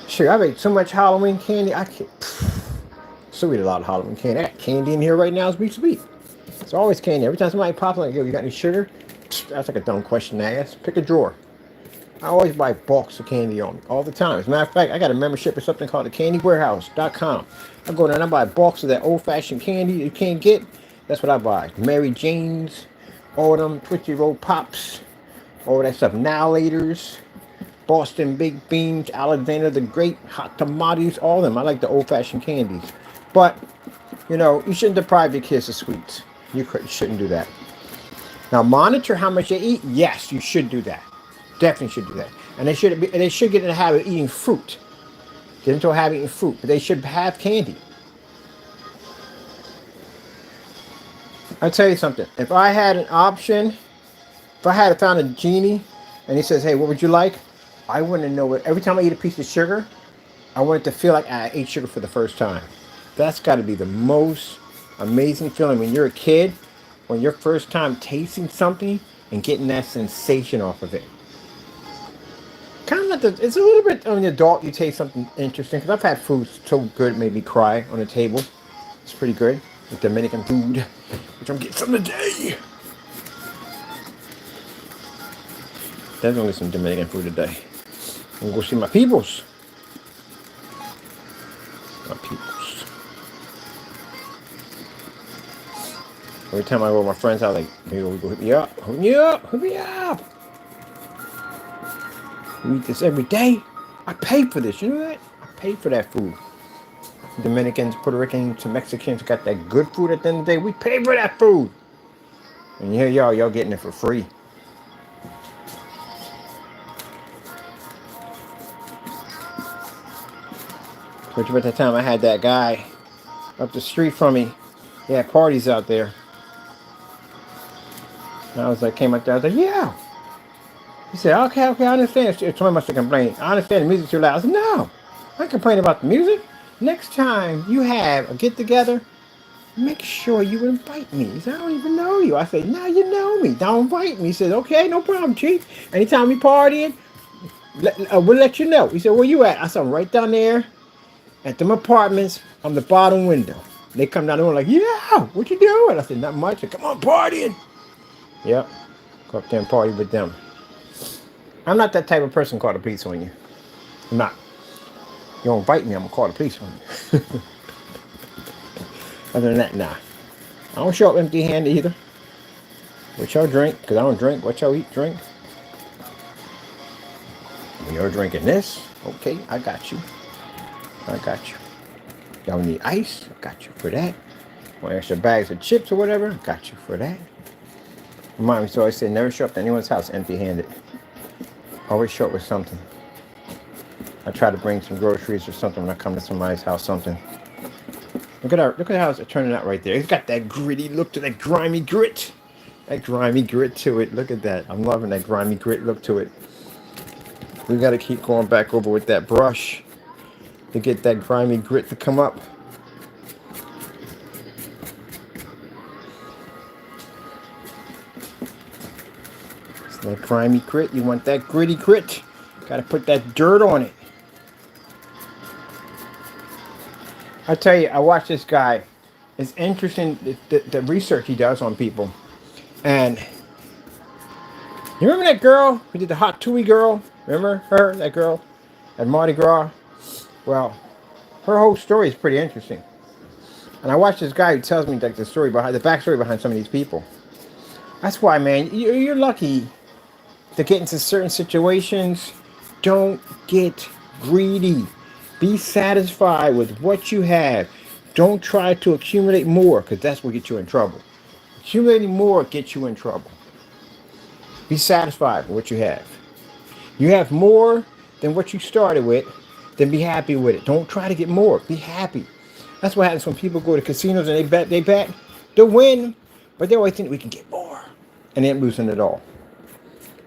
[SPEAKER 1] Sure, I've ate so much Halloween candy. I can't. Still eat a lot of Halloween candy. I got candy in here right now as we speak. It's always candy. Every time somebody pops like, yo, you got any sugar? That's like a dumb question to ask. Pick a drawer. I always buy bulks of candy on me all the time. As a matter of fact, I got a membership for something called thecandywarehouse.com. I go there and I buy bulks of that old-fashioned candy you can't get. That's what I buy. Mary Jane's, all them Twitchy Roll Pops, all that stuff. Nowlators, Boston Baked Beans, Alexander the Great, Hot Tamales, all of them. I like the old-fashioned candies. But, you know, you shouldn't deprive your kids of sweets. You shouldn't do that. Now, monitor how much they eat. Yes, you should do that. Definitely should do that. And they should get in the habit of eating fruit. Get into a habit of eating fruit. But they should have candy. I'll tell you something. If I had an option, if I had found a genie and he says, hey, what would you like? I wouldn't know it. Every time I eat a piece of sugar, I want it to feel like I ate sugar for the first time. That's got to be the most amazing feeling when you're a kid, when you're first time tasting something and getting that sensation off of it. Kind of like it's a little bit on the adult. You taste something interesting because I've had food so good it made me cry on the table. It's pretty good. With Dominican food, which I'm getting some today. Definitely some Dominican food today. I'm gonna go see my peoples. My peoples. Every time I go with my friends, I was like, hey, go hit me up, hook me up, hook me up. We eat this every day. I pay for this. You know that? I pay for that food. Dominicans, Puerto Ricans, and Mexicans got that good food at the end of the day. We pay for that food. And here y'all getting it for free. Which at the time I had that guy up the street from me. He had parties out there. And I was like, came out there, I was like, yeah. He said, okay, I understand. Someone must have complained. I understand the music's too loud. I said, no, I ain't complaining about the music. Next time you have a get-together, make sure you invite me. He said, I don't even know you. I said, now you know me. Don't invite me. He said, okay, no problem, Chief. Anytime we partying, we'll let you know. He said, where you at? I said, I'm right down there at them apartments on the bottom window. They come down there and like, yeah, what you doing? I said, not much. I said, come on, partying. Yep, go up there and party with them. I'm not that type of person call the police on you. I'm not. You don't invite me, I'm going to call the police on you. Other than that, nah. I don't show up empty-handed either. What y'all drink? Because I don't drink. What y'all eat, drink? When you're drinking this, okay, I got you. I got you. Y'all need ice? I got you for that. Want extra bags of chips or whatever? I got you for that. Remind me, so I say never show up to anyone's house empty-handed. Always show up with something. I try to bring some groceries or something when I come to somebody's house, something. Look at how it's turning out right there. It's got that gritty look to that grimy grit. That grimy grit to it. Look at that. I'm loving that grimy grit look to it. We got to keep going back over with that brush to get that grimy grit to come up. It's that grimy grit. You want that gritty grit. Got to put that dirt on it. I tell you, I watch this guy. It's interesting the research he does on people. And you remember that girl who did the Hot Tui girl? Remember her, that girl at Mardi Gras? Well, her whole story is pretty interesting. And I watch this guy who tells me like the backstory behind some of these people. That's why, man, you're lucky to get into certain situations. Don't get greedy. Be satisfied with what you have. Don't try to accumulate more, because that's what gets you in trouble. Accumulating more gets you in trouble. Be satisfied with what you have. You have more than what you started with, then be happy with it. Don't try to get more. Be happy. That's what happens when people go to casinos and they bet. They'll win, but they always think we can get more. And they end up losing it all.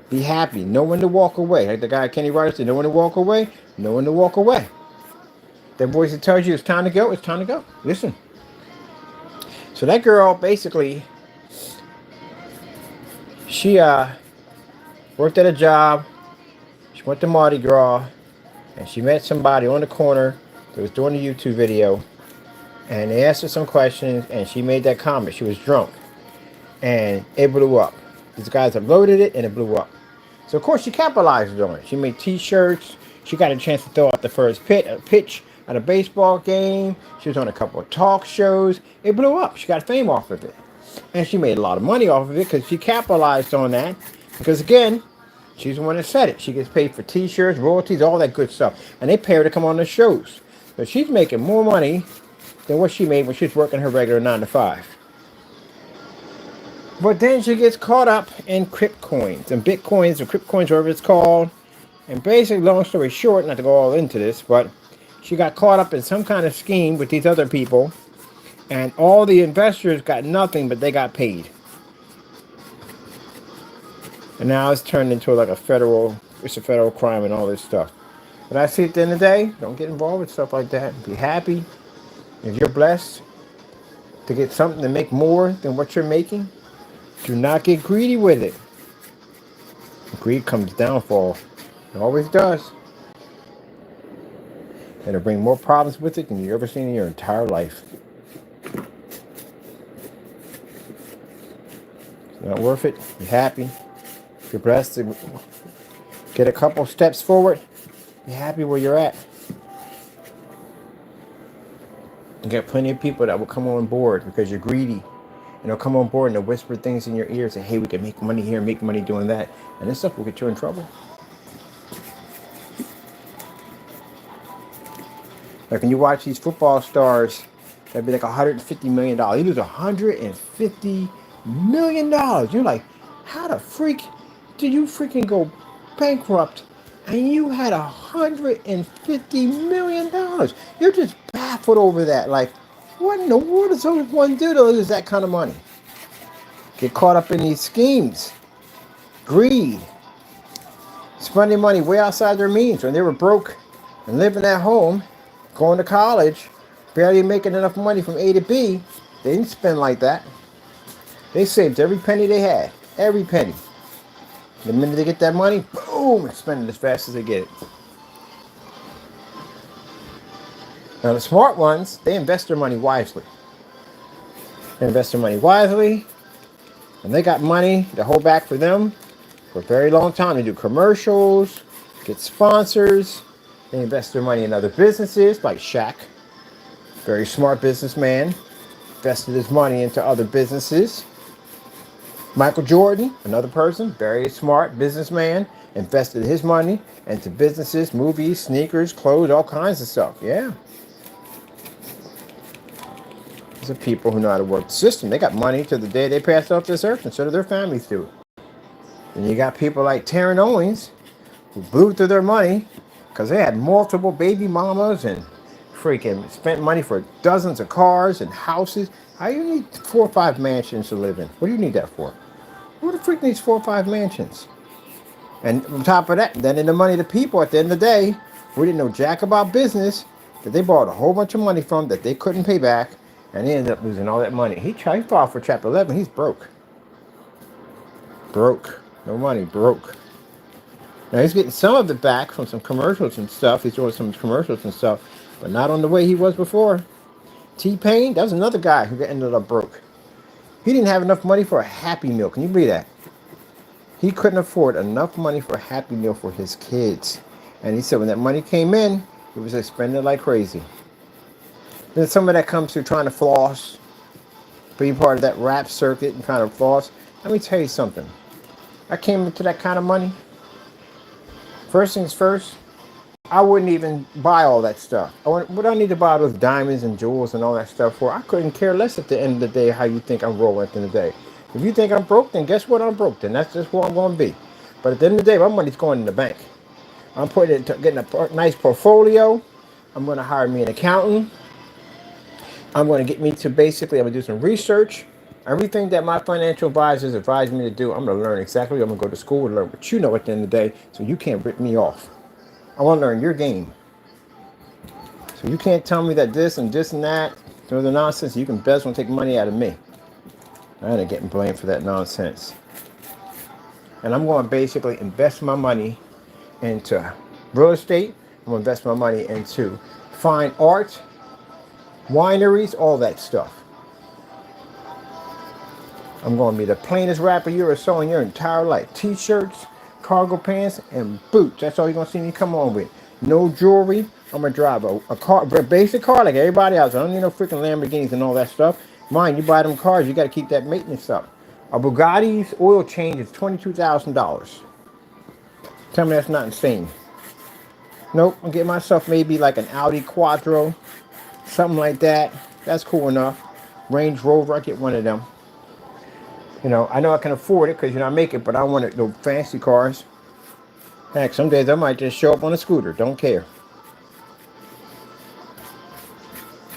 [SPEAKER 1] Be happy. Know when to walk away. Like the guy Kenny Ryder said, know when to walk away. Know when to walk away. That voice that tells you it's time to go, it's time to go. Listen. So that girl, basically, she worked at a job. She went to Mardi Gras. And she met somebody on the corner that was doing a YouTube video. And they asked her some questions, and she made that comment. She was drunk. And it blew up. These guys uploaded it, and it blew up. So, of course, she capitalized on it. She made T-shirts. She got a chance to throw out the first pitch at a baseball game. She was on a couple of talk shows. It blew up. She got fame off of it. And she made a lot of money off of it because she capitalized on that. Because, again, she's the one that said it. She gets paid for T-shirts, royalties, all that good stuff. And they pay her to come on the shows. So she's making more money than what she made when she was working her regular 9 to 5. But then she gets caught up in crypt coins and bitcoins or crypt coins, whatever it's called. And basically, long story short, not to go all into this, but she got caught up in some kind of scheme with these other people. And all the investors got nothing, but they got paid. And now it's turned into like a federal crime and all this stuff. But I see at the end of the day, don't get involved with stuff like that. Be happy. If you're blessed to get something to make more than what you're making, do not get greedy with it. Greed comes downfall. It always does. And it'll bring more problems with it than you've ever seen in your entire life. It's not worth it. Be happy. If you're blessed to get a couple steps forward, be happy where you're at. You got plenty of people that will come on board because you're greedy. And they'll come on board and they'll whisper things in your ear and say, hey, we can make money here, make money doing that. And this stuff will get you in trouble. Like when you watch these football stars, that'd be like $150 million. You lose $150 million. You're like, how the freak did you freaking go bankrupt and you had $150 million? You're just baffled over that. Like, what in the world does someone do to lose that kind of money? Get caught up in these schemes. Greed. Spending money way outside their means. When they were broke and living at home, going to college, barely making enough money from A to B, they didn't spend like that. They saved every penny they had. Every penny. The minute they get that money, boom, and spend it as fast as they get it. Now the smart ones, they invest their money wisely. They invest their money wisely, and they got money to hold back for them for a very long time. They do commercials, get sponsors. They invest their money in other businesses like Shaq, very smart businessman. invested his money into other businesses. Michael Jordan, another person, very smart businessman, invested his money into businesses, movies, sneakers, clothes, all kinds of stuff. Yeah. These are people who know how to work the system. They got money to the day they pass off this earth, and so do their families do. And you got people like Taryn Owens, who blew through their money because they had multiple baby mamas and freaking spent money for dozens of cars and houses. How you need 4 or 5 mansions to live in? What do you need that for? Who the freak needs 4 or 5 mansions? And on top of that, then in the money to people at the end of the day, we didn't know jack about business, that they borrowed a whole bunch of money from that they couldn't pay back, and he ended up losing all that money. He filed for Chapter 11. He's broke. Broke. No money. Broke. Now he's getting some of it back from some commercials and stuff. He's doing some commercials and stuff, but not on the way he was before. T-Pain, that was another guy who ended up broke. He didn't have enough money for a Happy Meal. Can you believe that? He couldn't afford enough money for a Happy Meal for his kids. And he said when that money came in, he was spending it like crazy. Then some of that comes through trying to floss, being part of that rap circuit and trying to floss. Let me tell you something. I came into that kind of money. First things first, I wouldn't even buy all that stuff. What I need to buy those diamonds and jewels and all that stuff for? I couldn't care less at the end of the day how you think I'm rolling at the end of the day. If you think I'm broke, then guess what? I'm broke. Then that's just where I'm going to be. But at the end of the day, my money's going in the bank. I'm putting it into getting a nice portfolio. I'm going to hire me an accountant. I'm going to get me to I'm going to do some research. Everything that my financial advisors advise me to do, I'm going to learn exactly. I'm going to go to school and learn what you know at the end of the day, so you can't rip me off. I want to learn your game. So you can't tell me that this and that, through the nonsense, you can best want to take money out of me. I ain't getting blamed for that nonsense. And I'm going to basically invest my money into real estate. I'm going to invest my money into fine art, wineries, all that stuff. I'm going to be the plainest rapper you ever saw in your entire life. T-shirts, cargo pants, and boots. That's all you're going to see me come on with. No jewelry. I'm going to drive a car, a basic car like everybody else. I don't need no freaking Lamborghinis and all that stuff. Mind, you buy them cars, you got to keep that maintenance up. A Bugatti's oil change is $22,000. Tell me that's not insane. Nope, I'll get myself maybe like an Audi Quattro, something like that. That's cool enough. Range Rover, I get one of them. You know I can afford it because I make it, but I want no fancy cars. Heck, some days I might just show up on a scooter. Don't care.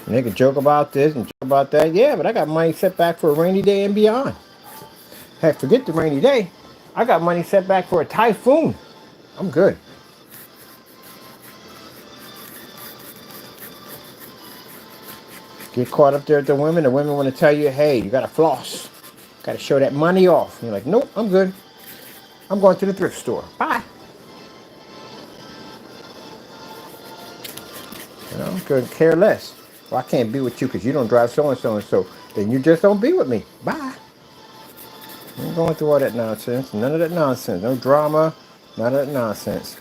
[SPEAKER 1] And they can joke about this and joke about that. Yeah, but I got money set back for a rainy day and beyond. Heck, forget the rainy day. I got money set back for a typhoon. I'm good. Get caught up there at the women. The women want to tell you, hey, you got to floss. Got to show that money off. And you're like, nope, I'm good. I'm going to the thrift store. Bye. Couldn't care less. Well, I can't be with you because you don't drive so-and-so and so. Then you just don't be with me. Bye. I'm going through all that nonsense. None of that nonsense. No drama. None of that nonsense.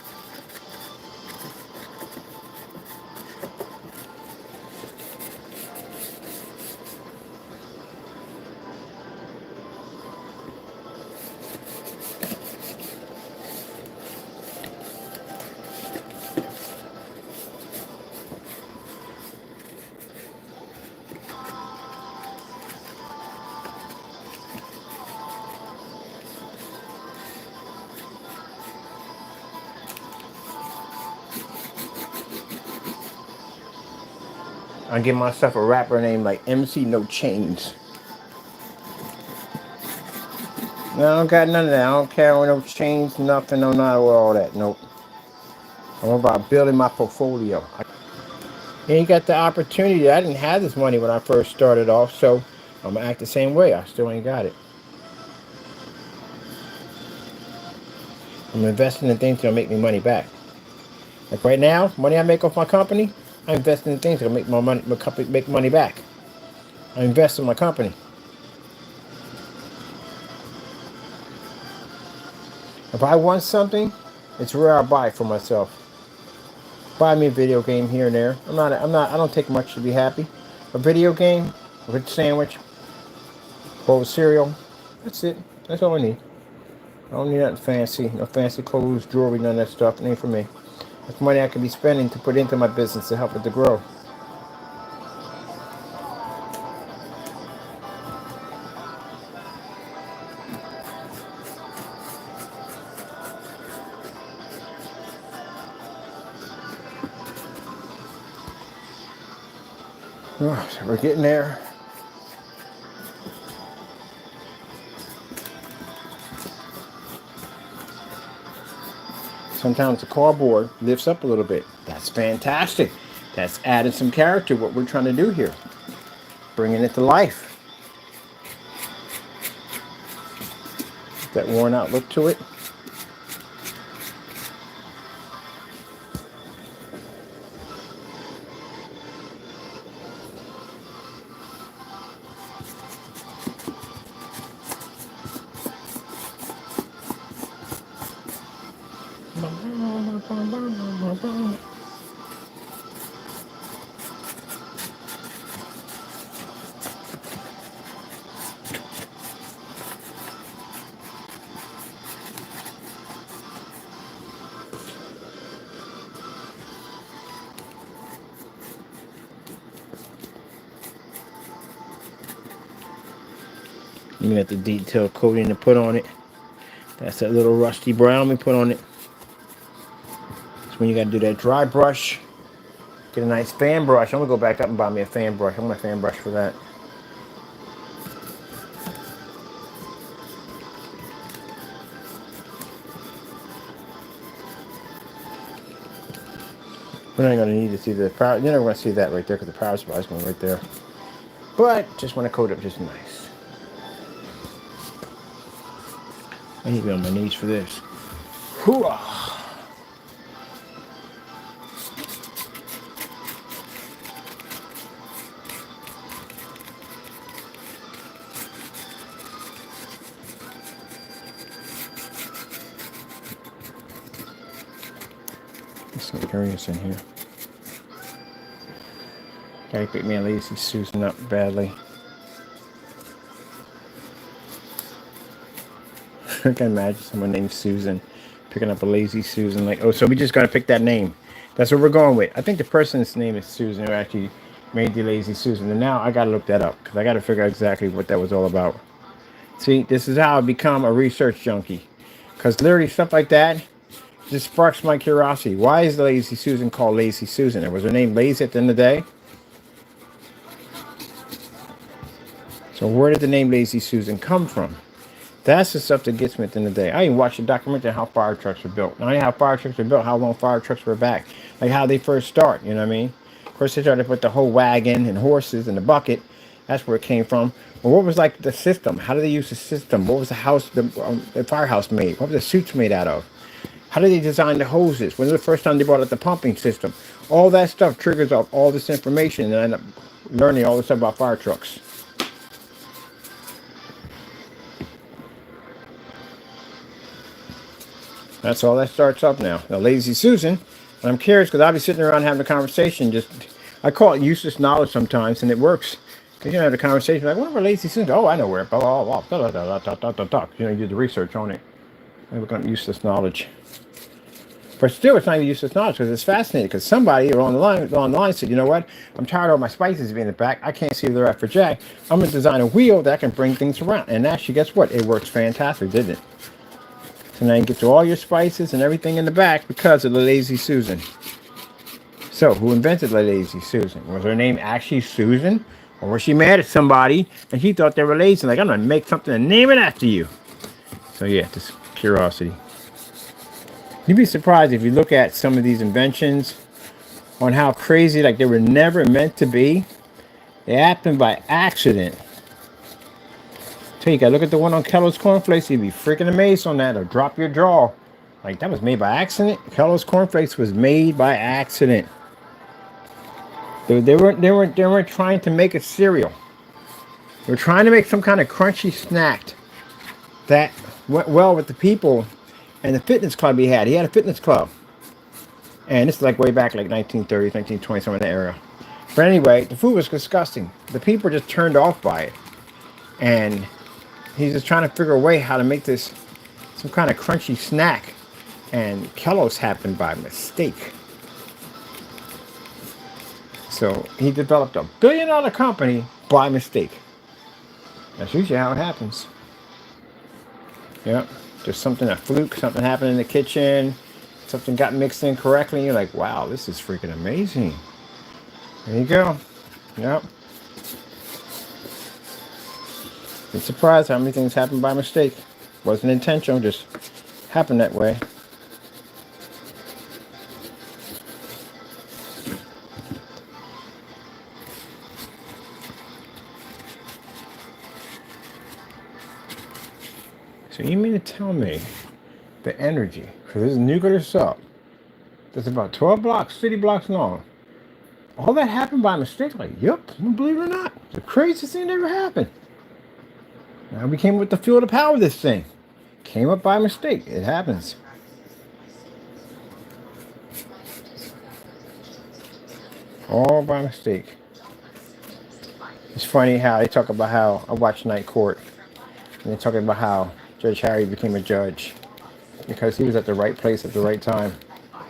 [SPEAKER 1] I give myself a rapper name like MC No Chains. No, I don't got none of that. I don't care with no chains, nothing, no, not all that. Nope. I'm about building my portfolio. And you got the opportunity. I didn't have this money when I first started off, so I'm going to act the same way. I still ain't got it. I'm investing in things that'll make me money back. Like right now, money I make off my company, I invest in things that'll make my company make money back. I invest in my company. If I want something, it's rare I buy it for myself. Buy me a video game here and there. I don't take much to be happy. A video game, a rich sandwich, bowl of cereal. That's it. That's all I need. I don't need nothing fancy. No fancy clothes, jewelry, none of that stuff. It ain't for me. That's money I could be spending to put into my business to help it to grow. Oh, so we're getting there. Sometimes the cardboard lifts up a little bit. That's fantastic. That's adding some character to what we're trying to do here. Bringing it to life. That worn out look to it. You got the detail coating to put on it. That's that little rusty brown we put on it. So when you got to do that dry brush, get a nice fan brush. I'm going to go back up and buy me a fan brush. I want a fan brush for that. We're not going to need to see the power. You're never going to see that right there because the power supply is going right there. But just want to coat it just nice. I need to be on my knees for this. Hooah! There's some areas in here. Gotta pick me a lazy Susan up badly. I can imagine someone named Susan picking up a lazy Susan. Like, oh, so we just got to pick that name. That's what we're going with. I think the person's name is Susan who actually made the lazy Susan. And now I got to look that up because I got to figure out exactly what that was all about. See, this is how I become a research junkie. Because literally stuff like that just sparks my curiosity. Why is the lazy Susan called Lazy Susan? Was her name lazy at the end of the day? So where did the name Lazy Susan come from? That's the stuff that gets me at the end of the day. I even watched a documentary on how fire trucks were built. Not only how fire trucks were built, how long fire trucks were back. Like how they first start, you know what I mean? Of course, they started to put the whole wagon and horses in the bucket. That's where it came from. Well, what was like the system? How did they use the system? What was the house, the firehouse made? What were the suits made out of? How did they design the hoses? When was the first time they brought out the pumping system? All that stuff triggers off all this information, and I end up learning all this stuff about fire trucks. That's all that starts up now. The Lazy Susan. And I'm curious because I'll be sitting around having a conversation. I call it useless knowledge sometimes, and it works. Because you have a conversation like, what were Lazy Susan? Oh, I know where. Blah, blah, blah, blah, blah, blah, blah, blah, blah. You do the research on it. And we're going to useless knowledge. But still, it's not even useless knowledge because it's fascinating. Because somebody on the line said, you know what? I'm tired of all my spices being in the back. I can't see where they're at for Jack. I'm going to design a wheel that can bring things around. And actually, guess what? It works fantastic, didn't it? So now you get to all your spices and everything in the back because of the Lazy Susan. So, who invented the Lazy Susan? Was her name actually Susan? Or was she mad at somebody and she thought they were lazy? Like, I'm going to make something and name it after you. So, yeah, just curiosity. You'd be surprised if you look at some of these inventions on how crazy, like they were never meant to be. They happened by accident. You gotta look at the one on Kellogg's Cornflakes. You'd be freaking amazed on that, or drop your jaw. Like that was made by accident. Kellogg's Cornflakes was made by accident. They weren't trying to make a cereal. They were trying to make some kind of crunchy snack that went well with the people and the fitness club he had. He had a fitness club, and this is like way back, like 1930s, 1920s, somewhere in that era. But anyway, the food was disgusting. The people were just turned off by it. And he's just trying to figure a way how to make this some kind of crunchy snack. And Kellogg's happened by mistake. So he developed $1 billion company by mistake. That's usually how it happens. Yep. Just something, a fluke, something happened in the kitchen, something got mixed in correctly, and you're like, wow, this is freaking amazing. There you go. Yep. Been surprised how many things happen by mistake. Wasn't intentional, just happened that way. So you mean to tell me the energy for this nuclear sub that's about 12 blocks, city blocks long, all that happened by mistake? Like, yep, you believe it or not, the craziest thing that ever happened. Now we came with the fuel to power this thing. Came up by mistake. It happens. All by mistake. It's funny how they talk about how I watch Night Court, and they're talking about how Judge Harry became a judge because he was at the right place at the right time.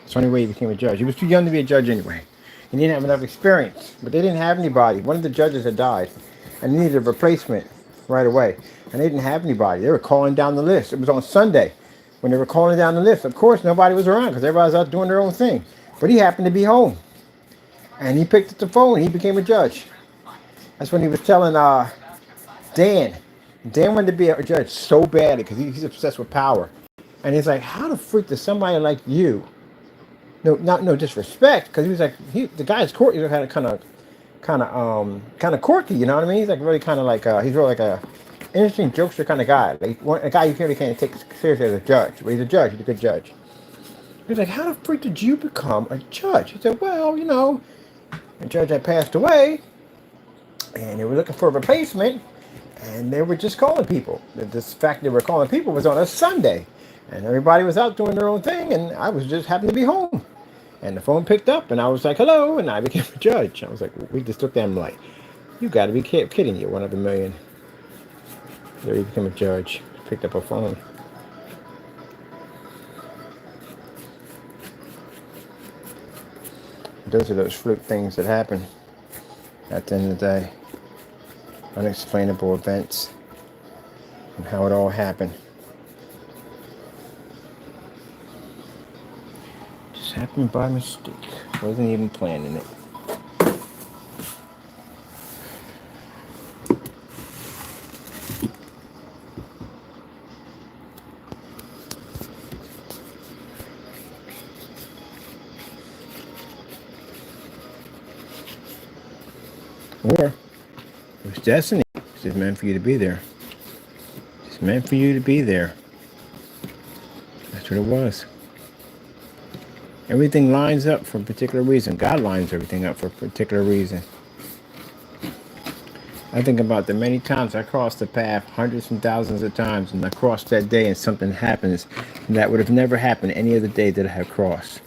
[SPEAKER 1] It's the only way he became a judge. He was too young to be a judge anyway. He didn't have enough experience, but they didn't have anybody. One of the judges had died, and they needed a replacement right away. And they didn't have anybody. They were calling down the list. It was on Sunday when they were calling down the list. Of course, nobody was around because everybody was out doing their own thing. But he happened to be home, and he picked up the phone. And he became a judge. That's when he was telling Dan. Dan wanted to be a judge so badly because he's obsessed with power. And he's like, how the freak does somebody like you, no disrespect, because he was like, the guy's court, he's kind of quirky, you know what I mean? He's like really kind of like, he's really like a interesting jokester kind of guy. Like a guy you really can't take seriously as a judge. But he's a judge, he's a good judge. He's like, how the freak did you become a judge? He said, well, the judge had passed away, and they were looking for a replacement, and they were just calling people. This fact they were calling people was on a Sunday, and everybody was out doing their own thing, and I was just happened to be home. And the phone picked up, and I was like, hello, and I became a judge. I was like, we just looked at him like, you got to be kidding, you're one of a million. There he became a judge, picked up a phone. Those are those fluke things that happen at the end of the day. Unexplainable events and how it all happened. Just happened by mistake. Wasn't even planning it. Or it was destiny. It's just meant for you to be there. It's meant for you to be there. That's what it was. Everything lines up for a particular reason. God lines everything up for a particular reason. I think about the many times I crossed the path, hundreds and thousands of times, and I crossed that day and something happens that would have never happened any other day that I have crossed.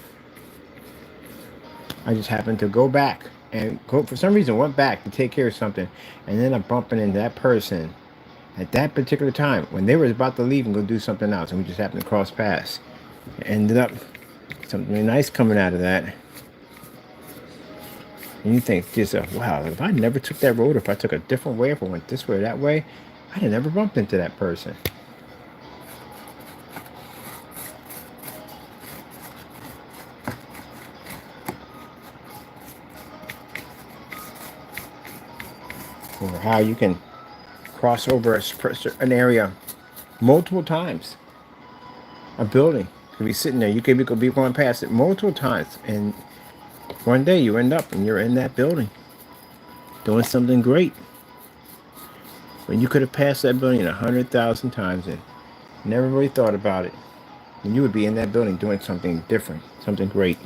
[SPEAKER 1] I just happened to go back and for some reason went back to take care of something, and then I'm bumping into that person at that particular time when they were about to leave and go do something else, and we just happened to cross paths. It ended up something nice coming out of that. And you think to yourself, wow, if I never took that road, if I took a different way, if I went this way or that way, I'd have never bumped into that person. Or how you can cross over an area multiple times. A building could be sitting there. You could be going past it multiple times, and one day you end up and you're in that building doing something great when you could have passed that building 100,000 times and never really thought about it. And you would be in that building doing something different, something great.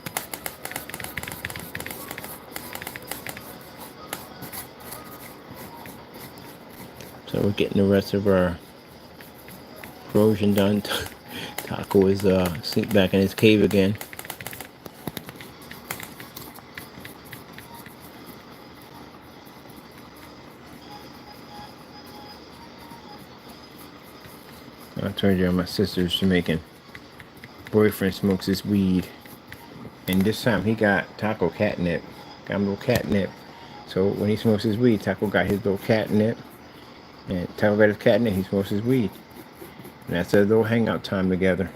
[SPEAKER 1] So we're getting the rest of our corrosion done. Taco is sneaked back in his cave again. told you my sister's Jamaican. Boyfriend smokes his weed. And this time he got Taco catnip. Got him a little catnip. So when he smokes his weed, Taco got his little catnip. And Taco got his catnip, he smokes his weed. And that's a little hangout time together.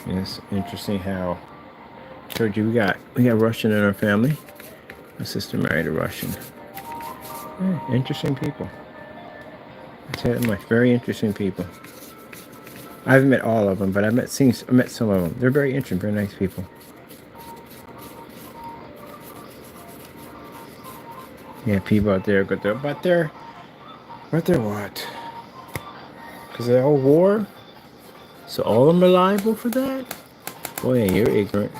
[SPEAKER 1] And it's interesting how I told you we got Russian in our family. My sister married a Russian. Yeah, interesting people. I tell you, like, very interesting people. I haven't met all of them, but I met some of them. They're very interesting, very nice people. Yeah, people out there, but they're what? Because of the whole war? So all of them are liable for that? Boy, yeah, you're ignorant.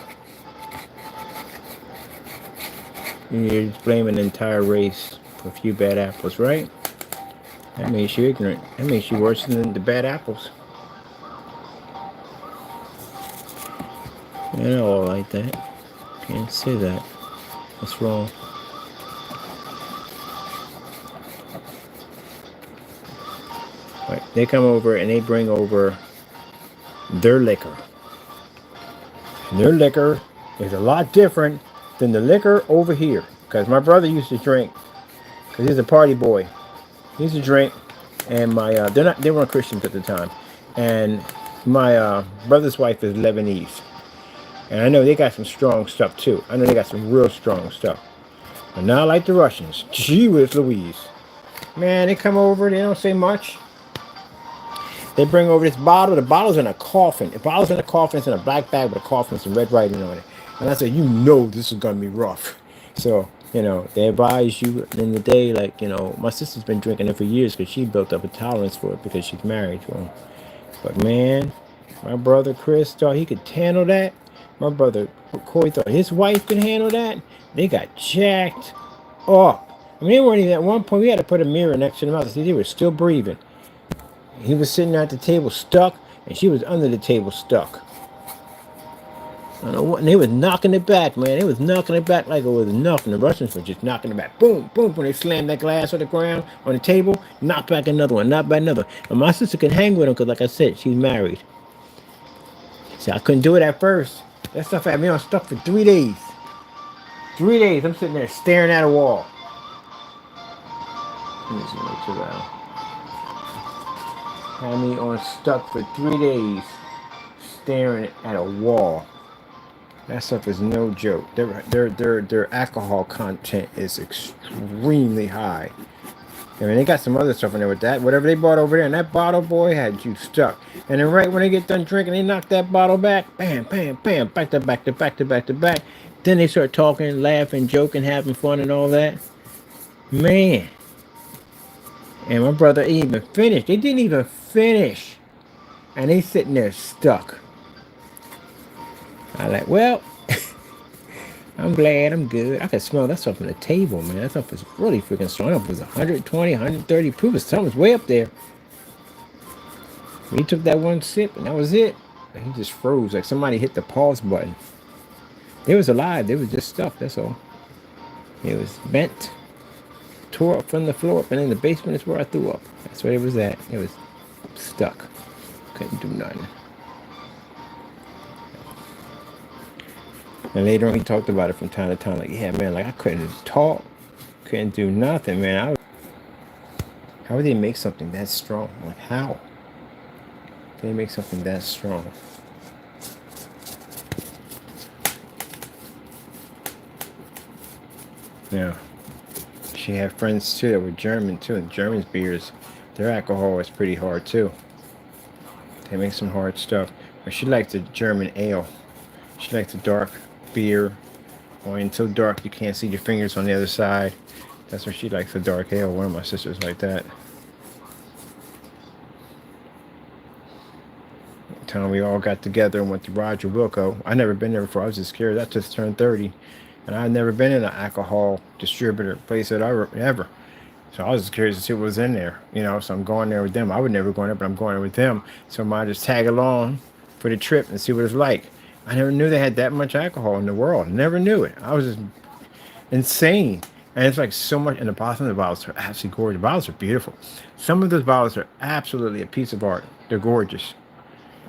[SPEAKER 1] You're just blaming an entire race for a few bad apples, right? That makes you ignorant. That makes you worse than the bad apples. You're not all like that. Can't say that. That's wrong. Right. They come over and they bring over their liquor. And their liquor is a lot different than the liquor over here. Because my brother used to drink. Because he's a party boy. He used to drink. And my they weren't Christians at the time. And my brother's wife is Lebanese. And I know they got some strong stuff too. I know they got some real strong stuff. But not like the Russians. Gee whiz Louise. Man, they come over, they don't say much. They bring over this bottle. The bottle's in a coffin. The bottle's in a coffin. It's in a black bag with a coffin with some red writing on it. And I said, you know this is going to be rough. So, you know, they advise you in the day, like, you know, my sister's been drinking it for years because she built up a tolerance for it because she's married to him. But, man, my brother Chris thought he could handle that. My brother Corey thought his wife could handle that. They got jacked up. I mean, they weren't even at one point. We had to put a mirror next to them out to see they were still breathing. He was sitting at the table stuck, and she was under the table stuck. I don't know what, and they was knocking it back, man. They was knocking it back like it was nothing. The Russians were just knocking it back. Boom, boom. When they slammed that glass on the ground, on the table, knock back another one, knock back another. And my sister could hang with him because, like I said, she's married. See, I couldn't do it at first. That stuff had me on stuck for 3 days. 3 days, I'm sitting there staring at a wall. Let me see what's around. Had me on stuck for 3 days, staring at a wall. That stuff is no joke. Their alcohol content is extremely high. I mean, they got some other stuff in there with that. Whatever they bought over there, and that bottle, boy, had you stuck. And then right when they get done drinking, they knock that bottle back. Bam, bam, bam, back to back to back to back to back. Then they start talking, laughing, joking, having fun and all that. Man. And my brother ain't even finished. They didn't even finish. And they sitting there stuck. I like, well, I'm glad, I'm good. I could smell that stuff on the table, man. That stuff was really freaking strong. It was 120, 130 proof. Something was way up there. He took that one sip, and that was it. And he just froze, like somebody hit the pause button. They was alive. They was just stuck, that's all. It was bent, tore up from the floor up, and in the basement is where I threw up. That's where it was at. It was stuck. Couldn't do nothing. And later on, he talked about it from time to time. Like, yeah, man, like I couldn't talk, couldn't do nothing, man. How would they make something that strong? Like, how? They make something that strong. Yeah. She had friends too that were German too, and German's beers, their alcohol is pretty hard too. They make some hard stuff. But she likes the German ale. She likes the dark beer. Wine so dark you can't see your fingers on the other side. That's why she likes the dark ale. One of my sisters like that. The time we all got together and went to Roger Wilco. I never been there before. I was just scared. I just turned 30. And I've never been in an alcohol distributor place ever. So I was just curious to see what was in there. You know, so I'm going there with them. I would never go in there, but I'm going there with them. So I might just tag along. for the trip and see what it's like. I never knew they had that much alcohol in the world. Never knew it. I was just insane. And it's like so much. And the bottom of the bottles are absolutely gorgeous. The bottles are beautiful. Some of those bottles are absolutely a piece of art. They're gorgeous.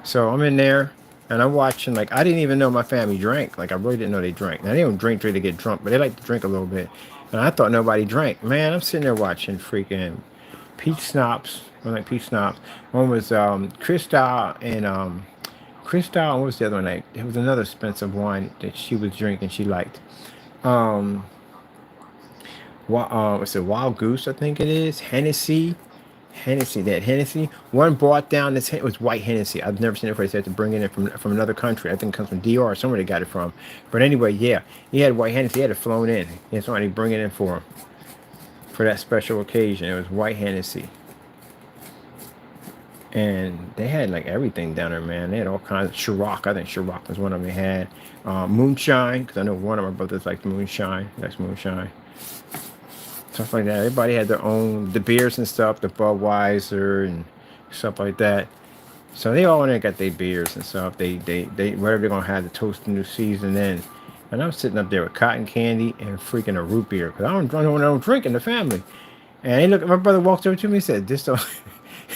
[SPEAKER 1] So I'm in there and I'm watching. Like, I didn't even know my family drank. Like, I really didn't know they drank. Now, they don't drink to get drunk, but they like to drink a little bit. And I thought nobody drank. Man, I'm sitting there watching freaking peach schnapps. I like peach schnapps. One was Cristal, and what was the other one? Like, it was another expensive wine that she was drinking. She liked. Um, What's it? Wild Goose, I think it is. Hennessy. Hennessy, that Hennessy. One brought down this. It was white Hennessy. I've never seen it before. They had to bring it in from another country. I think it comes from DR or somewhere they got it from. But anyway, yeah, he had white Hennessy. He had it flown in. He had somebody bring it in for him for that special occasion. It was white Hennessy. And they had like everything down there, man. They had all kinds of Ciroc. I think Ciroc was one of them they had. Moonshine, because I know one of my brothers liked moonshine. He likes moonshine. Stuff like that. Everybody had their own, the beers and stuff, the Budweiser and stuff like that. So they all in there got their beers and stuff. They whatever they're gonna have to toast the new season in. And I'm sitting up there with cotton candy and freaking a root beer because I don't drink in the family. And he looked, my brother walked over to me and said, "This don't,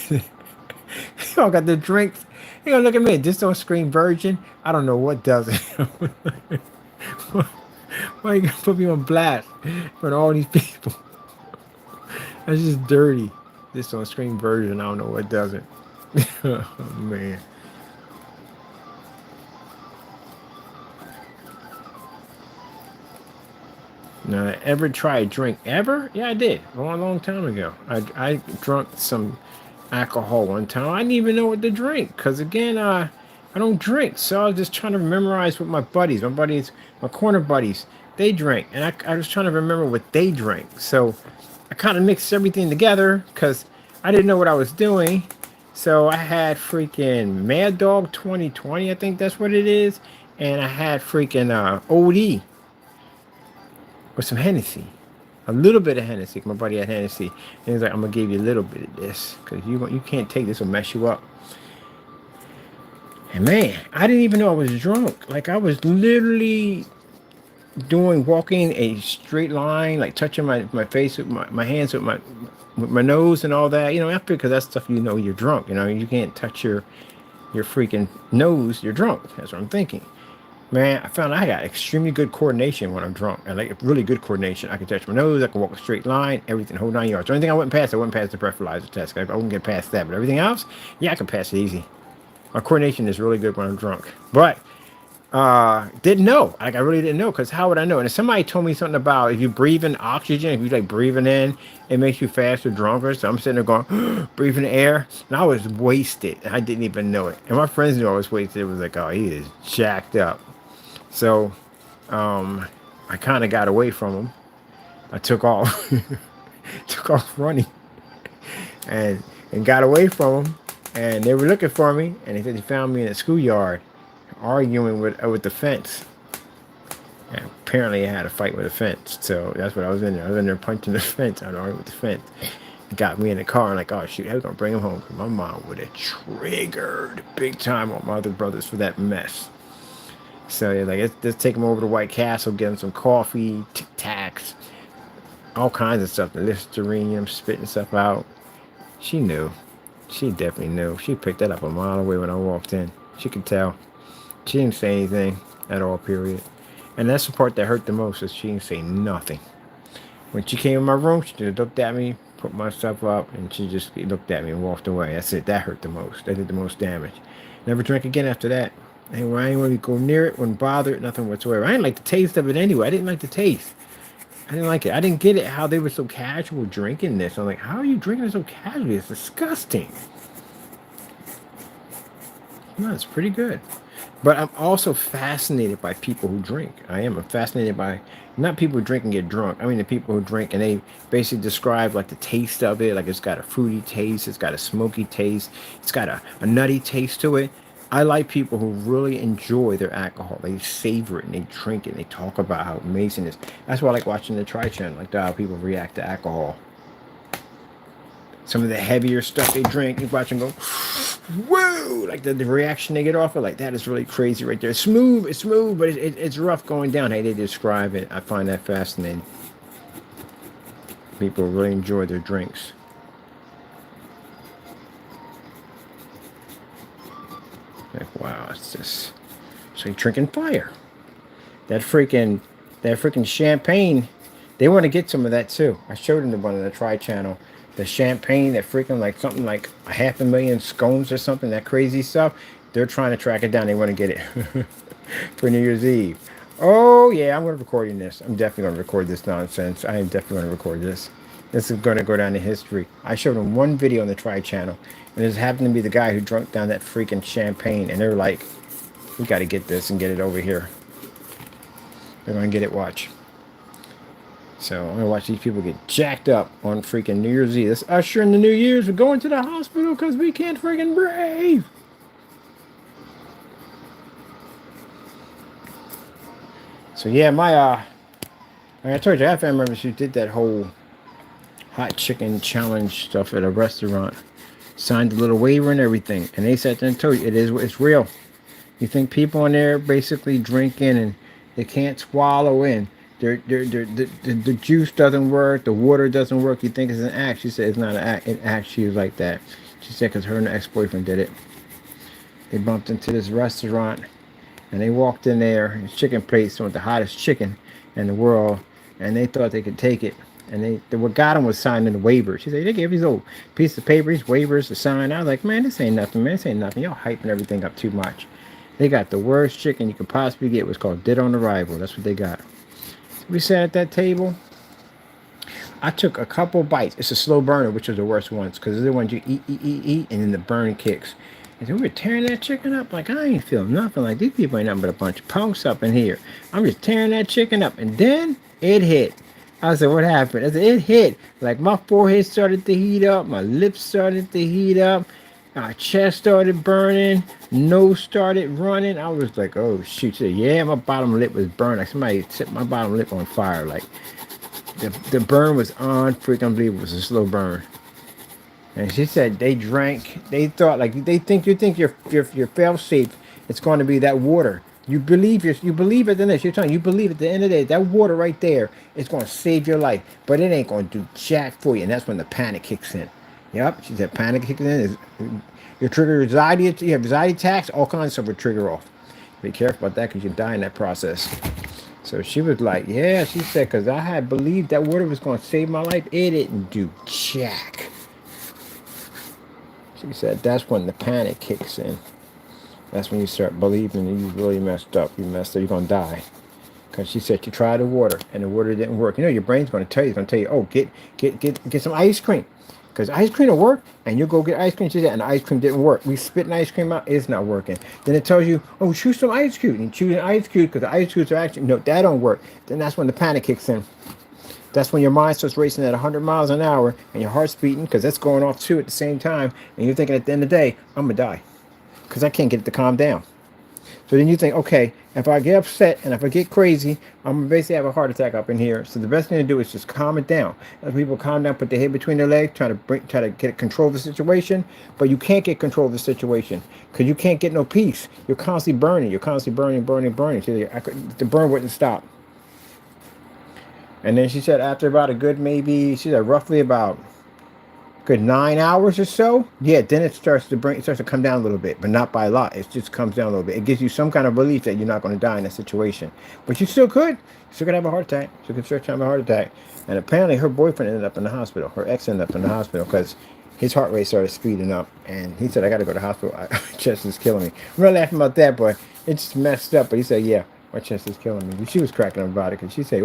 [SPEAKER 1] you all got the drinks." He gonna look at me. This don't scream virgin. I don't know what does it. Why you gonna put me on blast in front of all these people? That's just dirty. This on screen version, I don't know what does it. Oh, man. Now, I ever tried a drink ever? Yeah, I did. A long, long time ago. I drunk some alcohol one time. I didn't even know what to drink. Because, again, I don't drink. So I was just trying to memorize what my buddies, my corner buddies, they drank. And I was trying to remember what they drank. So I kind of mixed everything together because I didn't know what I was doing. So I had freaking Mad Dog 2020, I think that's what it is. And I had freaking OD with some Hennessy. A little bit of Hennessy. My buddy had Hennessy. And he's like, I'm going to give you a little bit of this because you can't take this, will mess you up. And man, I didn't even know I was drunk. Like, I was literally walking a straight line, like touching my face with my hands with my nose and all that. You know, after, because that's stuff, you know, you're drunk. You know, you can't touch your freaking nose. You're drunk. That's what I'm thinking. Man, I found I got extremely good coordination when I'm drunk. I like really good coordination. I can touch my nose. I can walk a straight line. Everything, whole 9 yards. The only thing I wouldn't pass the breathalyzer test. I wouldn't get past that. But everything else, yeah, I can pass it easy. My coordination is really good when I'm drunk. But didn't know. Like, I really didn't know, because how would I know? And if somebody told me something about if you breathe in oxygen, if you like breathing in, it makes you faster, drunker. So I'm sitting there going, breathing air, and I was wasted. I didn't even know it. And my friends knew I was wasted. It was like, oh, he is jacked up. So I kind of got away from him. I took off, running, and got away from him. And they were looking for me, and they said they found me in a schoolyard, arguing with the fence. And apparently I had a fight with a fence, so that's what I was in there. I was in there punching the fence. I was arguing with the fence. It got me in the car and like, oh shoot, I was gonna bring him home. My mom would have triggered big time on my other brothers for that mess. So yeah, like, let's take him over to White Castle, get him some coffee, Tic Tacs, all kinds of stuff. The Listerine, I'm spitting stuff out. She knew. She definitely knew. She picked that up a mile away when I walked in. She could tell. She didn't say anything at all, period. And that's the part that hurt the most, is she didn't say nothing. When she came in my room, she just looked at me, put my stuff up, and she just looked at me and walked away. That's it. That hurt the most. That did the most damage. Never drank again after that. And I didn't want to go near it, wouldn't bother it, nothing whatsoever. I didn't like the taste of it anyway. I didn't like the taste. I didn't like it. I didn't get it, how they were so casual drinking this. I'm like, how are you drinking it so casually? It's disgusting. No, it's pretty good. But I'm also fascinated by people who drink. I am. I'm fascinated by not people who drink and get drunk. I mean the people who drink and they basically describe like the taste of it. Like, it's got a fruity taste. It's got a smoky taste. It's got a nutty taste to it. I like people who really enjoy their alcohol. They savor it and they drink it and they talk about how amazing it is. That's why I like watching the Tri Channel, like how people react to alcohol. Some of the heavier stuff they drink, you watch them go, whoa! Like the reaction they get off of, like that is really crazy right there. It's smooth, but it's rough going down. How they describe it, I find that fascinating. People really enjoy their drinks. Like, wow, it's just, it's like drinking fire. That freaking champagne, they want to get some of that too. I showed them the one on the Tri Channel. The champagne, that freaking like something like 500,000 scones or something, that crazy stuff. They're trying to track it down. They want to get it for New Year's Eve. Oh yeah, I'm going to be recording this. I'm definitely going to record this nonsense. I am definitely going to record this. This is going to go down in history. I showed them one video on the Tri Channel, and this happened to be the guy who drank down that freaking champagne, and they're like, we got to get this and get it over here. They're going to get it, watch. So I'm going to watch these people get jacked up on freaking New Year's Eve. Let's usher in the New Year's. We're going to the hospital because we can't freaking breathe. So yeah, like I told you, I have family members who did that whole hot chicken challenge stuff at a restaurant. Signed a little waiver and everything. And they sat there and told you, it's real. You think people in there basically drinking and they can't swallow in. The juice doesn't work. The water doesn't work. You think it's an act. She said it's not an act. It actually is like that. She said because her and her ex-boyfriend did it. They bumped into this restaurant and they walked in there. Chicken plates with the hottest chicken in the world. And they thought they could take it. And what got them was signing the waiver. She said, they gave these little piece of paper, these waivers to sign. I was like, man, this ain't nothing, man. This ain't nothing. Y'all hyping everything up too much. They got the worst chicken you could possibly get. It was called Dead on Arrival. That's what they got. So we sat at that table. I took a couple bites. It's a slow burner, which are the worst ones, because they're the ones you eat, and then the burn kicks. And so we were tearing that chicken up like I ain't feel nothing. Like these people ain't nothing but a bunch of punks up in here. I'm just tearing that chicken up, and then it hit. I said, what happened? I said, it hit. Like my forehead started to heat up, my lips started to heat up, my chest started burning, nose started running. I was like, oh shoot. She said, yeah, my bottom lip was burned. Like somebody set my bottom lip on fire. Like the burn was freaking unbelievable. It was a slow burn. And she said they drank, they thought, like you think you're fail safe, it's going to be that water. You believe at the end. You're telling you believe at the end of the day that water right there is going to save your life, but it ain't going to do jack for you. And that's when the panic kicks in. Yep, she said panic kicks in. Your trigger anxiety. You have anxiety attacks. All kinds of stuff will trigger off. Be careful about that because you die in that process. So she was like, yeah. She said because I had believed that water was going to save my life. It didn't do jack. She said that's when the panic kicks in. That's when you start believing that you really messed up. You messed up. You're going to die. Because she said you tried the water and the water didn't work. You know, your brain's going to tell you. It's going to tell you, oh, get some ice cream. Because ice cream will work. And you'll go get ice cream. She said, and the ice cream didn't work. We spit an ice cream out. It's not working. Then it tells you, oh, choose some ice cube. And you choose an ice cube because the ice cubes are actually, no, that don't work. Then that's when the panic kicks in. That's when your mind starts racing at 100 miles an hour and your heart's beating because that's going off too at the same time. And you're thinking at the end of the day, I'm going to die because I can't get it to calm down. So then you think, okay, if I get upset and if I get crazy, I'm going to basically have a heart attack up in here. So the best thing to do is just calm it down. Let people calm down, put their head between their legs, try to get control of the situation. But you can't get control of the situation because you can't get no peace. You're constantly burning. You're constantly burning. So the burn wouldn't stop. And then she said after about a good roughly about good 9 hours or so, yeah, then it starts to come down a little bit, but not by a lot. It just comes down a little bit. It gives you some kind of relief that you're not going to die in that situation. But you still could. You still could have a heart attack. You could start to have a heart attack. And apparently her boyfriend ended up in the hospital. Her ex ended up in the hospital because his heart rate started speeding up. And he said, I got to go to the hospital. My chest is killing me. I'm not laughing about that, but it's just messed up. But he said, yeah, my chest is killing me. She was cracking up about it because she said,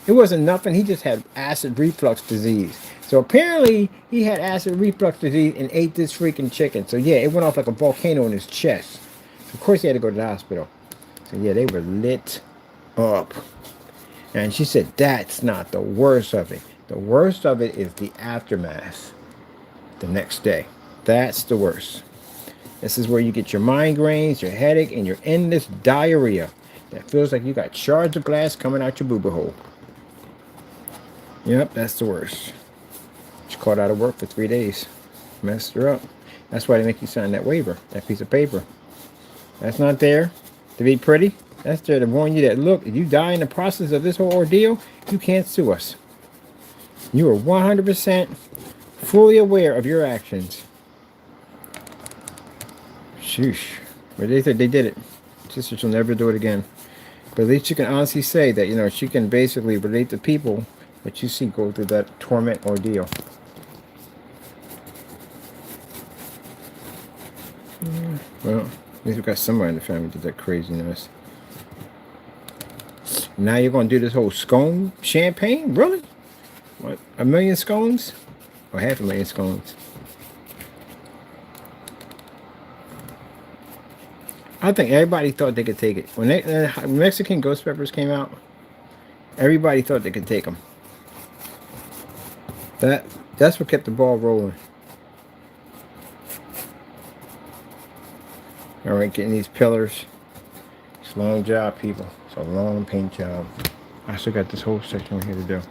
[SPEAKER 1] it wasn't nothing. He just had acid reflux disease. So apparently he had acid reflux disease and ate this freaking chicken. So yeah, it went off like a volcano in his chest. So of course he had to go to the hospital. So yeah, they were lit up. And she said that's not the worst of it. The worst of it is the aftermath the next day. That's the worst. This is where you get your migraines, your headache, and your endless diarrhea. That feels like you got shards of glass coming out your booba hole. Yep, that's the worst. She called out of work for 3 days. Messed her up. That's why they make you sign that waiver, that piece of paper. That's not there to be pretty. That's there to warn you that, look, if you die in the process of this whole ordeal, you can't sue us. You are 100% fully aware of your actions. Sheesh. But they said they did it. Sister will never do it again. But at least you can honestly say that, you know, she can basically relate to people that you see go through that torment ordeal. Well, at least we got somebody in the family that did that craziness. Now you're going to do this whole scone champagne? Really? What, 1,000,000 scones? Or 500,000 scones? I think everybody thought they could take it. When Mexican ghost peppers came out, everybody thought they could take them. That's what kept the ball rolling. All right, getting these pillars. It's a long job, people. It's a long paint job. I still got this whole section right here to do.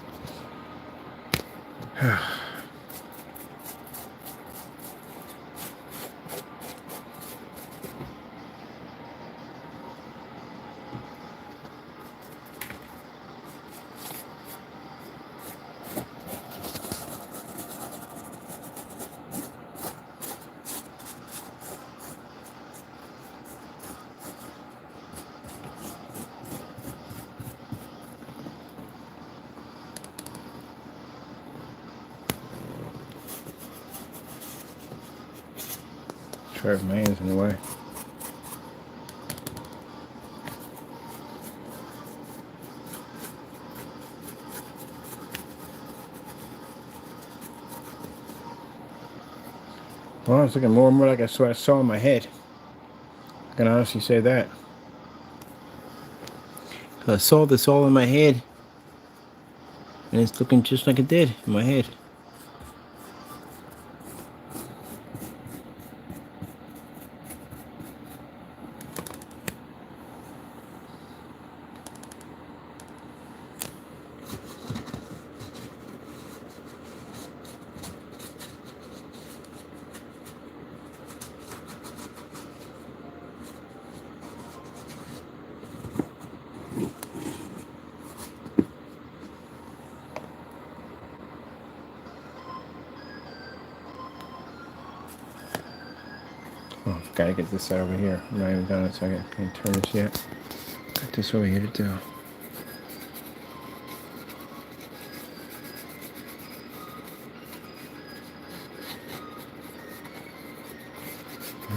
[SPEAKER 1] Sorry if my hand's in the way. Well, it's looking more and more like what I saw in my head. I can honestly say that. So I saw this all in my head, and it's looking just like it did in my head. Oh, gotta get this side over here. I'm not even done it, so I can't turn this yet. Got this over here to do.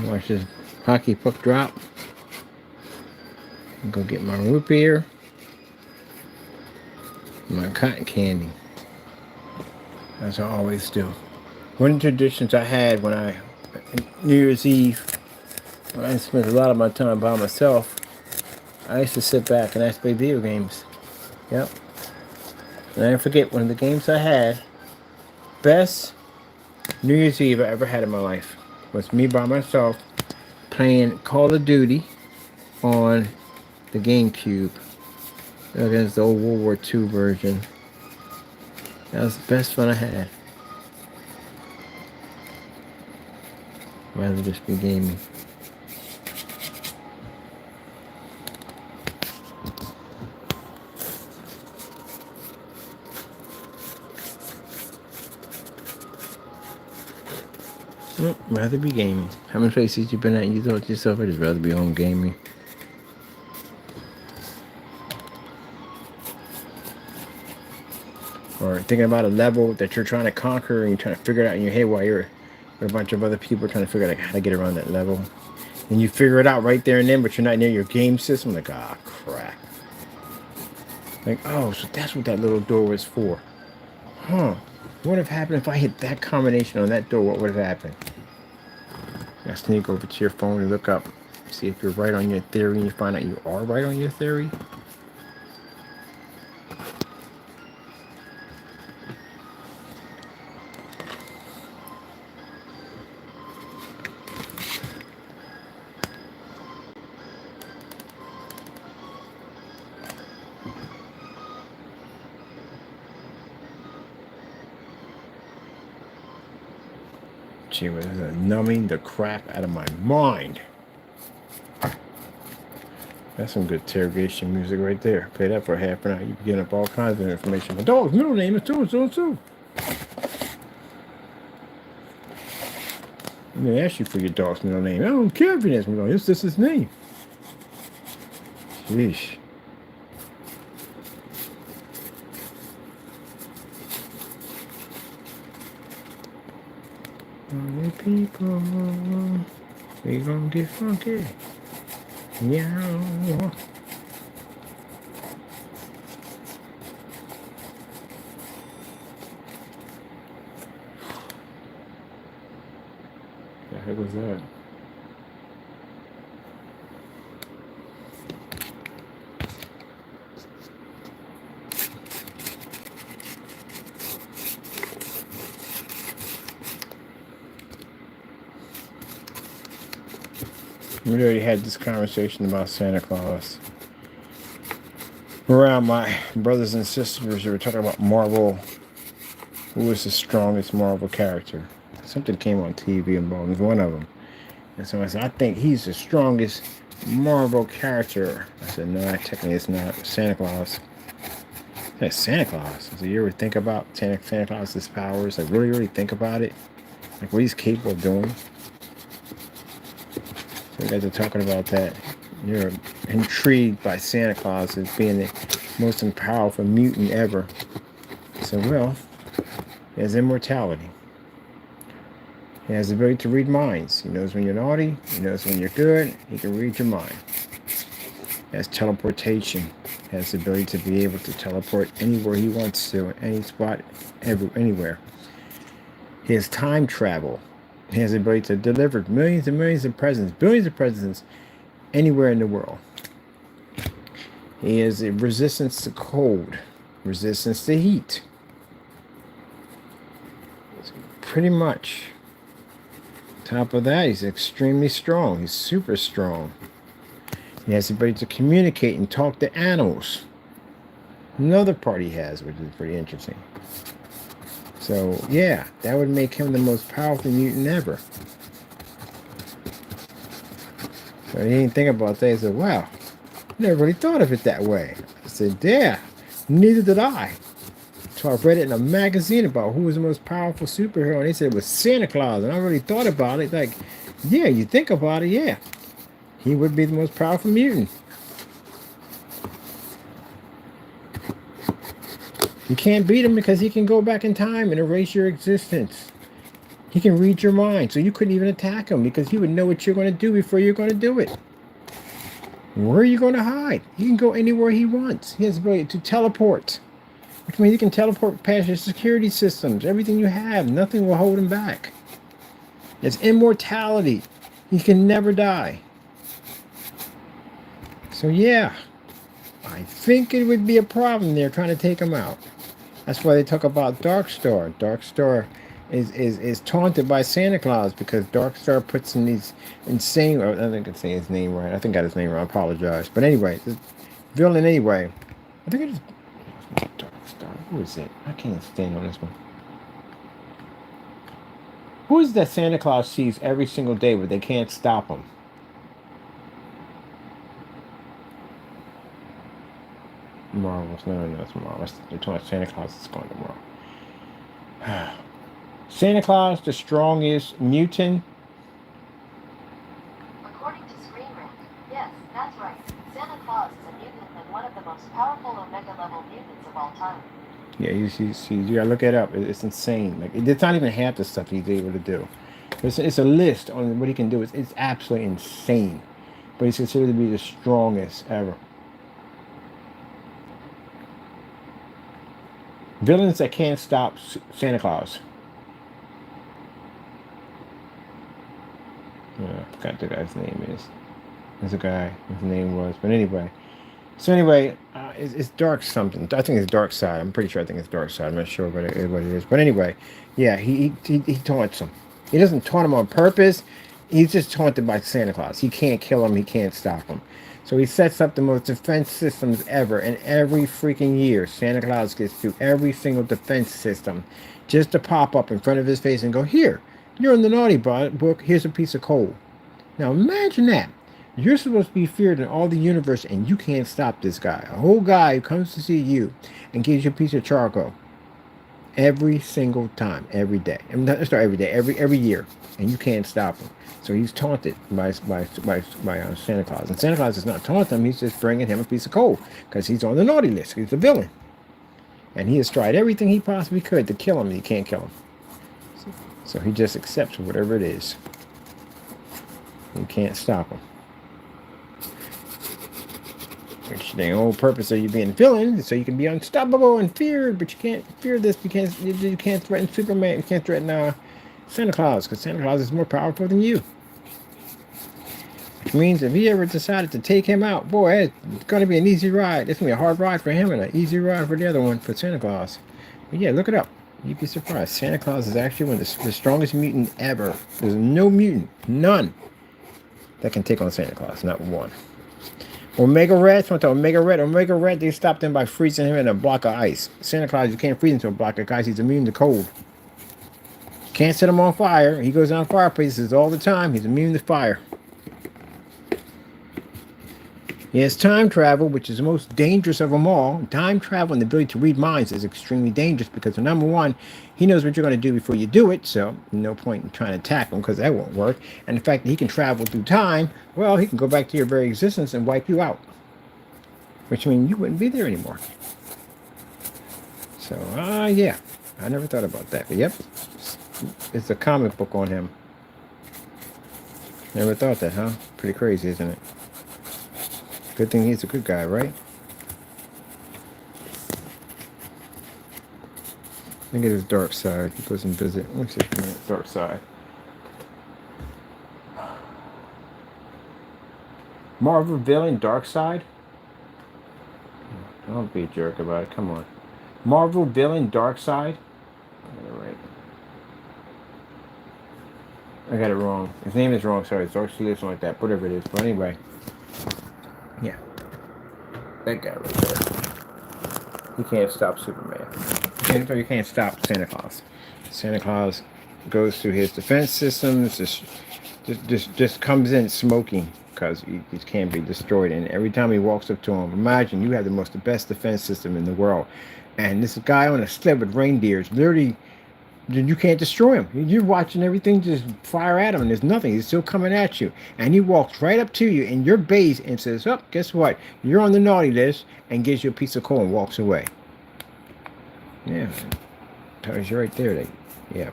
[SPEAKER 1] Watch this hockey puck drop. Go get my root beer, my cotton candy. As I always do. One of the traditions I had when New Year's Eve, when I spent a lot of my time by myself, I used to sit back and I used to play video games. Yep. And I forget one of the games I had, best New Year's Eve I ever had in my life, was me by myself playing Call of Duty on the GameCube against the old World War II version. That was the best fun I had. Rather just be gaming. Rather be gaming. How many places you been at and you thought to yourself, I'd just rather be home gaming? Or thinking about a level that you're trying to conquer and you're trying to figure it out in your head while you're with a bunch of other people trying to figure out how to get around that level. And you figure it out right there and then, but you're not near your game system. Like, ah, crap. Like, oh, so that's what that little door was for. Huh. What would have happened if I hit that combination on that door? What would have happened? Now sneak over to your phone and look up. See if you're right on your theory and you find out you are right on your theory. Gee, was numbing the crap out of my mind. That's some good interrogation music right there. Play that for half an hour. You can get up all kinds of information. My dog's middle name is so. I'm going to ask you for your dog's middle name. I don't care if it is middle name. It's just his name. Sheesh. Only people, we gonna get funky. Yeah. The heck was that? We already had this conversation about Santa Claus. Around my brothers and sisters, we were talking about Marvel. Who was the strongest Marvel character? Something came on TV and Bone was one of them. And so I said, I think he's the strongest Marvel character. I said, no, technically it's not. Santa Claus. That's Santa Claus. So you ever think about Santa Claus's powers? Like really think about it? Like what he's capable of doing? So you guys are talking about that. You're intrigued by Santa Claus as being the most powerful mutant ever. So well, he has immortality. He has the ability to read minds. He knows when you're naughty. He knows when you're good. He can read your mind. He has teleportation. He has the ability to be able to teleport anywhere he wants to, any spot, anywhere. He has time travel. He has the ability to deliver millions and millions of presents, billions of presents, anywhere in the world. He has a resistance to cold, resistance to heat. Pretty much. Top of that, he's extremely strong. He's super strong. He has the ability to communicate and talk to animals. Another part he has, which is pretty interesting. So, yeah, that would make him the most powerful mutant ever. So he didn't think about that. He said, wow, I never really thought of it that way. I said, yeah, neither did I. So I read it in a magazine about who was the most powerful superhero, and they said it was Santa Claus. And I really thought about it. Like, yeah, you think about it, yeah. He would be the most powerful mutant. You can't beat him because he can go back in time and erase your existence. He can read your mind, so you couldn't even attack him because he would know what you're going to do before you're going to do it. Where are you going to hide? He can go anywhere he wants. He has the ability to teleport. Which means he can teleport past your security systems. Everything you have, nothing will hold him back. It's immortality. He can never die. So yeah, I think it would be a problem there trying to take him out. That's why they talk about Darkstar. Darkstar is taunted by Santa Claus because Darkstar puts in these insane, I think I can say his name right. I think I got his name wrong. I apologize. But anyway, the villain anyway. I think it is Darkstar. Who is it? I can't stand on this one. Who is that Santa Claus sees every single day but they can't stop him? Marvel's no, it's Marvel. They're talking about Santa Claus is going tomorrow. Santa Claus, the strongest mutant.
[SPEAKER 2] According to Screen Rant, yes, that's right. Santa Claus is a mutant and one of the most powerful Omega-level mutants of all time.
[SPEAKER 1] Yeah, you gotta look it up. It's insane. Like it's not even half the stuff he's able to do. It's a list on what he can do. It's absolutely insane. But he's considered to be the strongest ever. Villains that can't stop Santa Claus. I forgot the guy's name is. There's a guy. His name was. But anyway. So anyway, it's Dark something. I think it's Dark Side. I'm pretty sure I think it's Dark Side. I'm not sure what it is. But anyway, yeah, he taunts him. He doesn't taunt him on purpose. He's just taunted by Santa Claus. He can't kill him. He can't stop him. So he sets up the most defense systems ever. And every freaking year, Santa Claus gets through every single defense system just to pop up in front of his face and go, here, You're in the naughty book. Here's a piece of coal. Now imagine that. You're supposed to be feared in all the universe, and you can't stop this guy. A whole guy who comes to see you and gives you a piece of charcoal every single time, every day. I mean, not every day, every year, and you can't stop him. So he's taunted by Santa Claus, and Santa Claus is not taunting him. He's just bringing him a piece of coal because he's on the naughty list. He's the villain, and he has tried everything he possibly could to kill him, and he can't kill him. So he just accepts whatever it is. You can't stop him. Which the whole purpose of you being a villain is so you can be unstoppable and feared, but you can't fear this because you can't threaten Superman, you can't threaten Santa Claus, because Santa Claus is more powerful than you. Which means if he ever decided to take him out, boy, it's going to be an easy ride. It's going to be a hard ride for him and an easy ride for the other one, for Santa Claus. But yeah, look it up. You'd be surprised. Santa Claus is actually one of the strongest mutant ever. There's no mutant, none, that can take on Santa Claus, not one. Omega Red, Omega Red, they stopped him by freezing him in a block of ice. Santa Claus, you can't freeze him to a block of ice. He's immune to cold. Can't set him on fire. He goes on fireplaces all the time. He's immune to fire. He has time travel, which is the most dangerous of them all. Time travel and the ability to read minds is extremely dangerous because, number one, he knows what you're going to do before you do it, so no point in trying to attack him because that won't work. And the fact that he can travel through time, well, he can go back to your very existence and wipe you out, which means you wouldn't be there anymore. So, yeah, I never thought about that, but yep, it's a comic book on him. Never thought that, huh? Pretty crazy, isn't it? Good thing he's a good guy, right? Look at his dark side. He goes and visit. Let me see his dark side. Marvel villain, dark side? Don't be a jerk about it. Come on. Marvel villain, dark side? I got it right. I got it wrong. His name is wrong. Sorry. It's Dark Side, something like that. Whatever it is. But anyway. Yeah. That guy right there. You can't stop Superman. You can't stop Santa Claus. Santa Claus goes through his defense systems, just comes in smoking because he can't be destroyed. And every time he walks up to him, imagine you have the best defense system in the world. And this guy on a sled with reindeers, literally, you can't destroy him. You're watching everything just fire at him, and there's nothing. He's still coming at you. And he walks right up to you in your base and says, oh, guess what? You're on the naughty list, and gives you a piece of coal and walks away. Yeah. Tells you right there. Yeah.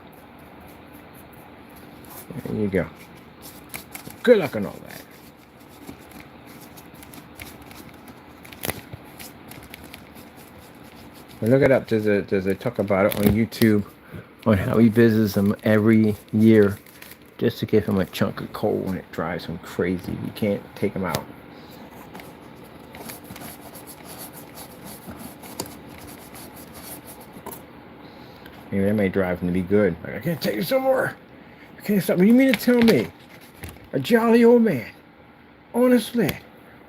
[SPEAKER 1] There you go. Good luck on all that. Well, look it up. There's a talk about it on YouTube on how he visits them every year just to give him a chunk of coal, and it drives him crazy. You can't take him out. Maybe that may drive him to be good. Like, I can't take you somewhere. I can't stop. What do you mean to tell me? A jolly old man on a sled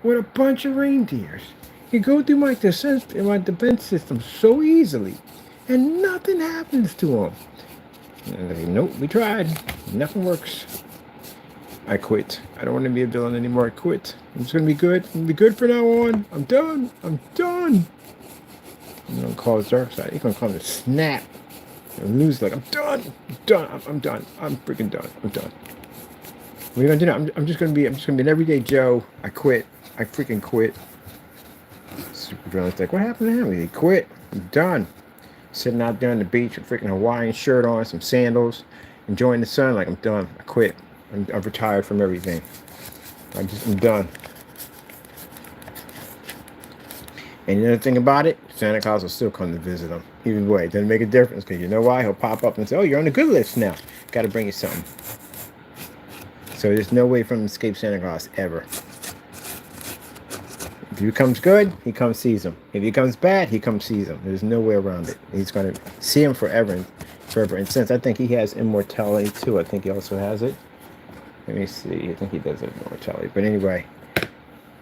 [SPEAKER 1] with a bunch of reindeers can go through my defense system so easily, and nothing happens to him. And they say, nope, we tried. Nothing works. I quit. I don't want to be a villain anymore. I quit. I'm just going to be good. I'm going to be good from now on. I'm done. I'm done. I'm going to call his dark side. He's going to call it a snap. And lose like, I'm done. I'm done. I'm done. I'm freaking done. I'm done. What are you going to do now? I'm just going to be an everyday Joe. I quit. I freaking quit. Super villain's like, what happened to him? He quit. I'm done. Sitting out there on the beach with a freaking Hawaiian shirt on, some sandals, enjoying the sun. Like, I'm done. I quit. I've retired from everything. I'm done. And the other thing about it, Santa Claus will still come to visit him. Either way, it doesn't make a difference, because you know why? He'll pop up and say, oh, you're on the good list now. Got to bring you something. So there's no way for him to escape Santa Claus, ever. If he becomes good, he comes sees him. If he becomes bad, he comes sees him. There's no way around it. He's going to see him forever. And since I think he has immortality too, I think he also has it. Let me see. I think he does have immortality. But anyway,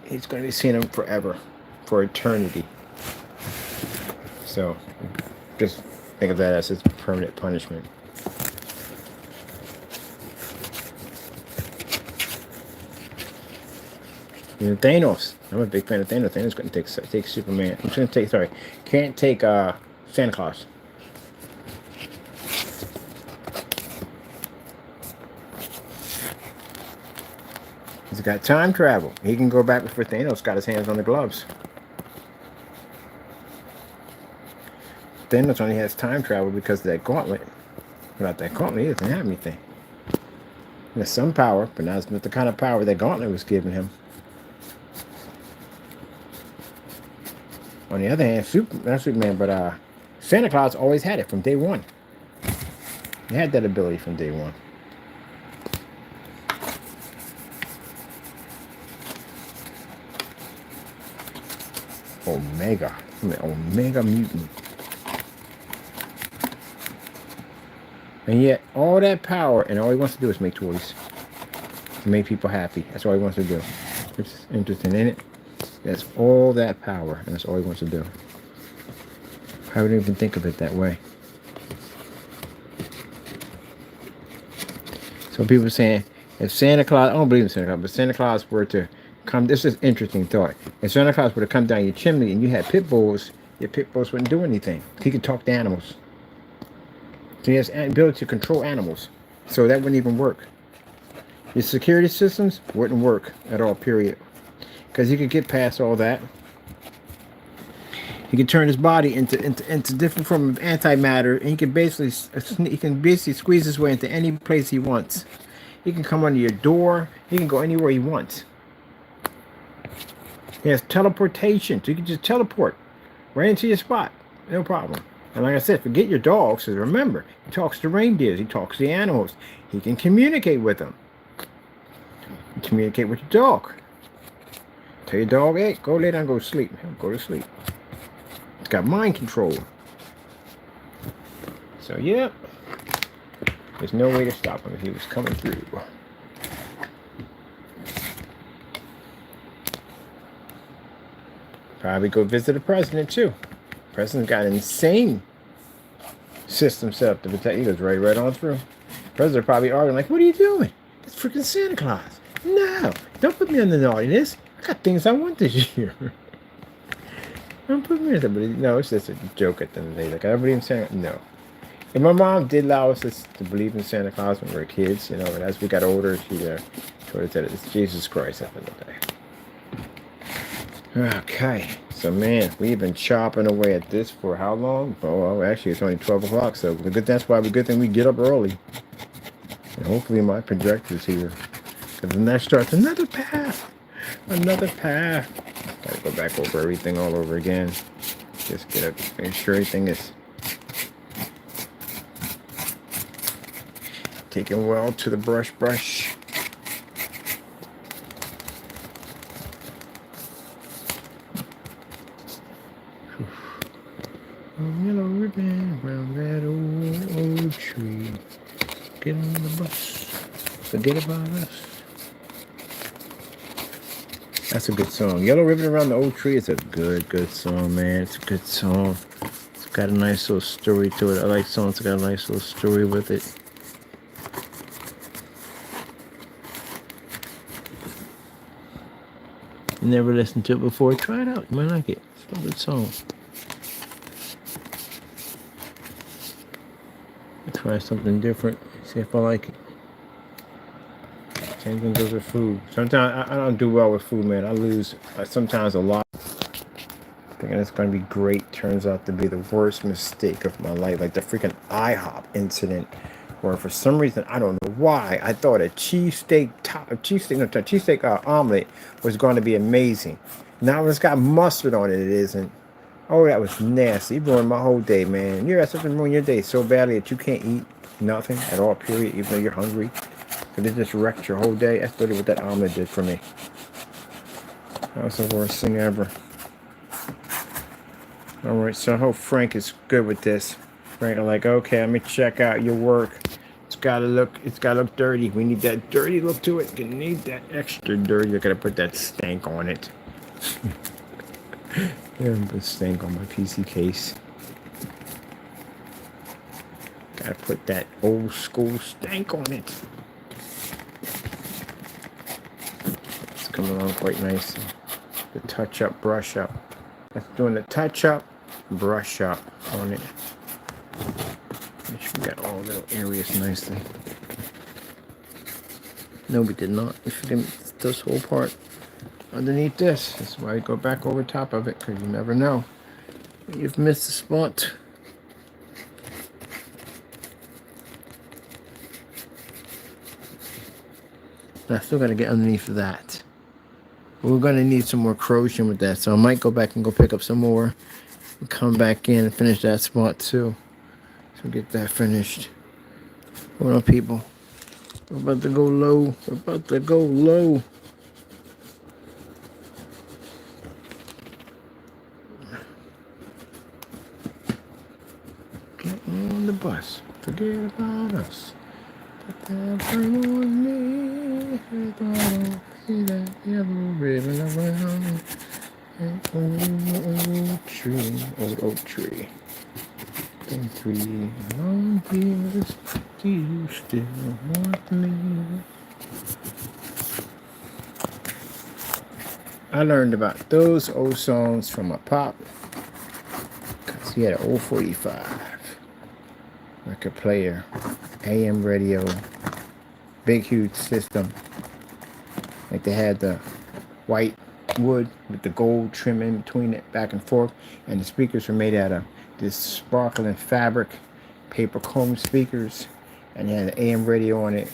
[SPEAKER 1] he's going to be seeing him forever. For eternity. So, just think of that as his permanent punishment. And Thanos. I'm a big fan of Thanos. Thanos couldn't take Superman. I'm just gonna take. Sorry, can't take Santa Claus. He's got time travel. He can go back before Thanos got his hands on the gloves. Thanos only has time travel because of that gauntlet. Without that gauntlet, he doesn't have anything. He has some power, but not the kind of power that gauntlet was giving him. On the other hand, not Superman, but Santa Claus always had it from day one. He had that ability from day one. Omega. Omega mutant. And yet, all that power, and all he wants to do is make toys. To make people happy. That's all he wants to do. It's interesting, ain't it? That's all that power, and that's all he wants to do. I wouldn't even think of it that way. So people are saying, if Santa Claus, I don't believe in Santa Claus, but Santa Claus were to come, this is an interesting thought. If Santa Claus were to come down your chimney and you had pit bulls, your pit bulls wouldn't do anything. He could talk to animals. So he has the ability to control animals. So that wouldn't even work. Your security systems wouldn't work at all, period. Because he could get past all that. He can turn his body into different form of antimatter, and he can basically squeeze his way into any place he wants. He can come under your door. He can go anywhere he wants. He has teleportation, so you can just teleport right into your spot, no problem. And like I said, forget your dogs. So remember, he talks to reindeers. He talks to the animals. He can communicate with them. You communicate with your dog. Tell your dog, hey, go lay down, go to sleep. He'll go to sleep. It's got mind control. So, yeah. There's no way to stop him if he was coming through. Probably go visit the president, too. The president's got an insane system set up to protect. He goes right on through. The president probably arguing like, what are you doing? It's freaking Santa Claus. No, don't put me on the naughtiness. I got things I want this year. Don't put me in there. But no, it's just a joke at the end of the day. Like, I believe in Santa. No. And my mom did allow us to believe in Santa Claus when we were kids, you know, and as we got older, she told us that it's Jesus Christ at the end of the day. Okay, so man, we've been chopping away at this for how long? Oh, well, actually, it's only 12 o'clock, so that's why good thing we get up early. And hopefully my projector's here. Because then that starts another path. Another path. Gotta go back over everything all over again. Just get up, make sure everything is taken well to the brush. Yellow ribbon around that old tree. Get on the bus. Forget about us. That's a good song. Yellow Ribbon Around the Old Tree is a good song, man. It's a good song. It's got a nice little story to it. I like songs that got a nice little story with it. Never listened to it before. Try it out. You might like it. It's a good song. Try something different. See if I like it. Same thing goes with food. Sometimes I don't do well with food, man. I lose sometimes a lot. Thinking it's going to be great turns out to be the worst mistake of my life. Like the freaking IHOP incident, where for some reason I don't know why I thought a cheesesteak omelet was going to be amazing. Now when it's got mustard on it, it isn't. Oh, that was nasty. It ruined my whole day, man. You got something ruin your day so badly that you can't eat nothing at all, period, even though you're hungry. Because it just wrecked your whole day. That's literally what that omelet did for me. That was the worst thing ever. Alright, so I hope Frank is good with this. Frank, I'm like, okay, let me check out your work. It's gotta look dirty. We need that dirty look to it. You need that extra dirty. You gotta put that stank on it. Yeah, put stank on my PC case. Gotta put that old school stank on it. Let's come along quite nicely. The touch up, brush up. That's doing the touch up, brush up on it. Make sure we got all little areas nicely. No, we did not. We should have this whole part underneath this. That's why I go back over top of it, because you never know. You've missed a spot. I still got to get underneath of that. We're going to need some more corrosion with that, so I might go back and go pick up some more and come back in and finish that spot too. So get that finished. Hold on, people. We're about to go low. We're about to go low. Get on the bus. Forget about us. Put that burn on me. See that yellow ribbon around an old tree. Old oak tree. And 3 long years. Do you still want me? I learned about those old songs from my pop, because he had an old 45 record player, AM radio, big huge system. Like they had the white wood with the gold trim in between it, back and forth, and the speakers were made out of this sparkling fabric, paper comb speakers, and he had an AM radio on it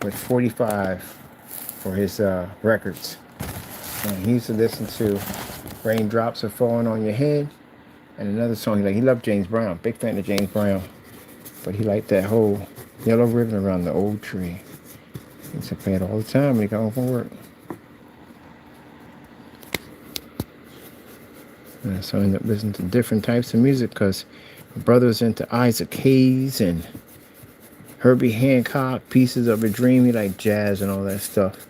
[SPEAKER 1] with 45 for his records. And he used to listen to Raindrops Are Falling on Your Head, and another song he loved James Brown, big fan of James Brown, but he liked that whole yellow ribbon around the old tree. He used to play it all the time when he got home from work. And so I ended up listening to different types of music, because my brother was into Isaac Hayes and Herbie Hancock, Pieces of a Dream. He liked jazz and all that stuff.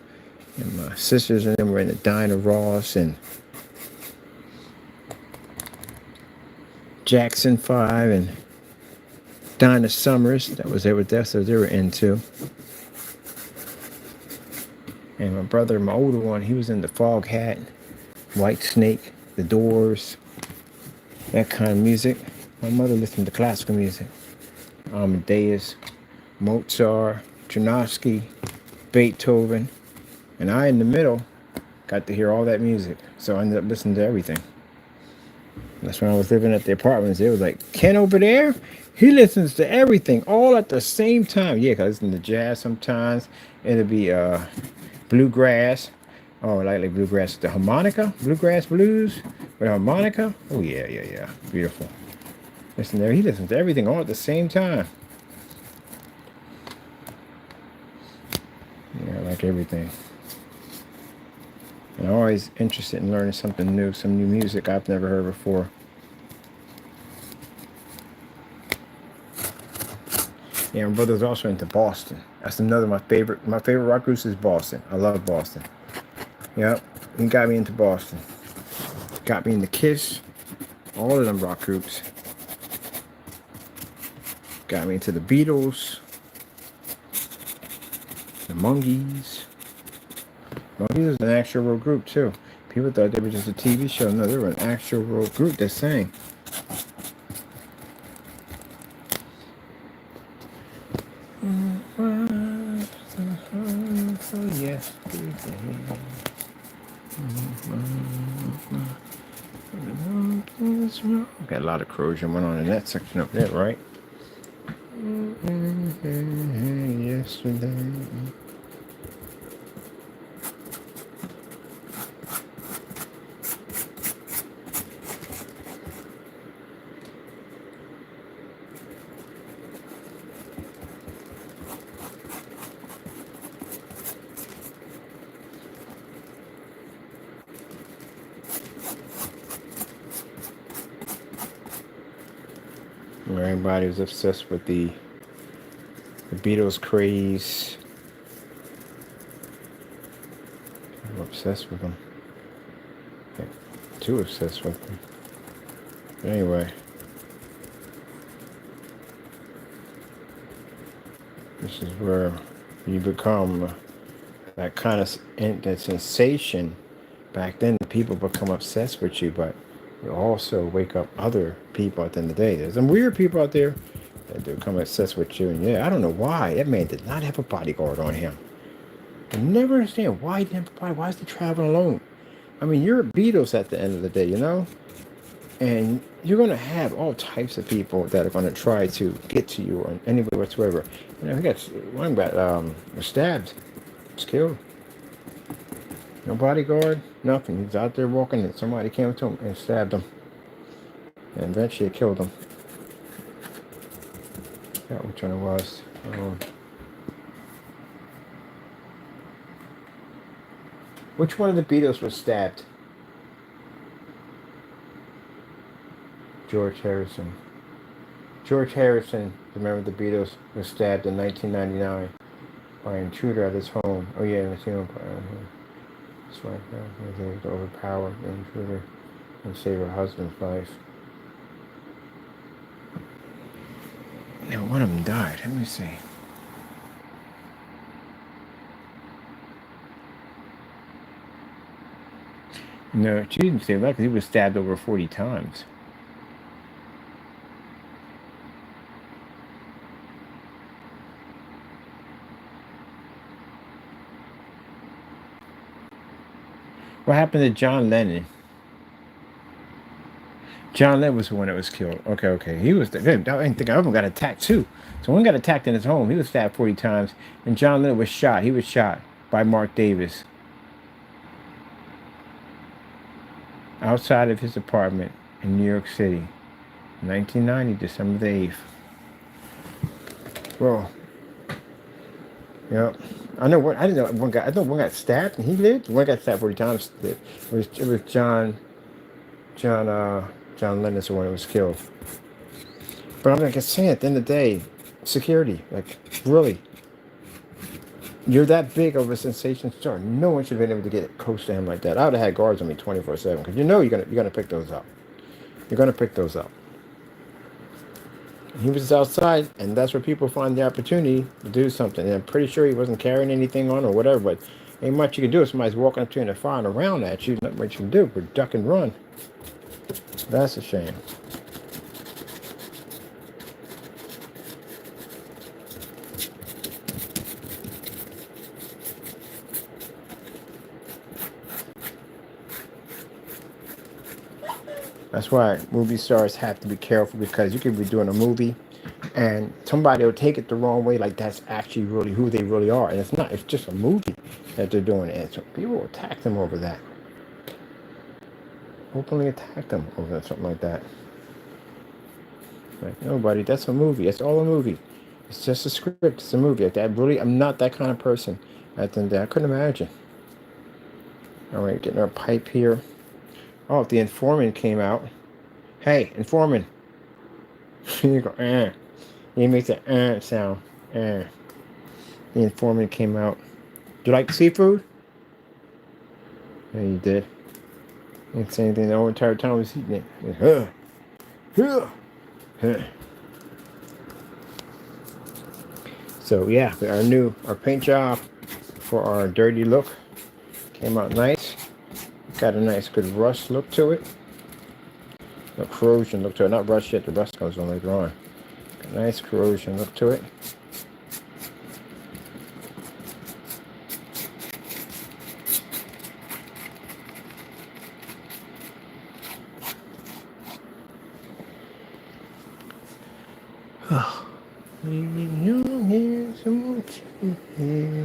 [SPEAKER 1] And my sisters and them were into Dinah Ross and Jackson 5 and Dinah Summers. That's what they were into. And my brother, my older one, he was into Fog Hat, White Snake, The Doors, that kind of music. My mother listened to classical music. Amadeus, Mozart, Tchaikovsky, Beethoven. And I, in the middle, got to hear all that music. So I ended up listening to everything. That's when I was living at the apartments. They was like, Ken over there, he listens to everything all at the same time. Yeah, because I listen to jazz sometimes. It'll be bluegrass. Oh, I like bluegrass. The harmonica, bluegrass blues with harmonica. Oh, yeah. Beautiful. Listen there. He listens to everything all at the same time. Yeah, I like everything. And I'm always interested in learning something new, some new music I've never heard before. Yeah, my brother's also into Boston. That's another my favorite rock group is Boston. I love Boston. Yep, he got me into Boston. Got me into Kiss, all of them rock groups. Got me into the Beatles, the Monkees. Monkees was an actual real group too. People thought they were just a TV show. No, they were an actual real group that sang. Got a lot of corrosion went on in that section up there, right? Yesterday. Where everybody was obsessed with the Beatles craze. I'm obsessed with them. Too obsessed with them. But anyway. This is where you become that kind of that sensation. Back then, people become obsessed with you, but you also wake up other people at the end of the day. There's some weird people out there that become obsessed with you, and yeah, I don't know why that man did not have a bodyguard on him. I never understand why he didn't have a bodyguard. Why is he traveling alone? I mean, you're Beatles at the end of the day, you know, and you're gonna have all types of people that are gonna try to get to you in any way whatsoever. You know, he got one got was stabbed, was killed. No bodyguard, nothing. He's out there walking, and somebody came to him and stabbed him, and eventually it killed him. Yeah, which one it was? Which one of the Beatles was stabbed? George Harrison. George Harrison, remember the Beatles, was stabbed in 1999 by an intruder at his home. Oh yeah, that's him. That's right. He was able to overpower the intruder and save her husband's life. Now, one of them died. Let me see. No, she didn't save life because he was stabbed over 40 times. What happened to John Lennon? John Lennon was the one that was killed. Okay. He was. I didn't think everyone got attacked too. So one got attacked in his home. He was stabbed 40 times, and John Lennon was shot. He was shot by Mark Davis outside of his apartment in New York City, 1990, December the 8th. Well, yeah. I know one. I didn't know one guy. I know one got stabbed and he lived. One got stabbed 40 times. It was John Lennon's the one that was killed. But I'm like I saying, at the end of the day, security, like really, you're that big of a sensation star. No one should have been able to get close to him like that. I would have had guards on me 24/7 because you know you're gonna pick those up. You're gonna pick those up. He was outside, and that's where people find the opportunity to do something. And I'm pretty sure he wasn't carrying anything on or whatever, but ain't much you can do if somebody's walking up to you and they're firing around at you. Not much you can do but duck and run. That's a shame. That's why movie stars have to be careful because you could be doing a movie and somebody will take it the wrong way, like that's actually really who they really are. And it's not, it's just a movie that they're doing. And so people will attack them over that. Openly attack them over something like that. Like, nobody, that's a movie. It's all a movie. It's just a script. It's a movie. Like that really, I'm not that kind of person. I couldn't imagine. All right, getting our pipe here. Oh, if the informant came out. Hey, informant. You go, He makes a sound. The informant came out. Do you like seafood? Yeah, he did. He didn't say anything the whole entire time he was eating it. So yeah, our paint job for our dirty look came out nice. Got a nice good rust look to it. No corrosion look to it. Not rust yet, the rust comes on later on. Got a nice corrosion look to it.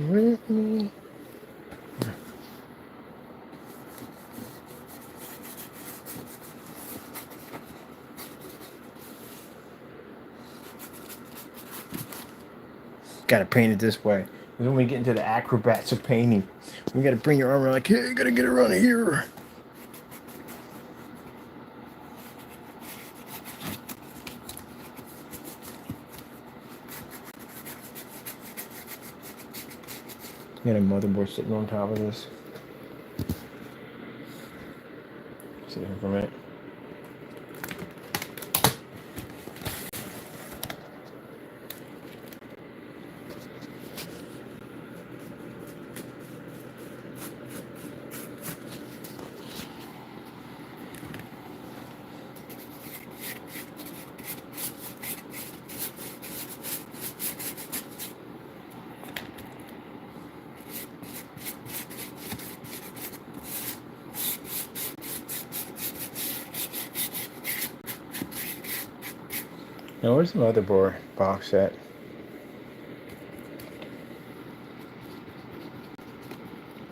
[SPEAKER 1] With me. Gotta paint it this way. When we get into the acrobats of painting, we gotta bring your arm around like, hey, you gotta get around here. Got a motherboard sitting on top of this. See here for a minute. Now where's the motherboard box at?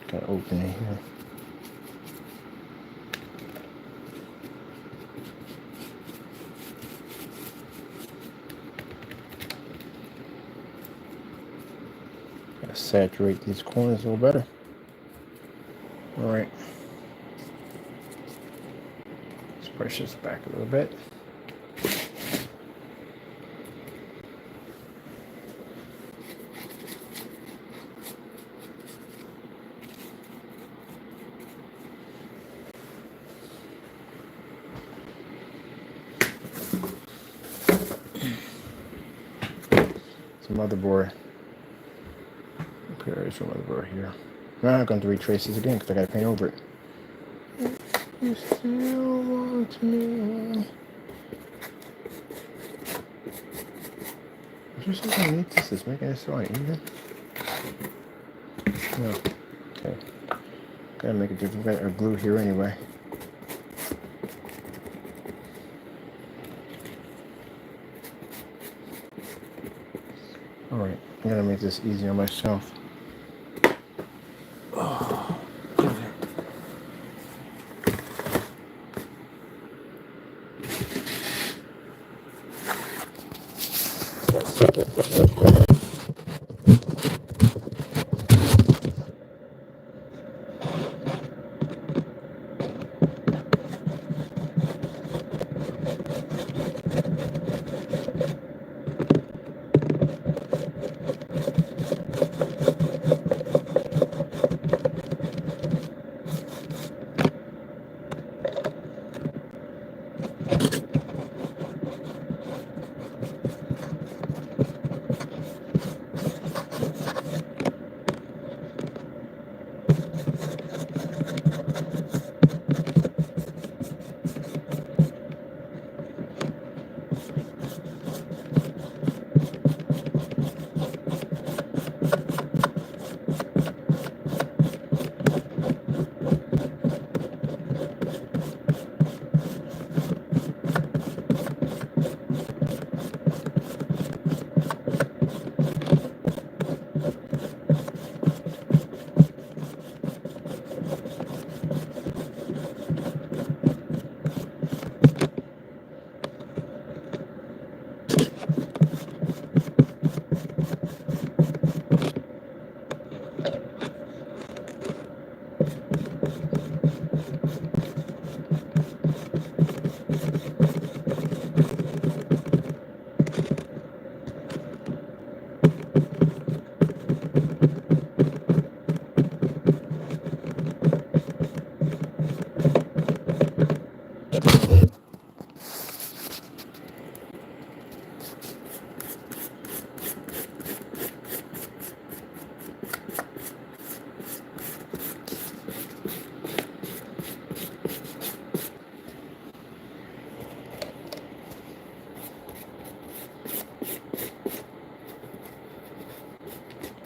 [SPEAKER 1] Gotta open it here. Gotta saturate these corners a little better. Alright. Let's push this back a little bit. Motherboard. Okay, there's your motherboard here. Now I'm not going to retrace this again because I got to paint over it. You still want me? Is there something underneath this that's making it so uneven? No. Okay. Gotta make a different kind of glue here anyway. Alright, I'm gonna make this easy on myself. Oh.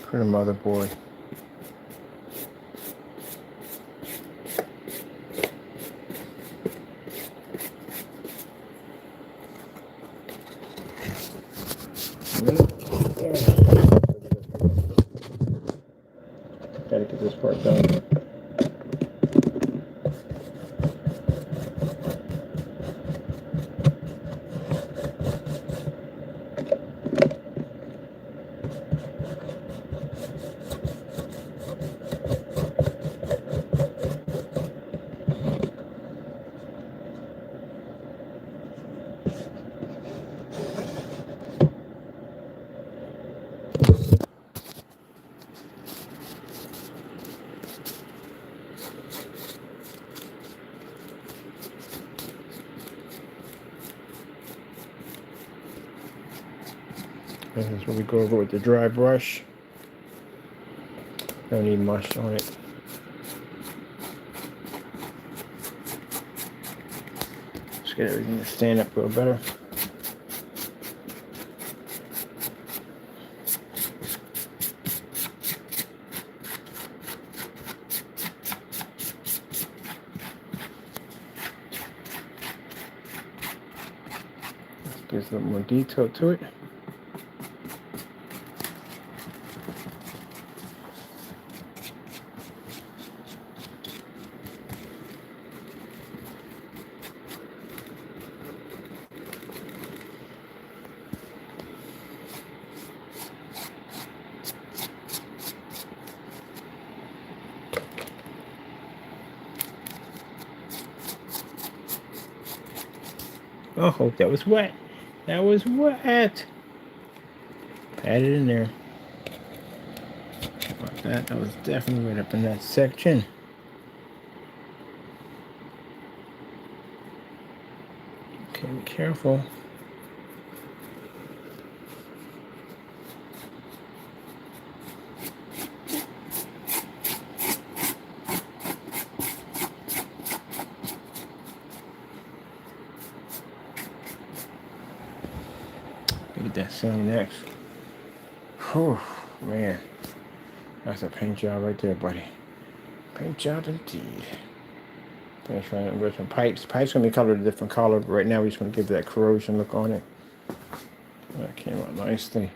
[SPEAKER 1] For the motherboard. Gotta get this part done. This is where we go over with the dry brush. Don't need much on it. Just get everything to stand up a little better. Gives a little more detail to it. Oh, that was wet. That was wet. Pat it in there. About that. That was definitely right up in that section. Okay, be careful. Get that sun next. Whew, man. That's a paint job right there, buddy. Paint job indeed. Finish running with some pipes. Pipes gonna be colored a different color, but right now we're just gonna give that corrosion look on it. That came out nicely.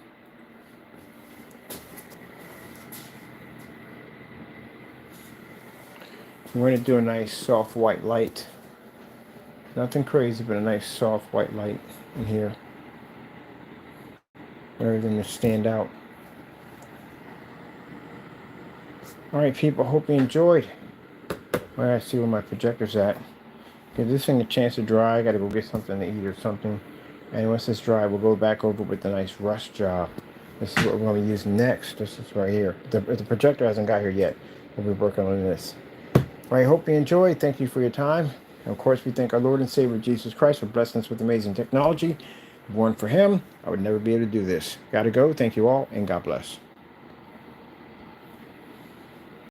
[SPEAKER 1] We're gonna do a nice soft white light. Nothing crazy, but a nice soft white light in here. Everything to stand out. Alright people, hope you enjoyed. I gotta see where my projector's at. Give this thing a chance to dry. I gotta go get something to eat or something. And once it's dry, we'll go back over with the nice rust job. This is what we're going to use next. This is right here. The projector hasn't got here yet. We'll be working on this. Alright, hope you enjoyed. Thank you for your time. And of course, we thank our Lord and Savior Jesus Christ for blessing us with amazing technology. If it weren't for Him, I would never be able to do this. Gotta go. Thank you all, and God bless.